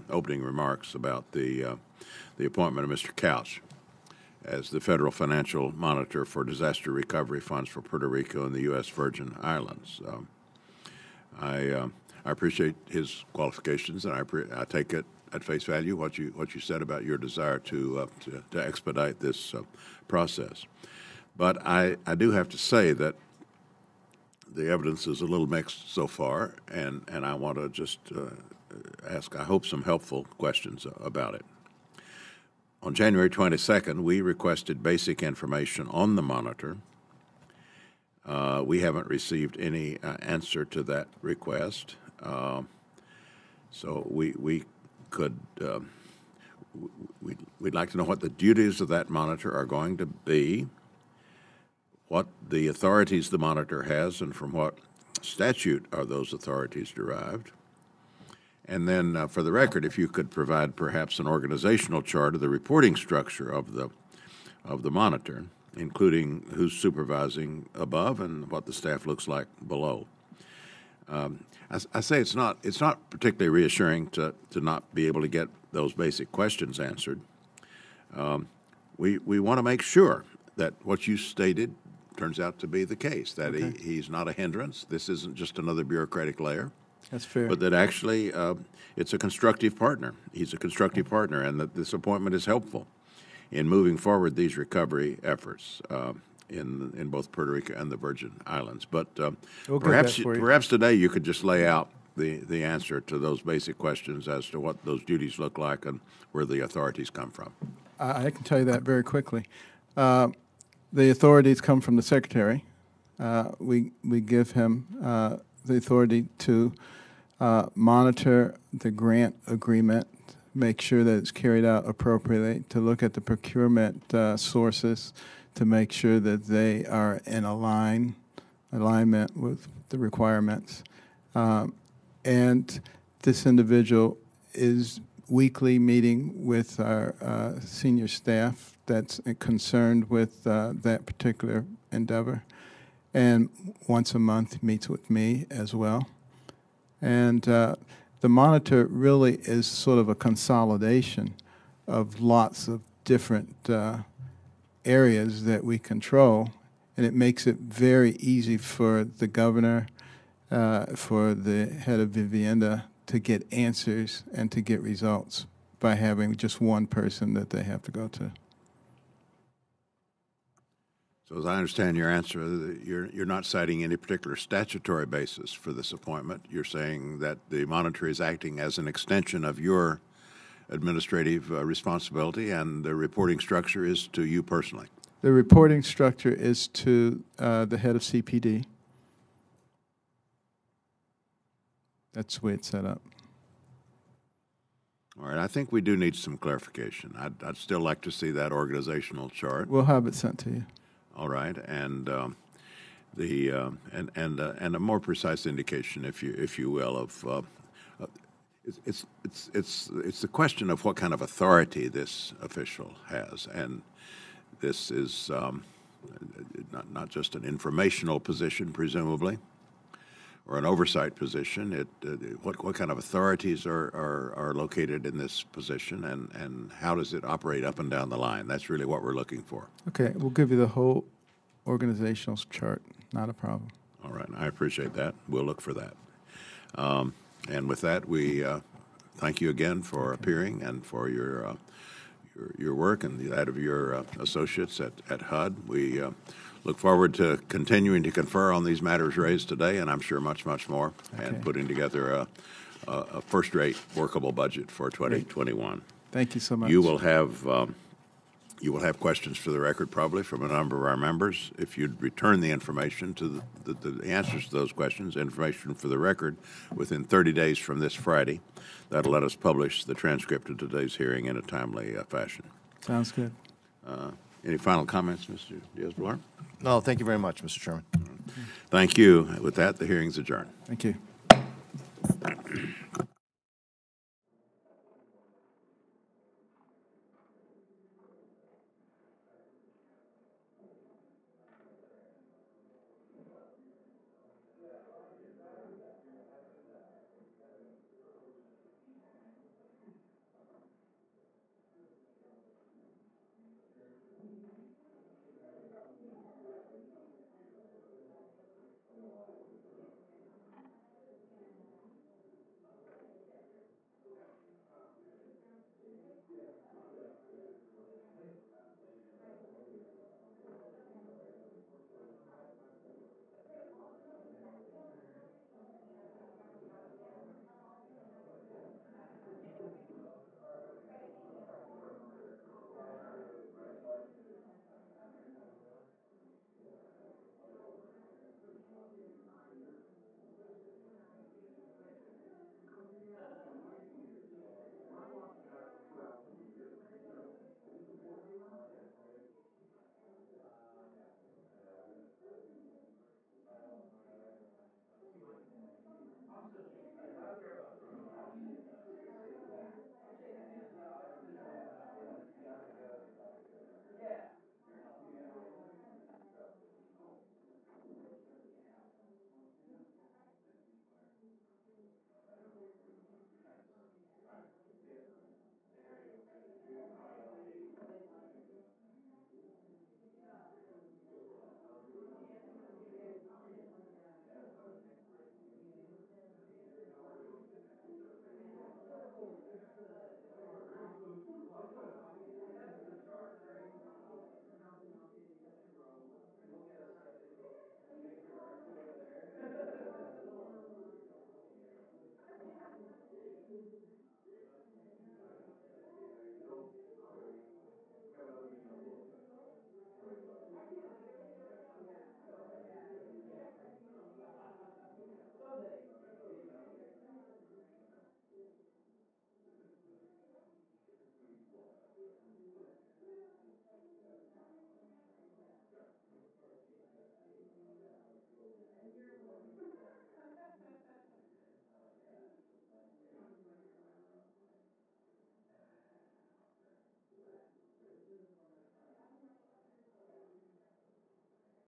opening remarks about the appointment of Mr. Couch as the federal financial monitor for disaster recovery funds for Puerto Rico and the U.S. Virgin Islands. I appreciate his qualifications, and I take it at face value what you said about your desire to expedite this process. But I do have to say that the evidence is a little mixed so far, and I want to just ask, I hope, some helpful questions about it. On January 22nd, we requested basic information on the monitor. We haven't received any answer to that request. So we could, we'd like to know what the duties of that monitor are going to be, what the authorities the monitor has, and from what statute are those authorities derived. And then, for the record, if you could provide perhaps an organizational chart of the reporting structure of the monitor, including who's supervising above and what the staff looks like below. I say it's not particularly reassuring to not be able to get those basic questions answered. We want to make sure that what you stated turns out to be the case, that he's not a hindrance. This isn't just another bureaucratic layer. That's fair. But that actually it's a constructive partner. He's a constructive partner, and that this appointment is helpful in moving forward these recovery efforts in both Puerto Rico and the Virgin Islands. But perhaps today you could just lay out the answer to those basic questions as to what those duties look like and where the authorities come from. I can tell you that very quickly. The authorities come from the Secretary. We give him the authority to monitor the grant agreement, make sure that it's carried out appropriately, to look at the procurement sources, to make sure that they are in alignment with the requirements. And this individual is weekly meeting with our senior staff that's concerned with that particular endeavor. And once a month meets with me as well. And the monitor really is sort of a consolidation of lots of different areas that we control, and it makes it very easy for the governor, for the head of Vivienda to get answers and to get results by having just one person that they have to go to. So as I understand your answer, you're not citing any particular statutory basis for this appointment. You're saying that the monitor is acting as an extension of your administrative responsibility, and the reporting structure is to you personally. The reporting structure is to the head of CPD. That's the way it's set up. All right, I think we do need some clarification. I'd still like to see that organizational chart. We'll have it sent to you. All right, and and a more precise indication, if you will, of it's the question of what kind of authority this official has, and this is not just an informational position, presumably, or an oversight position. What kind of authorities are located in this position, and how does it operate up and down the line? That's really what we're looking for. Okay, we'll give you the whole organizational chart. Not a problem. All right, I appreciate that. We'll look for that. And with that, we thank you again for appearing and for your work and that of your associates at HUD. We look forward to continuing to confer on these matters raised today, and I'm sure much, much more, and putting together a first-rate workable budget for 2021. Thank you so much. You will have questions for the record, probably, from a number of our members. If you'd return the information to the answers to those questions, information for the record, within 30 days from this Friday, that'll let us publish the transcript of today's hearing in a timely fashion. Sounds good. Any final comments, Mr. Diaz-Balart? No, thank you very much, Mr. Chairman. Thank you. With that, the hearing's adjourned. Thank you.